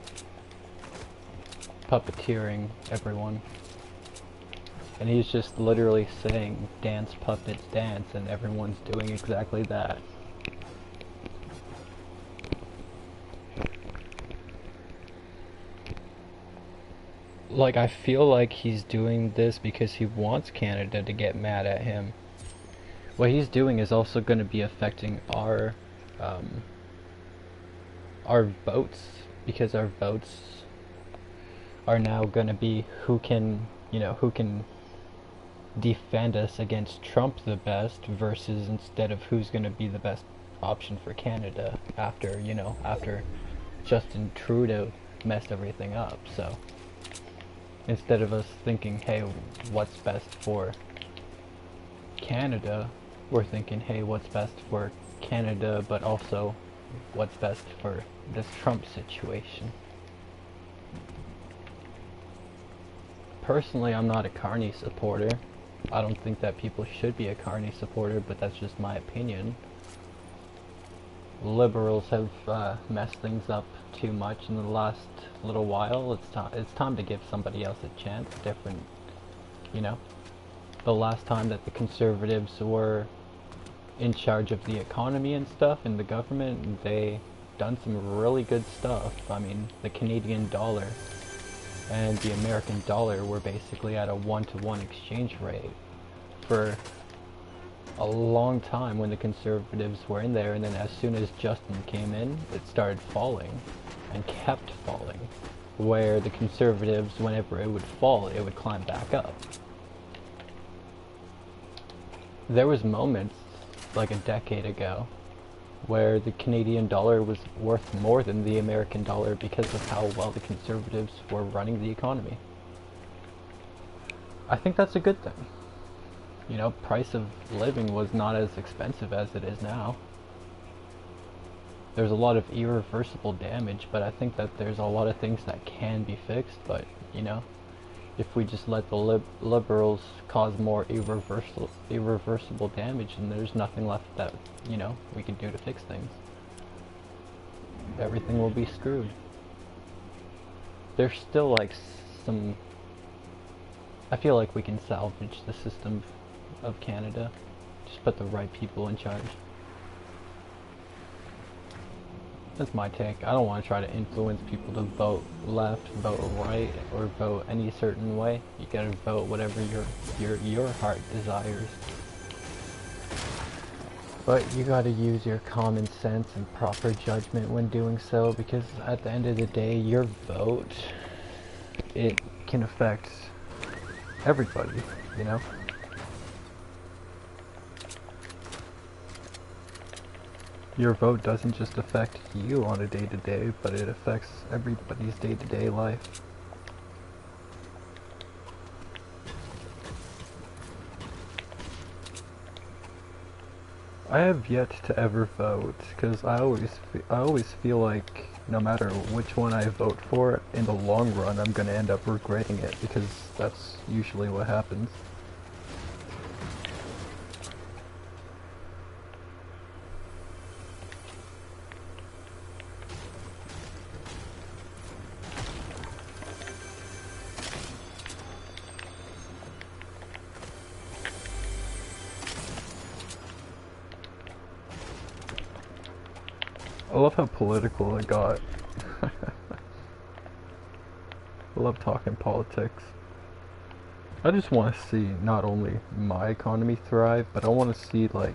everyone. And he's just literally saying, dance puppets dance, and everyone's doing exactly that. Like, I feel like he's doing this because he wants Canada to get mad at him. What he's doing is also going to be affecting our votes, because our votes are now going to be who can defend us against Trump the best, versus instead of who's going to be the best option for Canada after Justin Trudeau messed everything up. So instead of us thinking, hey, what's best for Canada, we're thinking, hey, what's best for Canada, but also what's best for this Trump situation. Personally, I'm not a Carney supporter. I don't think that people should be a Carney supporter, but that's just my opinion. Liberals have messed things up too much in the last little while. It's time to give somebody else a chance, different, you know. The last time that the Conservatives were in charge of the economy and stuff in the government, they done some really good stuff. I mean, the Canadian dollar and the American dollar were basically at a 1-to-1 exchange rate for a long time when the Conservatives were in there, and then as soon as Justin came in, it started falling and kept falling, where the Conservatives, whenever it would fall, it would climb back up. There was moments like a decade ago where the Canadian dollar was worth more than the American dollar because of how well the Conservatives were running the economy. I think that's a good thing. You know, price of living was not as expensive as it is now. There's a lot of irreversible damage, but I think that there's a lot of things that can be fixed, but, you know, if we just let the liberals cause more irreversible damage, then there's nothing left that, you know, we can do to fix things. Everything will be screwed. There's still like some... I feel like we can salvage the system of Canada. Just put the right people in charge. That's my take. I don't want to try to influence people to vote left, vote right, or vote any certain way. You gotta vote whatever your heart desires. But you gotta use your common sense and proper judgment when doing so, because at the end of the day, your vote, it can affect everybody, you know? Your vote doesn't just affect you on a day-to-day, but it affects everybody's day-to-day life. I have yet to ever vote because I always feel like no matter which one I vote for, in the long run I'm gonna end up regretting it because that's usually what happens. I love how political it got. I love talking politics. I just want to see not only my economy thrive, but I want to see I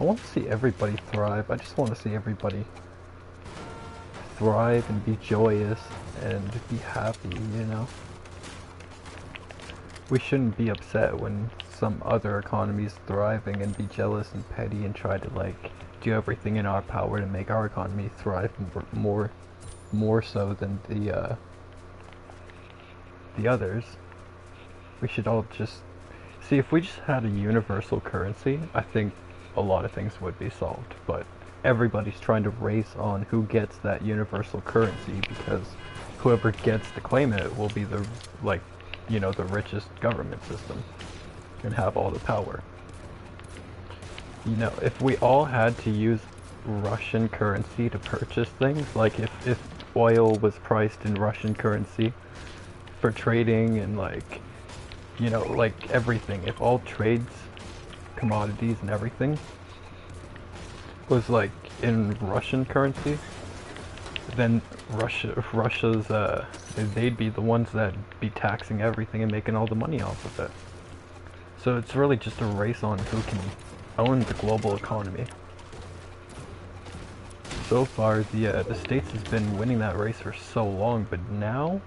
want to see everybody thrive. I just want to see everybody thrive and be joyous and be happy, you know? We shouldn't be upset when some other economy is thriving and be jealous and petty and try to do everything in our power to make our economy thrive more so than the others. We should all just see if we just had a universal currency, I think a lot of things would be solved, but everybody's trying to race on who gets that universal currency because whoever gets to claim it will be the the richest government system and have all the power. You know, if we all had to use Russian currency to purchase things, like if oil was priced in Russian currency for trading and everything, if all trades, commodities and everything was in Russian currency, then Russia's they'd be the ones that'd be taxing everything and making all the money off of it. So it's really just a race on who can own the global economy. So far, the States has been winning that race for so long, but now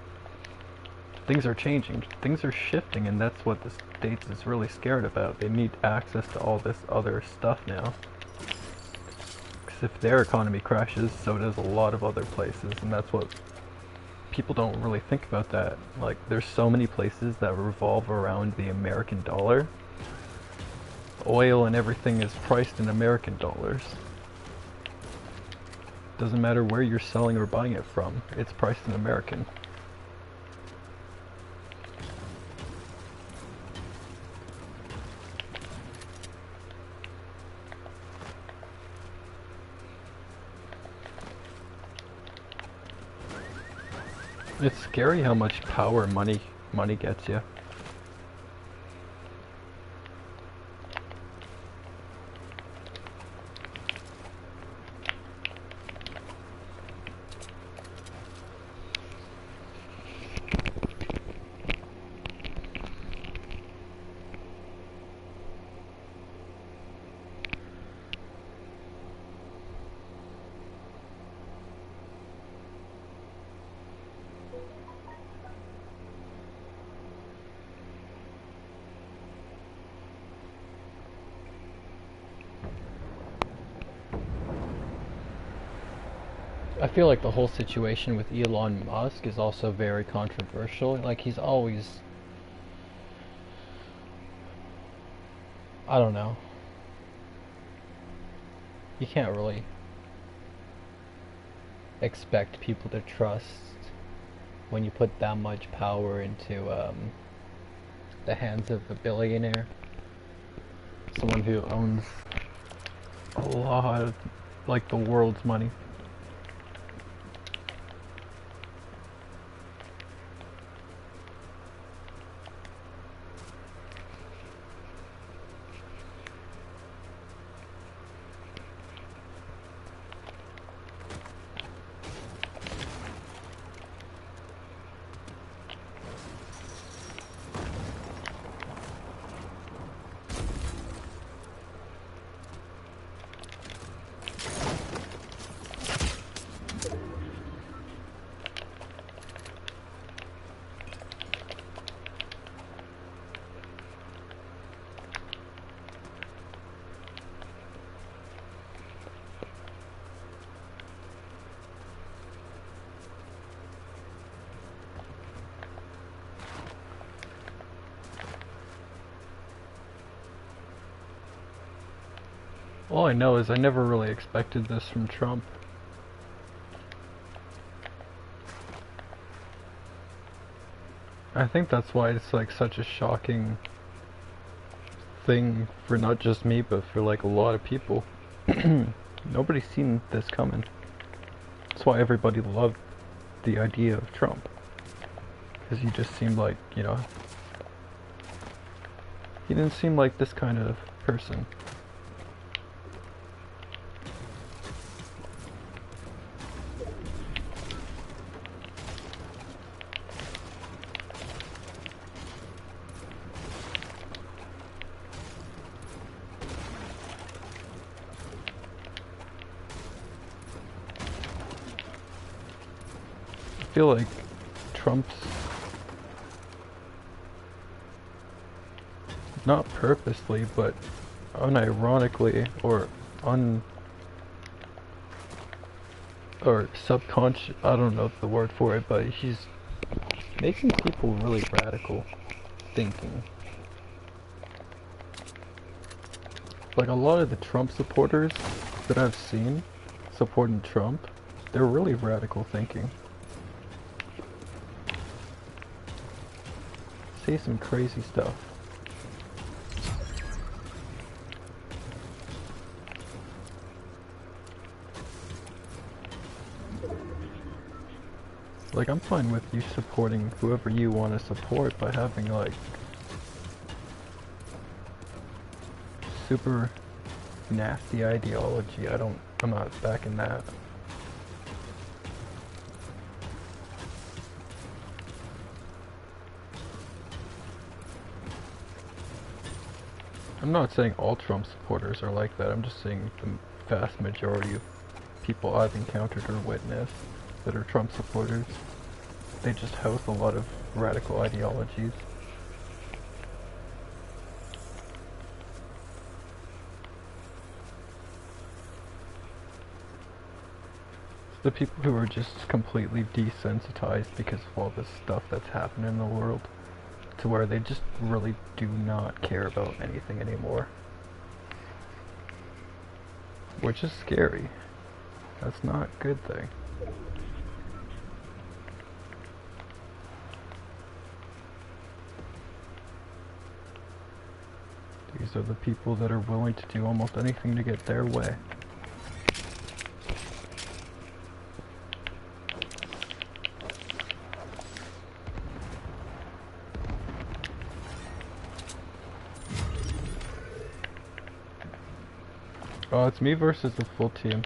things are changing, things are shifting, and that's what the States is really scared about. They need access to all this other stuff now. Because if their economy crashes, so does a lot of other places, and that's what people don't really think about that. Like, there's so many places that revolve around the American dollar. Oil and everything is priced in American dollars. Doesn't matter where you're selling or buying it from, it's priced in American. It's scary how much power money gets you. I feel like the whole situation with Elon Musk is also very controversial. Like, he's always... I don't know. You can't really expect people to trust when you put that much power into the hands of a billionaire. Someone who owns a lot of, the world's money. All I know is I never really expected this from Trump. I think that's why it's like such a shocking thing for not just me, but for like a lot of people. Nobody's seen this coming. That's why everybody loved the idea of Trump. Because he just seemed like, you know, he didn't seem like this kind of person. I feel like Trump's not purposely, but unironically or subconscious, I don't know the word for it, but he's making people really radical thinking. Like a lot of the Trump supporters that I've seen supporting Trump, they're really radical thinking. Say some crazy stuff. Like, I'm fine with you supporting whoever you want to support by having, like, super nasty ideology. I'm not backing that. I'm not saying all Trump supporters are like that. I'm just saying the vast majority of people I've encountered or witnessed that are Trump supporters, they just house a lot of radical ideologies. The people who are just completely desensitized because of all this stuff that's happening in the world, to where they just really do not care about anything anymore. Which is scary. That's not a good thing. These are the people that are willing to do almost anything to get their way. Oh, it's me versus the full team.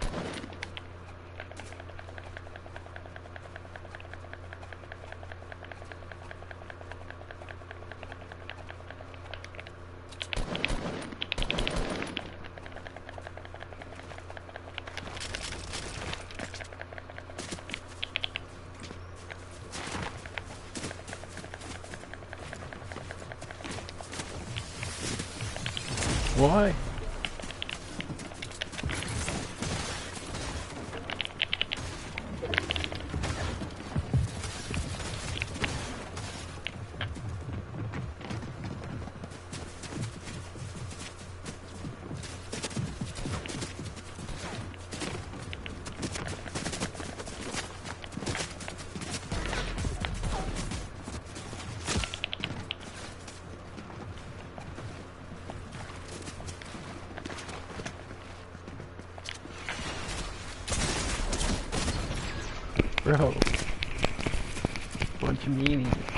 Why? Bro. Bunch of meanies.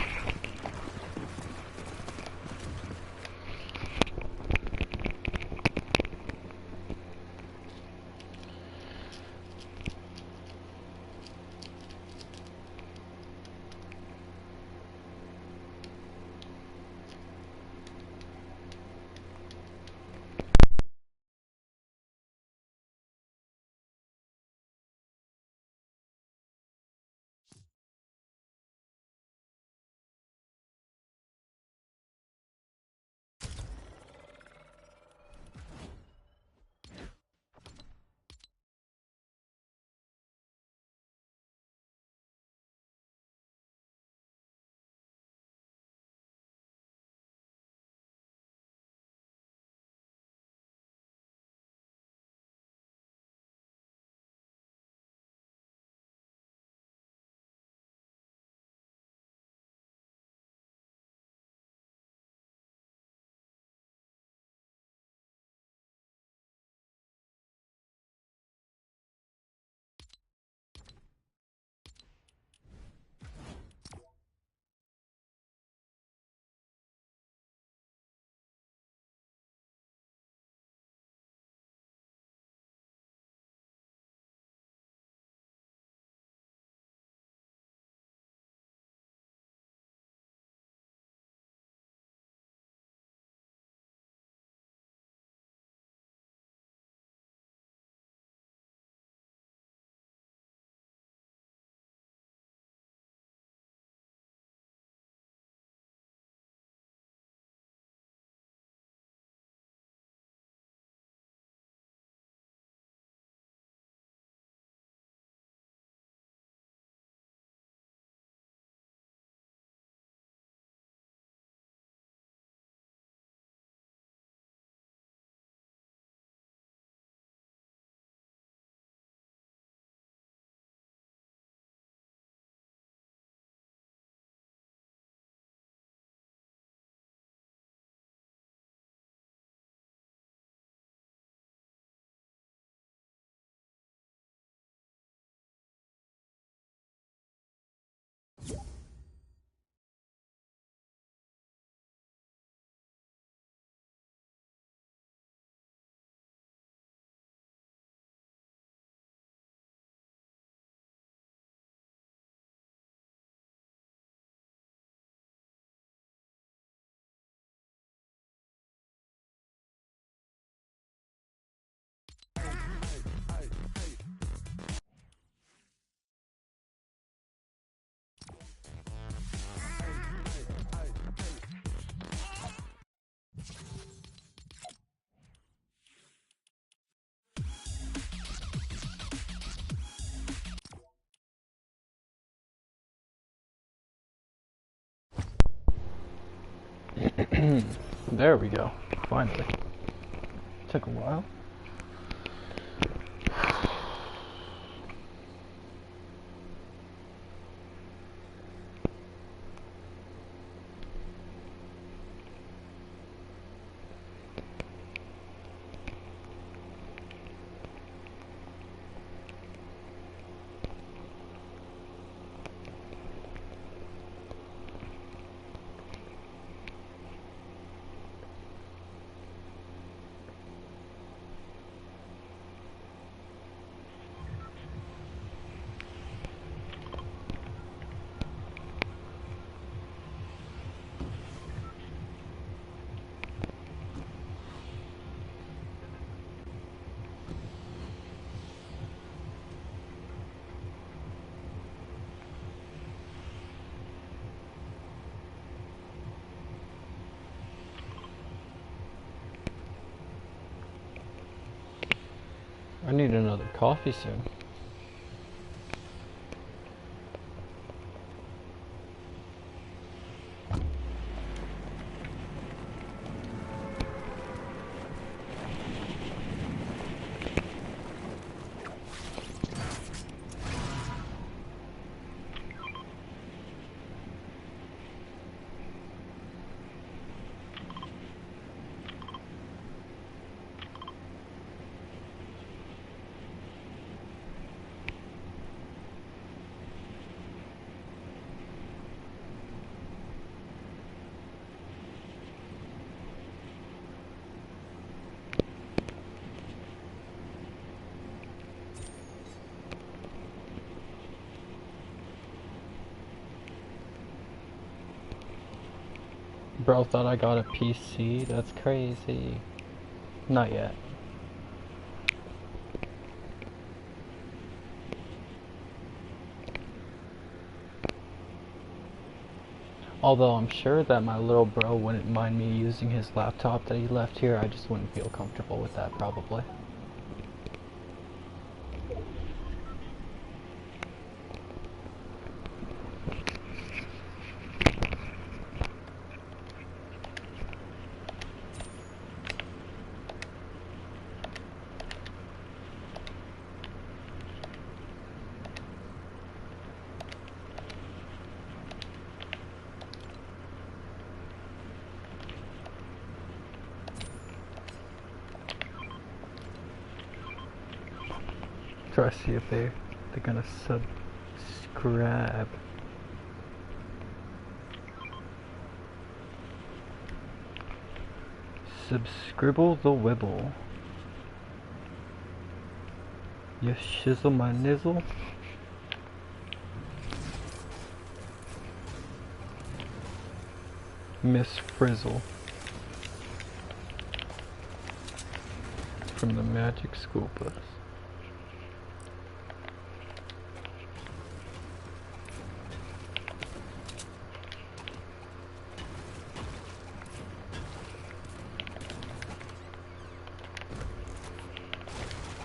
There we go. Finally. Took a while. I need another coffee soon. Bro thought I got a PC? That's crazy. Not yet. Although I'm sure that my little bro wouldn't mind me using his laptop that he left here, I just wouldn't feel comfortable with that probably. Try to see if they're gonna subscribe. Subscribble the wibble. You shizzle my nizzle. Miss Frizzle. From the Magic School Bus.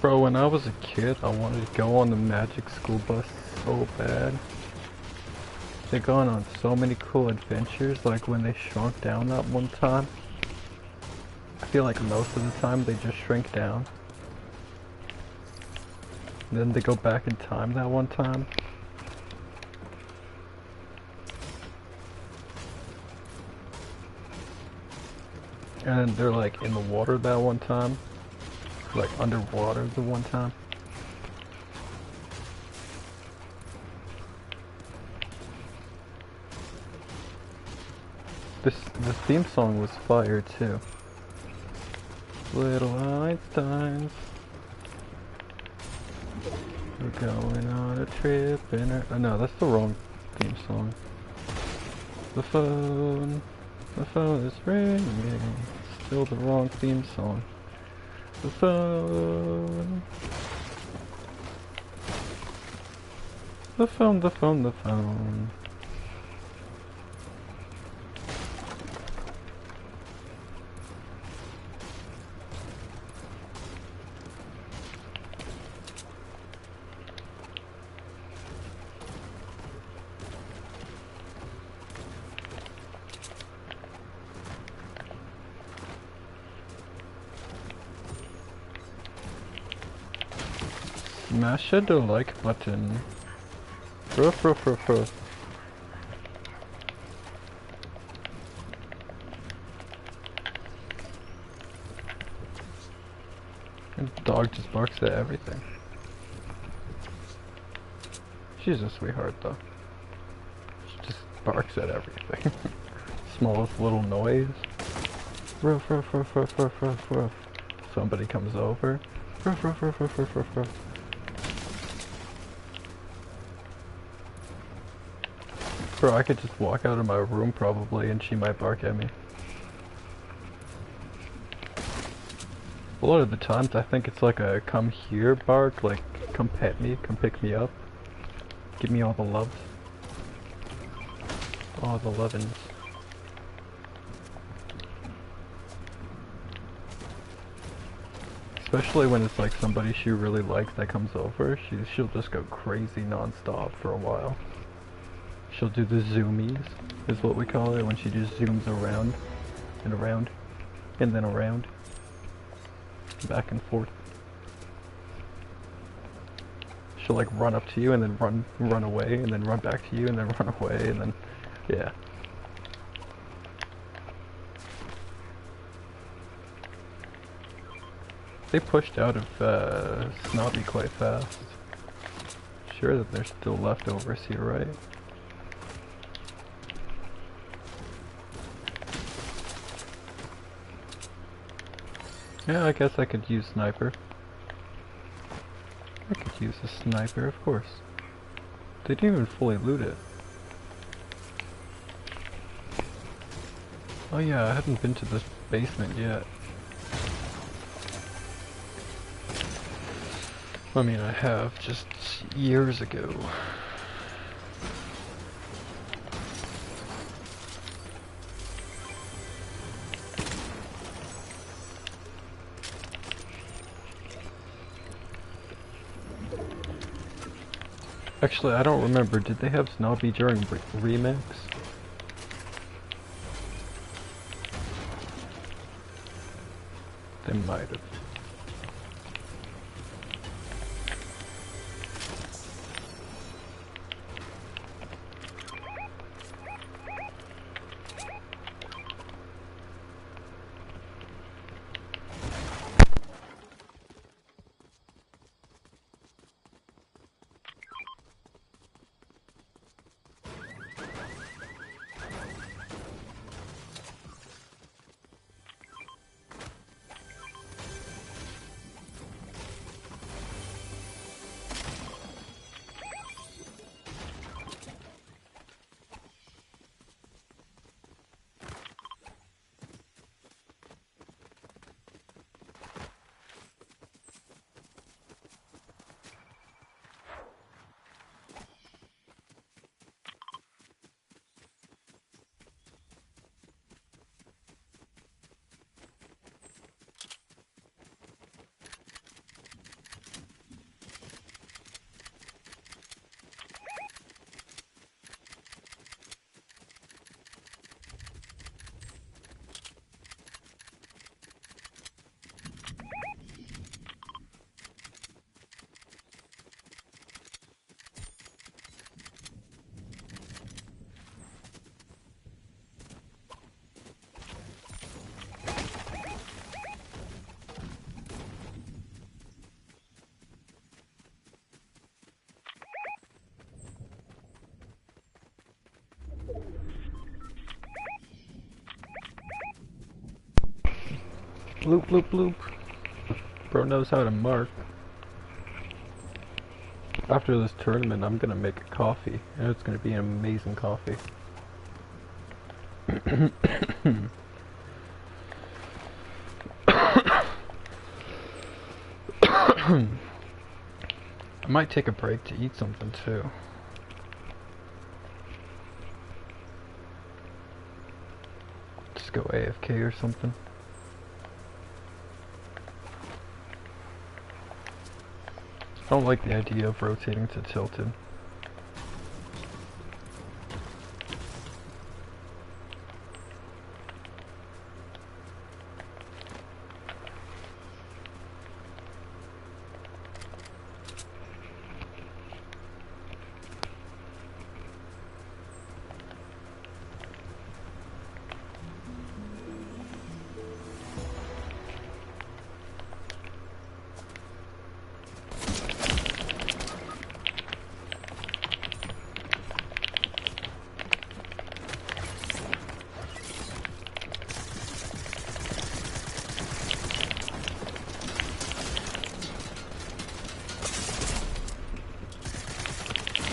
Bro, when I was a kid, I wanted to go on the Magic School Bus so bad. They've gone on so many cool adventures, like when they shrunk down that one time. I feel like most of the time they just shrink down. And then they go back in time that one time. And they're like in the water that one time. Like underwater the one time. This theme song was fire too. Little Einsteins. We're going on a trip in our... Oh no, that's the wrong theme song. The phone is ringing. Still the wrong theme song. The phone. The phone, the phone, the phone. Mash the like button. Ruff, ruff, ruff, ruff. And the dog just barks at everything. She's a sweetheart though. She just barks at everything. Smallest little noise. Ruff, ruff, ruff, ruff, ruff, ruff, ruff. Somebody comes over. Ruff, ruff, ruff, ruff, ruff, ruff, ruff. Bro, I could just walk out of my room probably and she might bark at me. A lot of the times I think it's like a come here bark, like come pet me, come pick me up. Give me all the loves. All the lovin's. Especially when it's like somebody she really likes that comes over, she'll just go crazy non-stop for a while. She'll do the zoomies, is what we call it, when she just zooms around, and around, and then around, back and forth. She'll like run up to you and then run away, and then run back to you and then run away, and then, yeah. They pushed out of Snobby quite fast. Sure that there's still leftovers here, right? Yeah, I guess I could use sniper. I could use a sniper, of course. They didn't even fully loot it. Oh yeah, I haven't been to this basement yet. I mean, I have, just years ago. Actually, I don't remember. Did they have Snobby during Remix? They might have. Bloop bloop bloop. Bro knows how to mark. After this tournament, I'm gonna make a coffee, and it's gonna be an amazing coffee. I might take a break to eat something too. Just go AFK or something. I don't like the idea of rotating to tilted.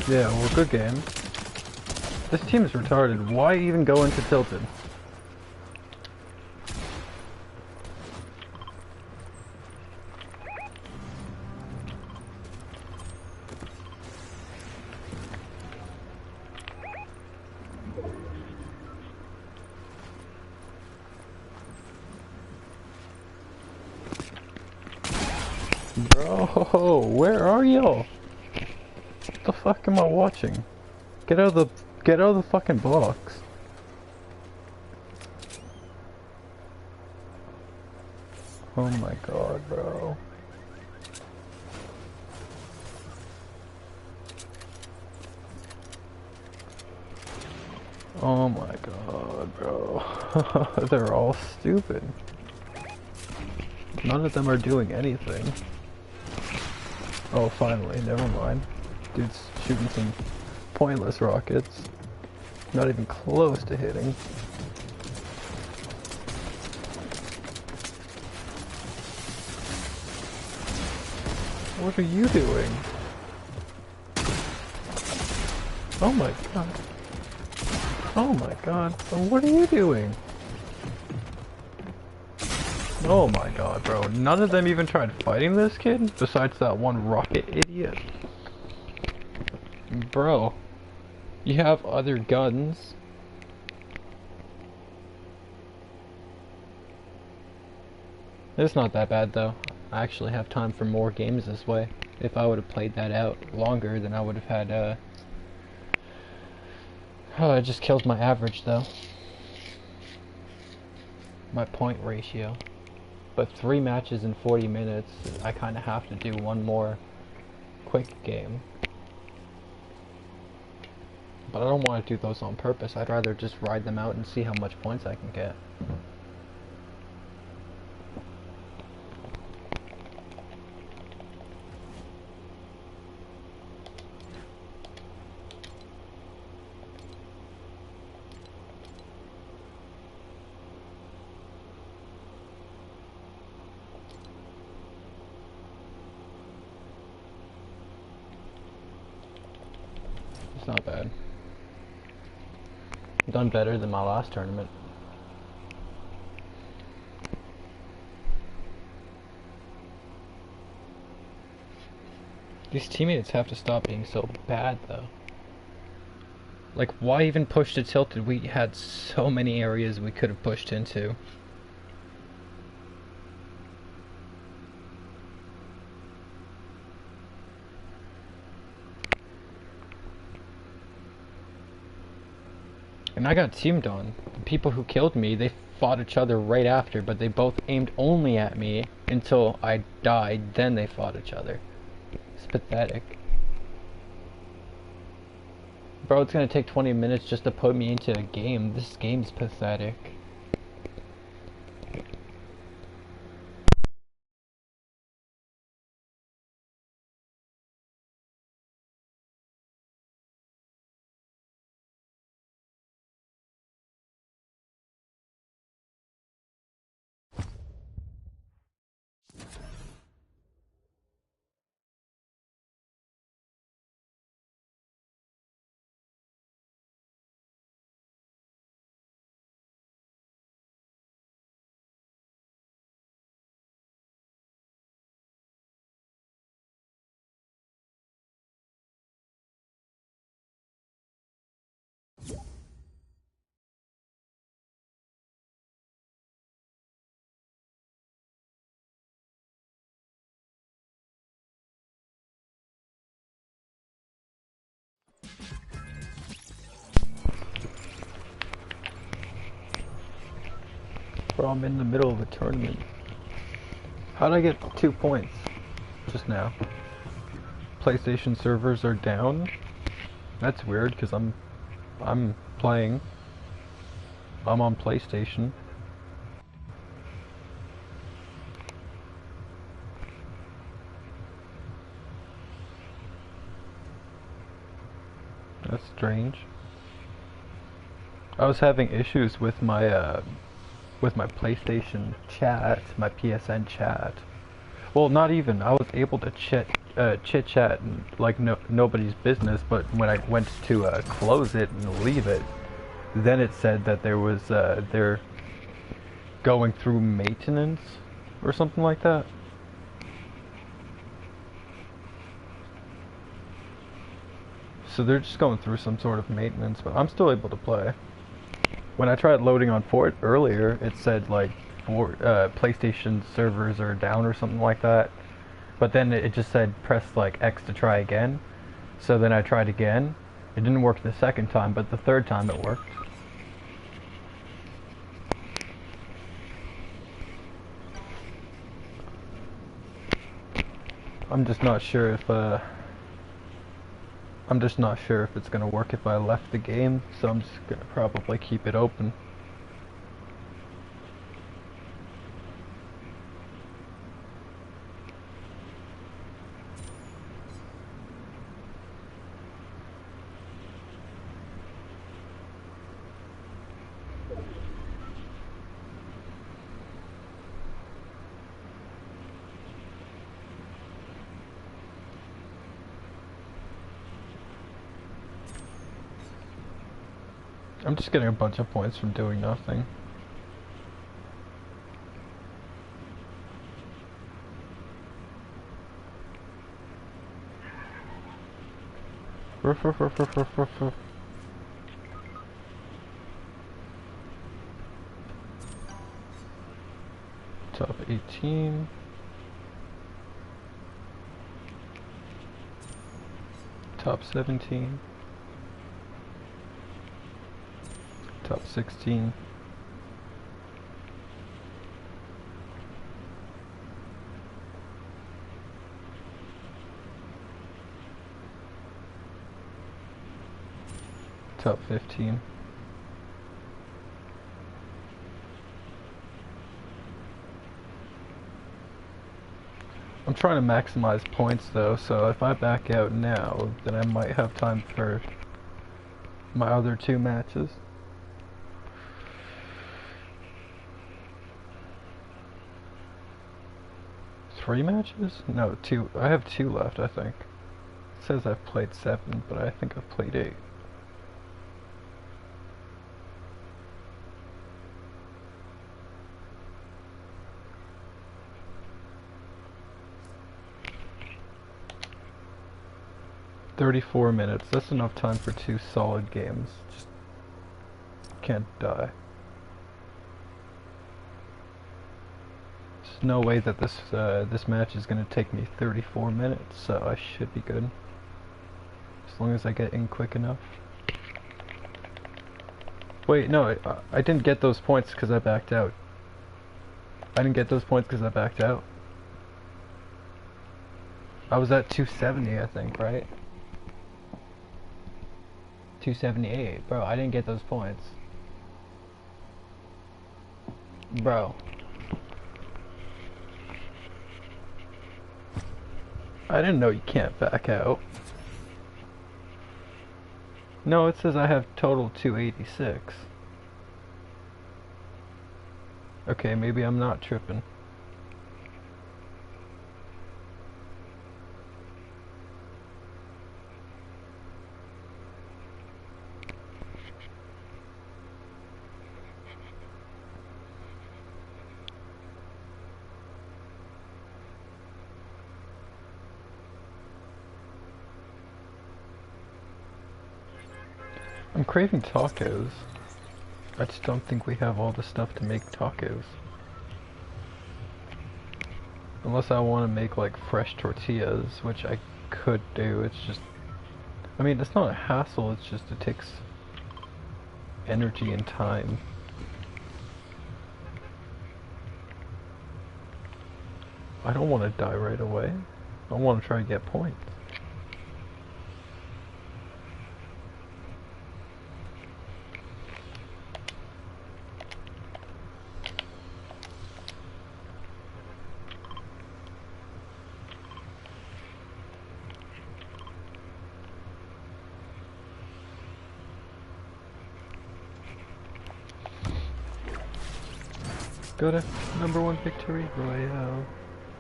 Yeah, well, good game. This team is retarded. Why even go into Tilted? Bro, where are y'all? What the fuck am I watching? Get out of the fucking box. Oh my god, bro. Oh my god, bro. They're all stupid. None of them are doing anything. Oh, finally, never mind. Dude's shooting some pointless rockets. Not even close to hitting. What are you doing? Oh my god. Oh my god. What are you doing? Oh my god, bro. None of them even tried fighting this kid? Besides that one rocket idiot? Bro. You have other guns. It's not that bad though. I actually have time for more games this way. If I would have played that out longer, then I would have had, Oh, it just kills my average though. My point ratio. But 3 matches in 40 minutes, I kinda have to do one more quick game. But I don't want to do those on purpose. I'd rather just ride them out and see how much points I can get. It's not bad. I've done better than my last tournament. These teammates have to stop being so bad though. Like, why even push to Tilted? We had so many areas we could have pushed into. And I got teamed on. The people who killed me, they fought each other right after, but they both aimed only at me until I died, then they fought each other. It's pathetic. Bro, it's gonna take 20 minutes just to put me into a game. This game's pathetic. Bro, I'm in the middle of a tournament. How'd I get 2 points just now? PlayStation servers are down? That's weird, because I'm playing. I'm on PlayStation. That's strange. I was having issues with my PlayStation chat, my PSN chat. Well, not even. I was able to chit chat and like nobody's business. But when I went to close it and leave it, then it said that there was they're going through maintenance or something like that. So they're just going through some sort of maintenance, but I'm still able to play. When I tried loading on Fort earlier, it said like PlayStation servers are down or something like that. But then it just said press like X to try again. So then I tried again. It didn't work the second time, but the third time it worked. I'm just not sure if it's gonna work if I left the game, so I'm just gonna probably keep it open. I'm just getting a bunch of points from doing nothing. Top 18. Top 17. Top 16. Top 15. I'm trying to maximize points though, so if I back out now, then I might have time for my other two matches. Three matches? No, two. I have two left, I think. It says I've played 7, but I think I've played 8. $34 minutes. That's enough time for 2 solid games. Just can't die. There's no way that this match is gonna take me 34 minutes, so I should be good. As long as I get in quick enough. Wait, no, I didn't get those points because I backed out. I didn't get those points because I backed out. I was at 270, I think, right? 278. Bro, I didn't get those points. Bro. I didn't know you can't back out. No, it says I have total 286. Okay, maybe I'm not tripping. I'm craving tacos. I just don't think we have all the stuff to make tacos. Unless I want to make like fresh tortillas, which I could do. It's just, I mean, it's not a hassle, it's just it takes energy and time. I don't want to die right away. I want to try to get points. Go to #1 victory royale.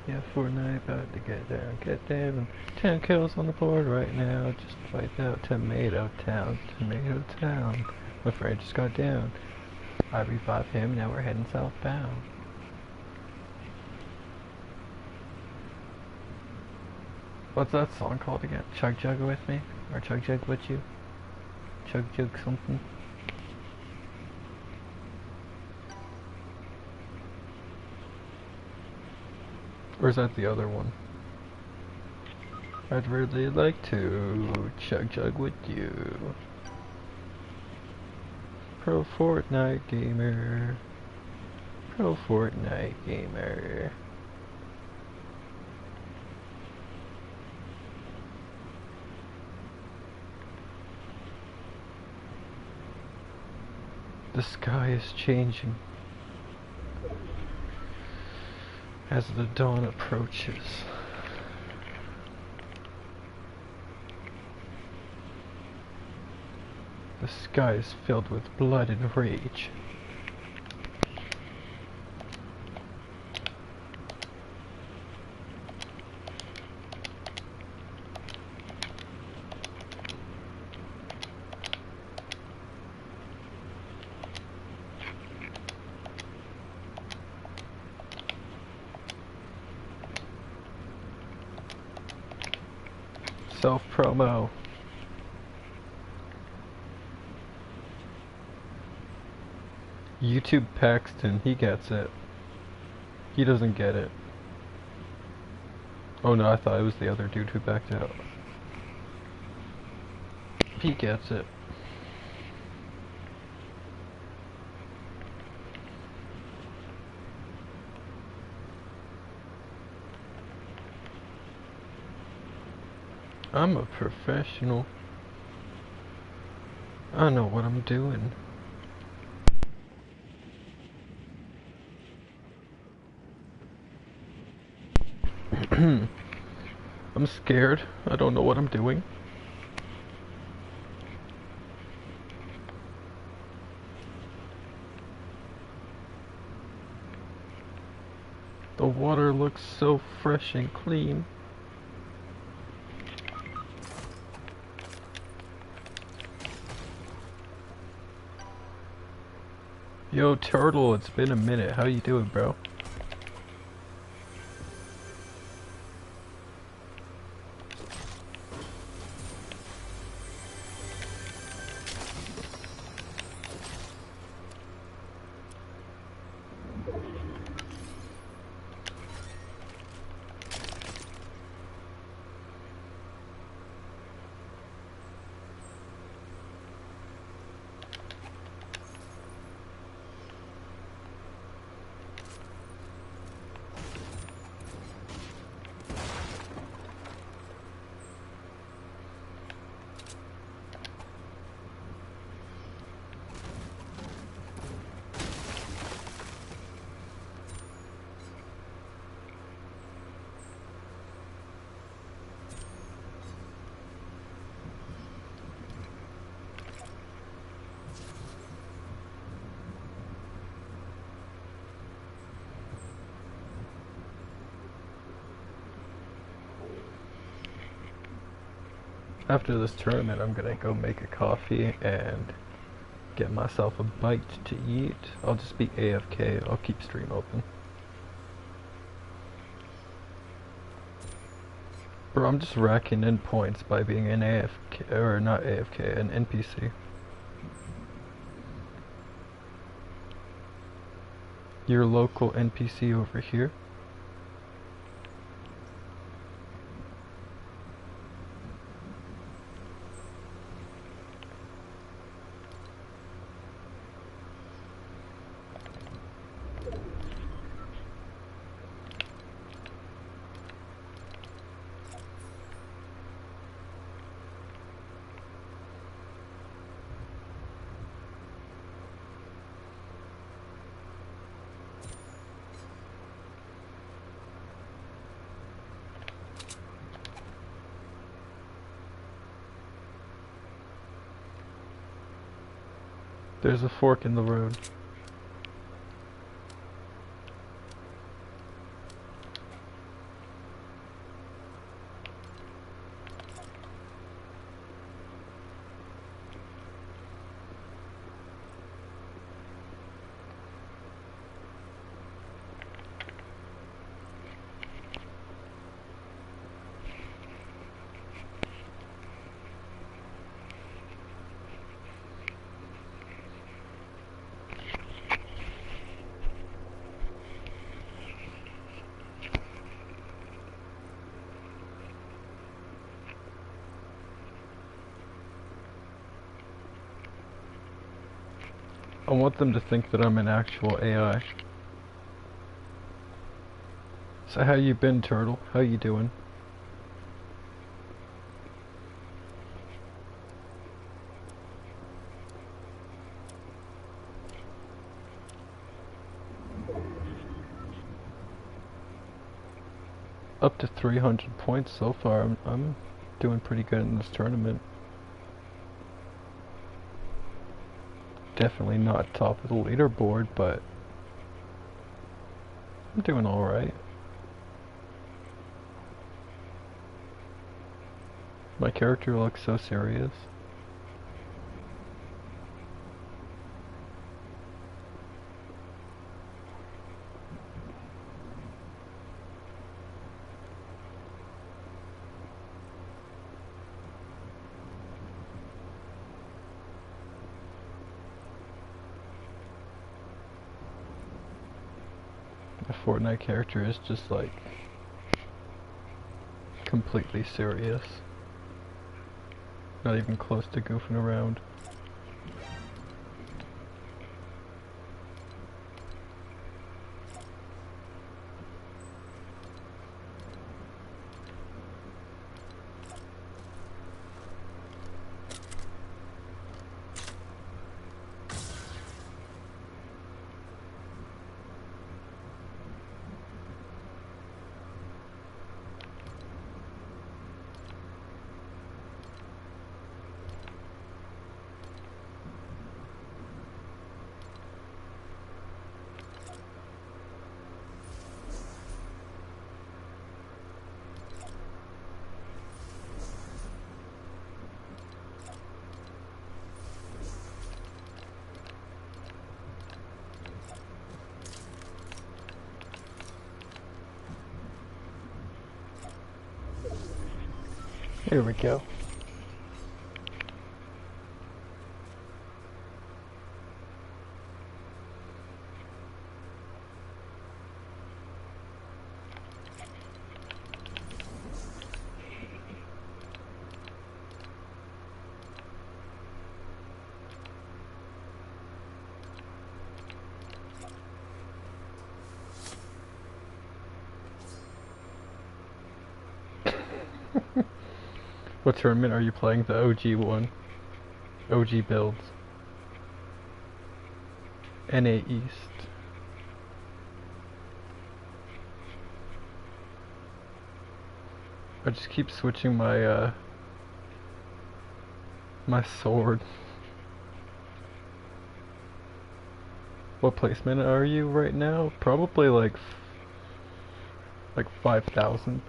Yeah, Fortnite about to get down. 10 kills on the board right now. Just fight out Tomato Town, Tomato Town. My friend just got down. I revived him, now we're heading southbound. What's that song called again? Chug Jug with me? Or Chug Jug with you? Chug Jug something? Or is that the other one? I'd really like to chug jug with you. Pro Fortnite gamer. Pro Fortnite gamer. The sky is changing as the dawn approaches. The sky is filled with blood and rage. Self-promo. YouTube Paxton, he gets it. He doesn't get it. Oh no, I thought it was the other dude who backed out. He gets it. I'm a professional. I know what I'm doing. I'm scared. I don't know what I'm doing. The water looks so fresh and clean. Yo, Turtle, it's been a minute. How you doing, bro? After this tournament, I'm gonna go make a coffee and get myself a bite to eat. I'll just be AFK. I'll keep stream open. Bro, I'm just racking in points by being an AFK, or not AFK, an NPC. Your local NPC over here. There's a fork in the road. I want them to think that I'm an actual AI. So how you been, Turtle? How you doing? Up to 300 points so far. I'm doing pretty good in this tournament. Definitely not top of the leaderboard, but I'm doing alright. My character looks so serious. The Fortnite character is just like completely serious. Not even close to goofing around. Here we go. What tournament are you playing? The OG one. OG builds. NA East. I just keep switching my my sword. What placement are you right now? Probably like 5,000.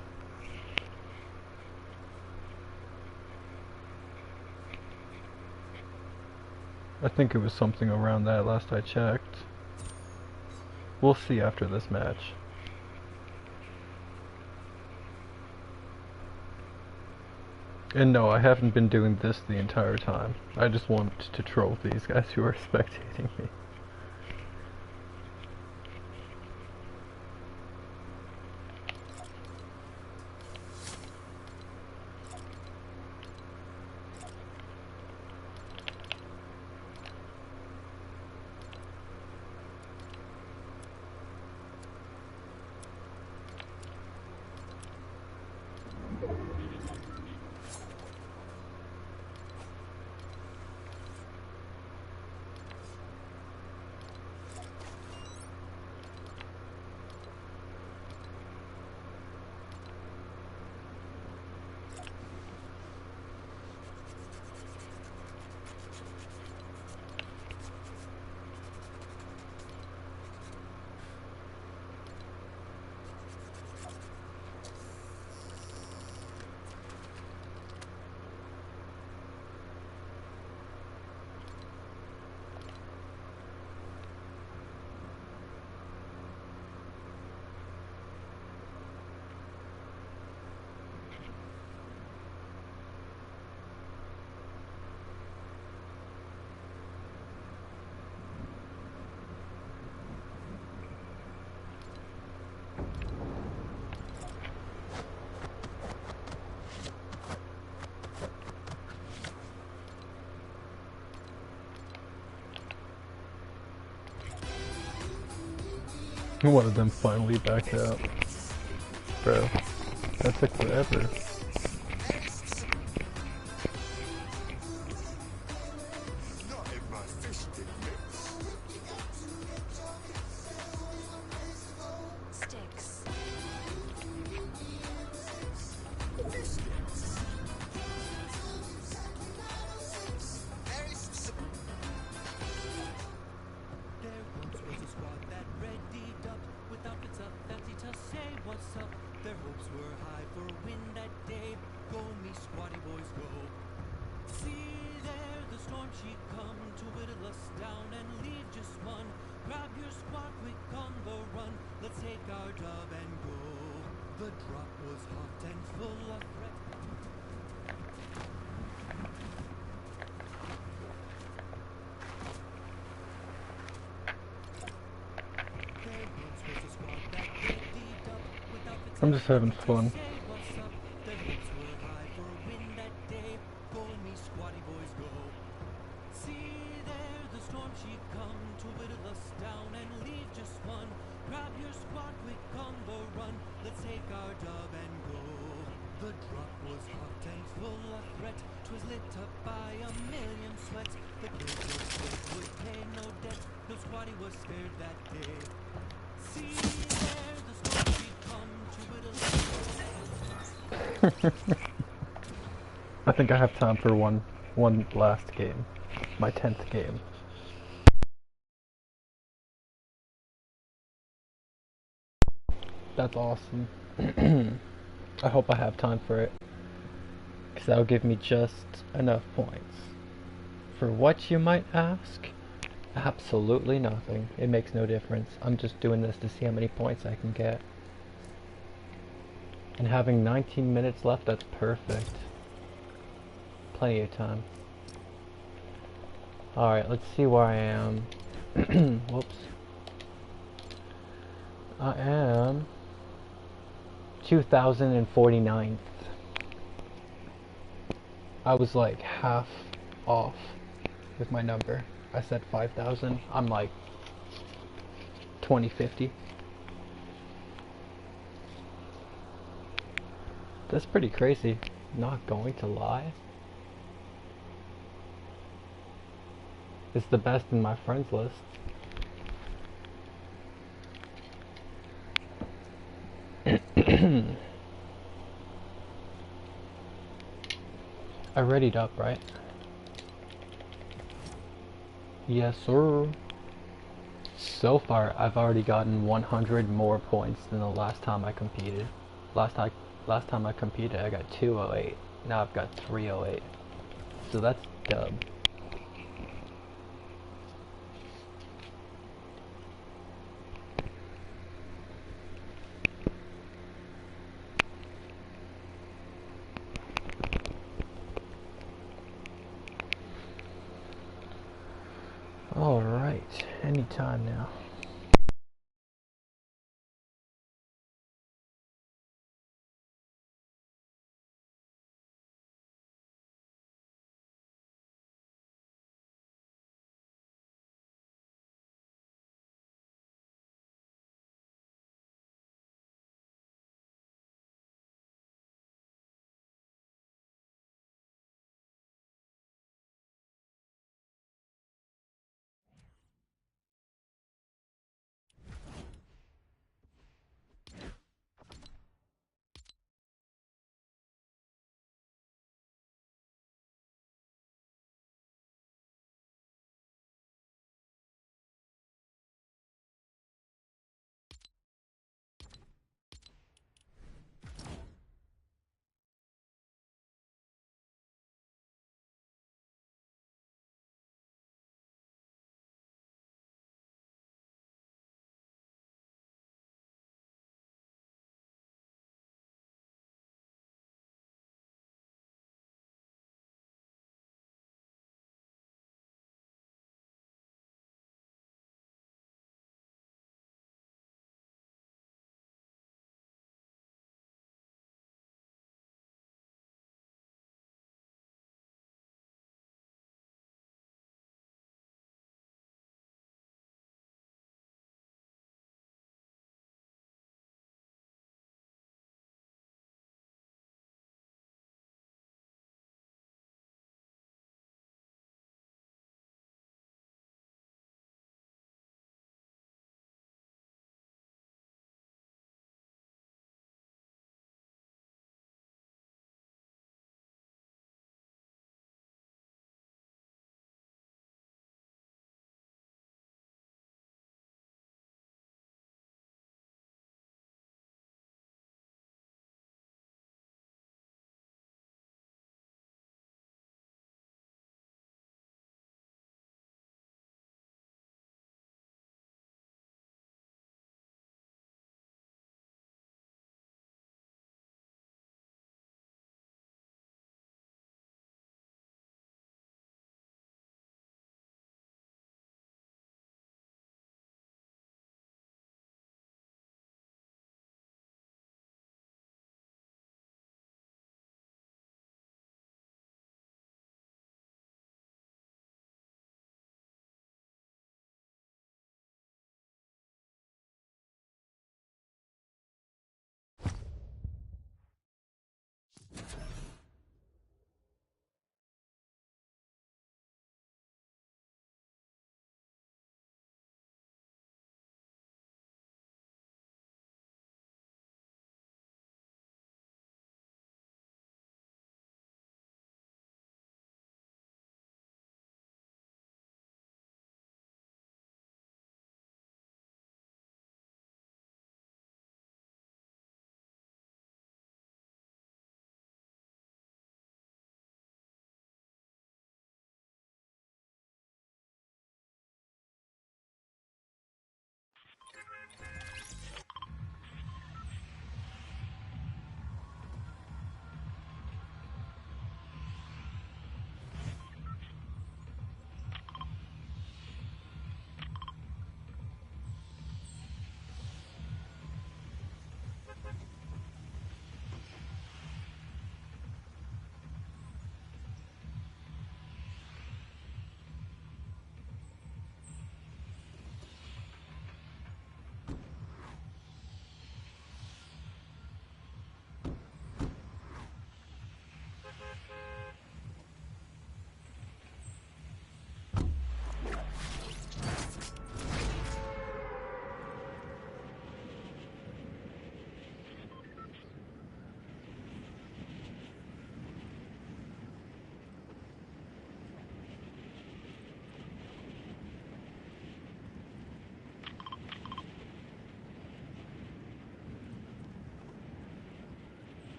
I think it was something around that last I checked. We'll see after this match. And no, I haven't been doing this the entire time. I just want to troll these guys who are spectating me. One of them finally backed out. Bro, that took forever. I'm just having fun. I think I have time for one last game. My 10th game. That's awesome. I hope I have time for it. Because that'll give me just enough points. For what, you might ask? Absolutely nothing. It makes no difference. I'm just doing this to see how many points I can get. And having 19 minutes left, that's perfect. Plenty of time. Alright, let's see where I am. Whoops. I am 2049th. I was like half off with my number. I said 5,000. I'm like 2050. That's pretty crazy. Not going to lie. It's the best in my friends list. I readied up, right? Yes, sir. So far, I've already gotten 100 more points than the last time I competed. Last time I competed, I got 208. Now I've got 308. So that's dub. Alright, anytime now.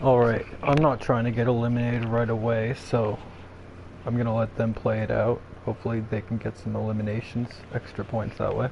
Alright, I'm not trying to get eliminated right away, so I'm gonna let them play it out. Hopefully they can get some eliminations, extra points that way.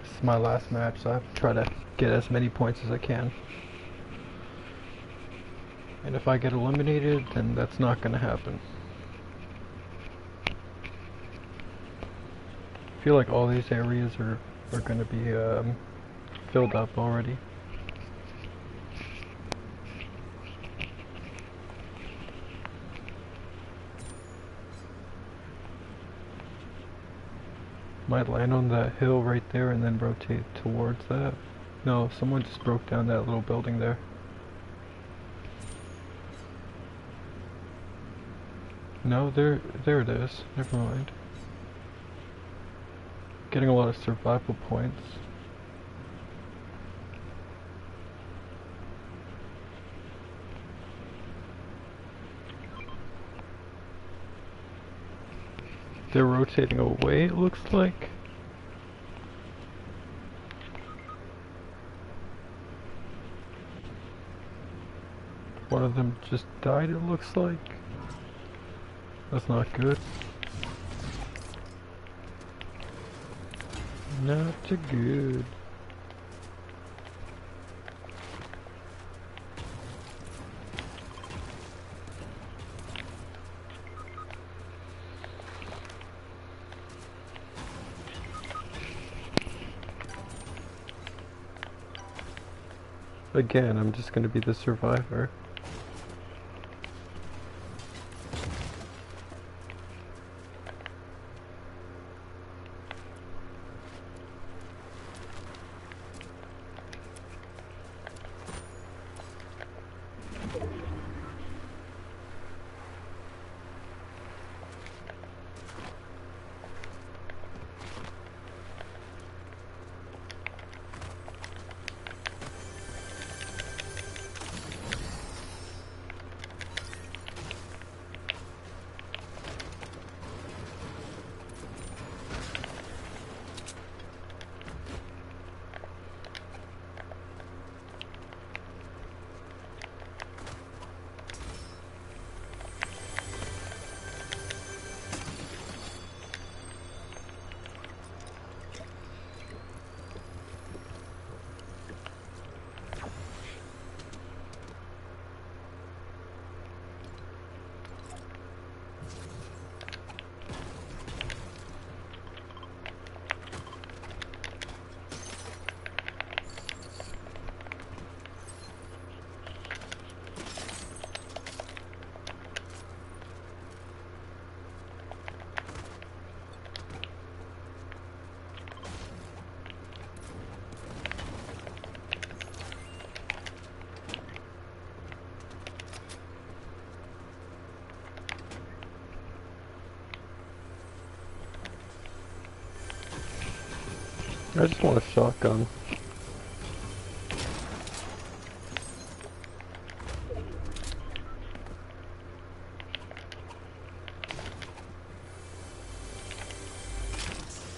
This is my last match, so I have to try to get as many points as I can. And if I get eliminated, then that's not gonna happen. I feel like all these areas are gonna be filled up already. Might land on that hill right there and then rotate towards that. No, someone just broke down that little building there. No, there it is. Never mind. Getting a lot of survival points. They're rotating away, it looks like. One of them just died, it looks like. That's not good. Not too good. Again, I'm just gonna be the survivor. I just want a shotgun.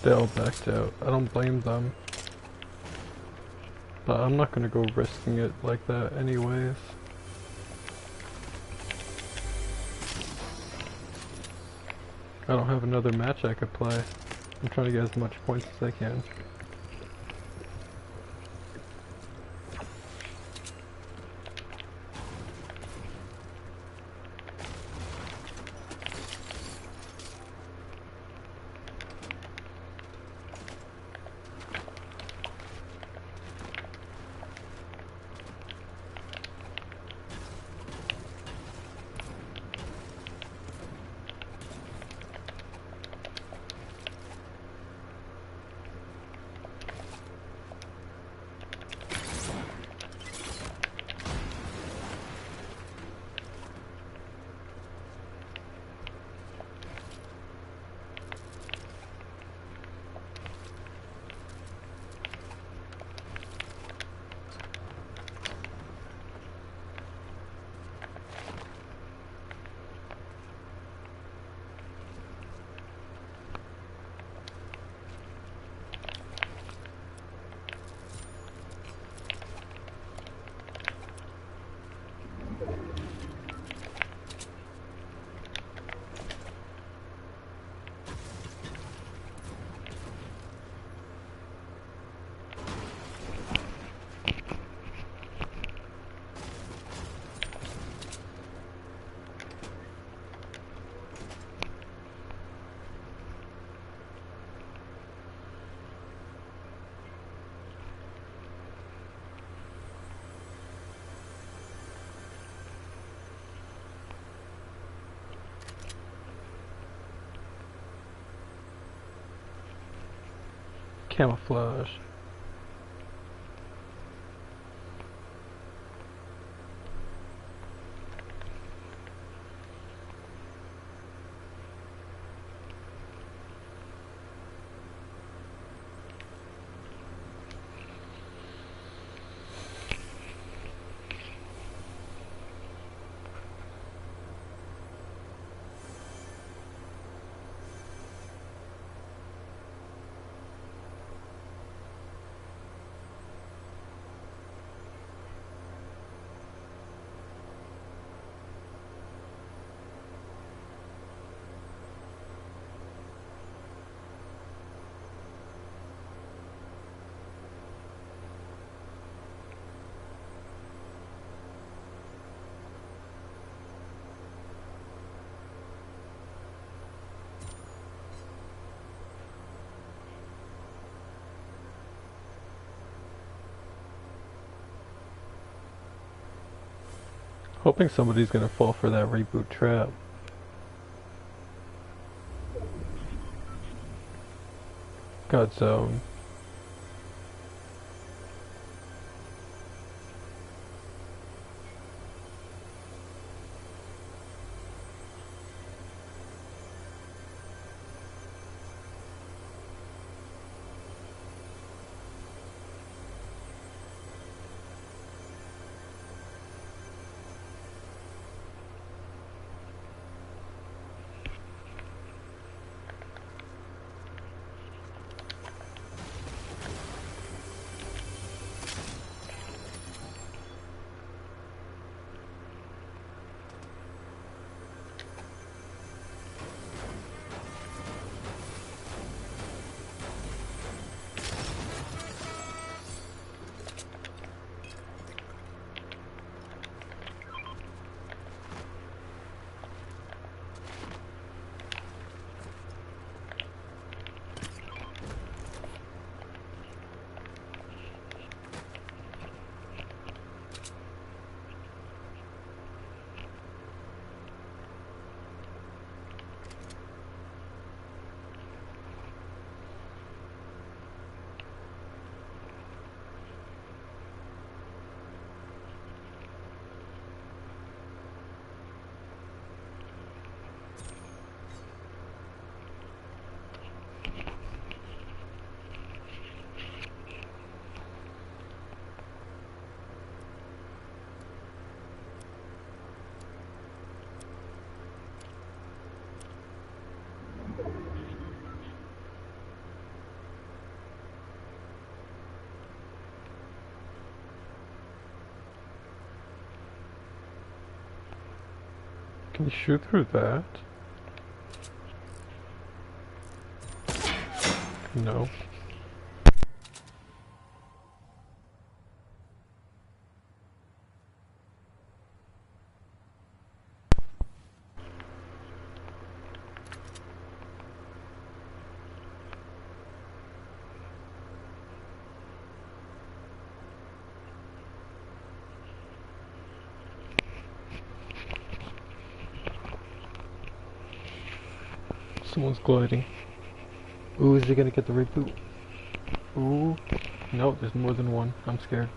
They all backed out. I don't blame them. But I'm not gonna go risking it like that anyways. I don't have another match I could play. I'm trying to get as much points as I can. Camouflage. Hoping somebody's gonna fall for that reboot trap. God zone. Can you shoot through that? No. Someone's gliding. Ooh, is he gonna get the reboot? Ooh. No, there's more than one. I'm scared.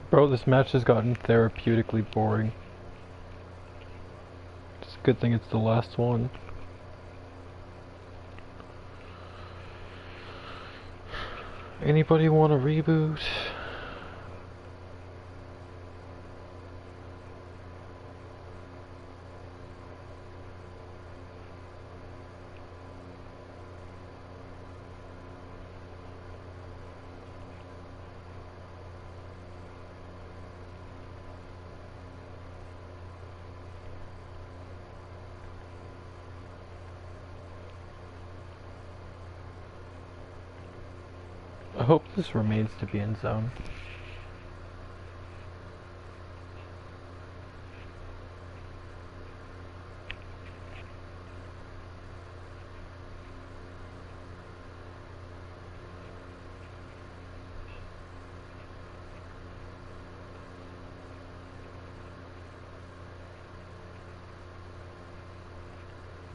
Bro, this match has gotten therapeutically boring. It's a good thing it's the last one. Anybody want a reboot? I hope this remains to be in zone.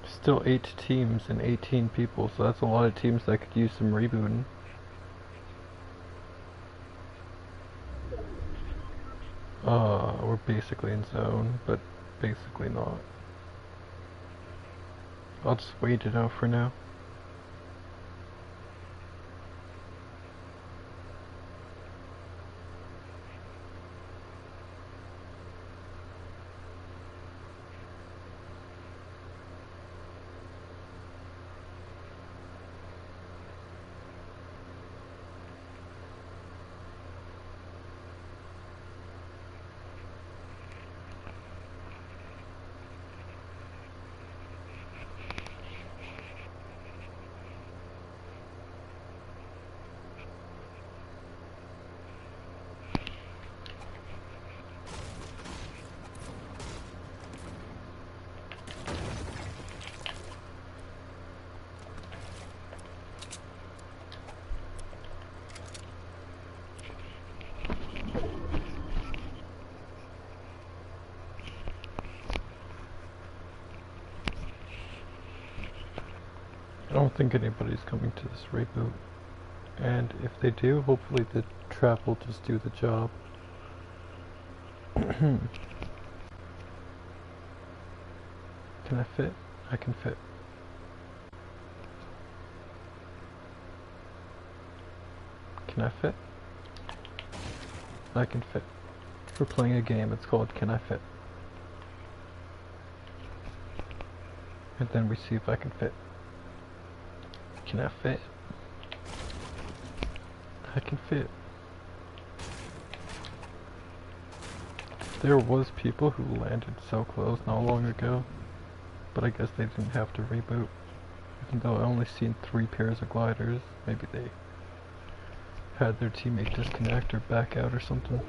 Still 8 teams and 18 people, so that's a lot of teams that could use some rebooting. We're basically in zone, but basically not. I'll just wait it out for now. I don't think anybody's coming to this reboot. And if they do, hopefully the trap will just do the job. Can I fit? I can fit. Can I fit? I can fit. We're playing a game, it's called Can I Fit? And then we see if I can fit. Can I fit? I can fit. There was people who landed so close not long ago, but I guess they didn't have to reboot. Even though I only seen 3 pairs of gliders, maybe they had their teammate disconnect or back out or something.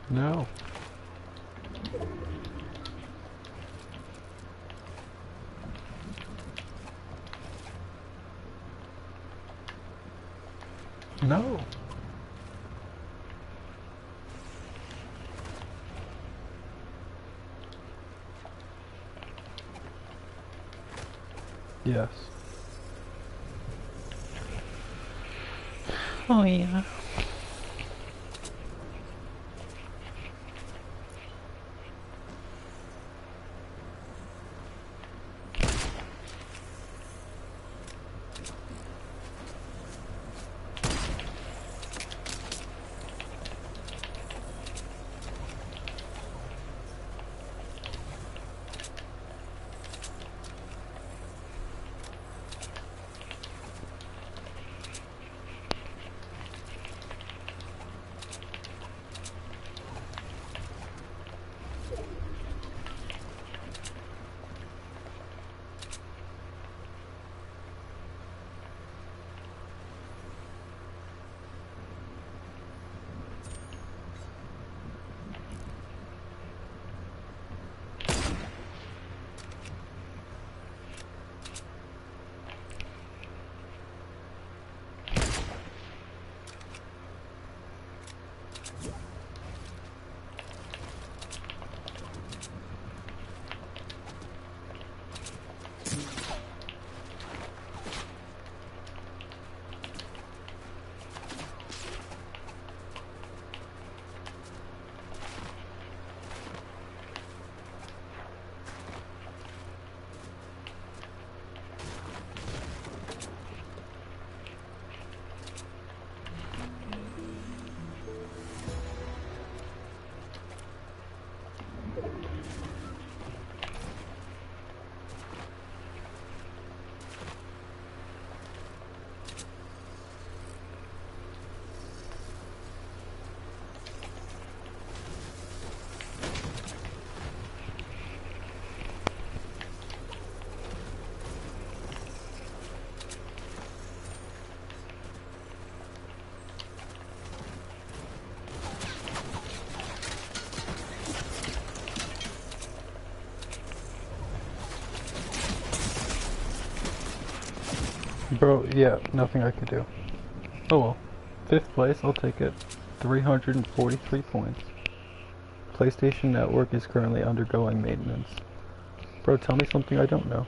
No. No. Yes. Oh yeah. Bro, yeah, nothing I could do. Oh well. 5th place, I'll take it. 343 points. PlayStation Network is currently undergoing maintenance. Bro, tell me something I don't know.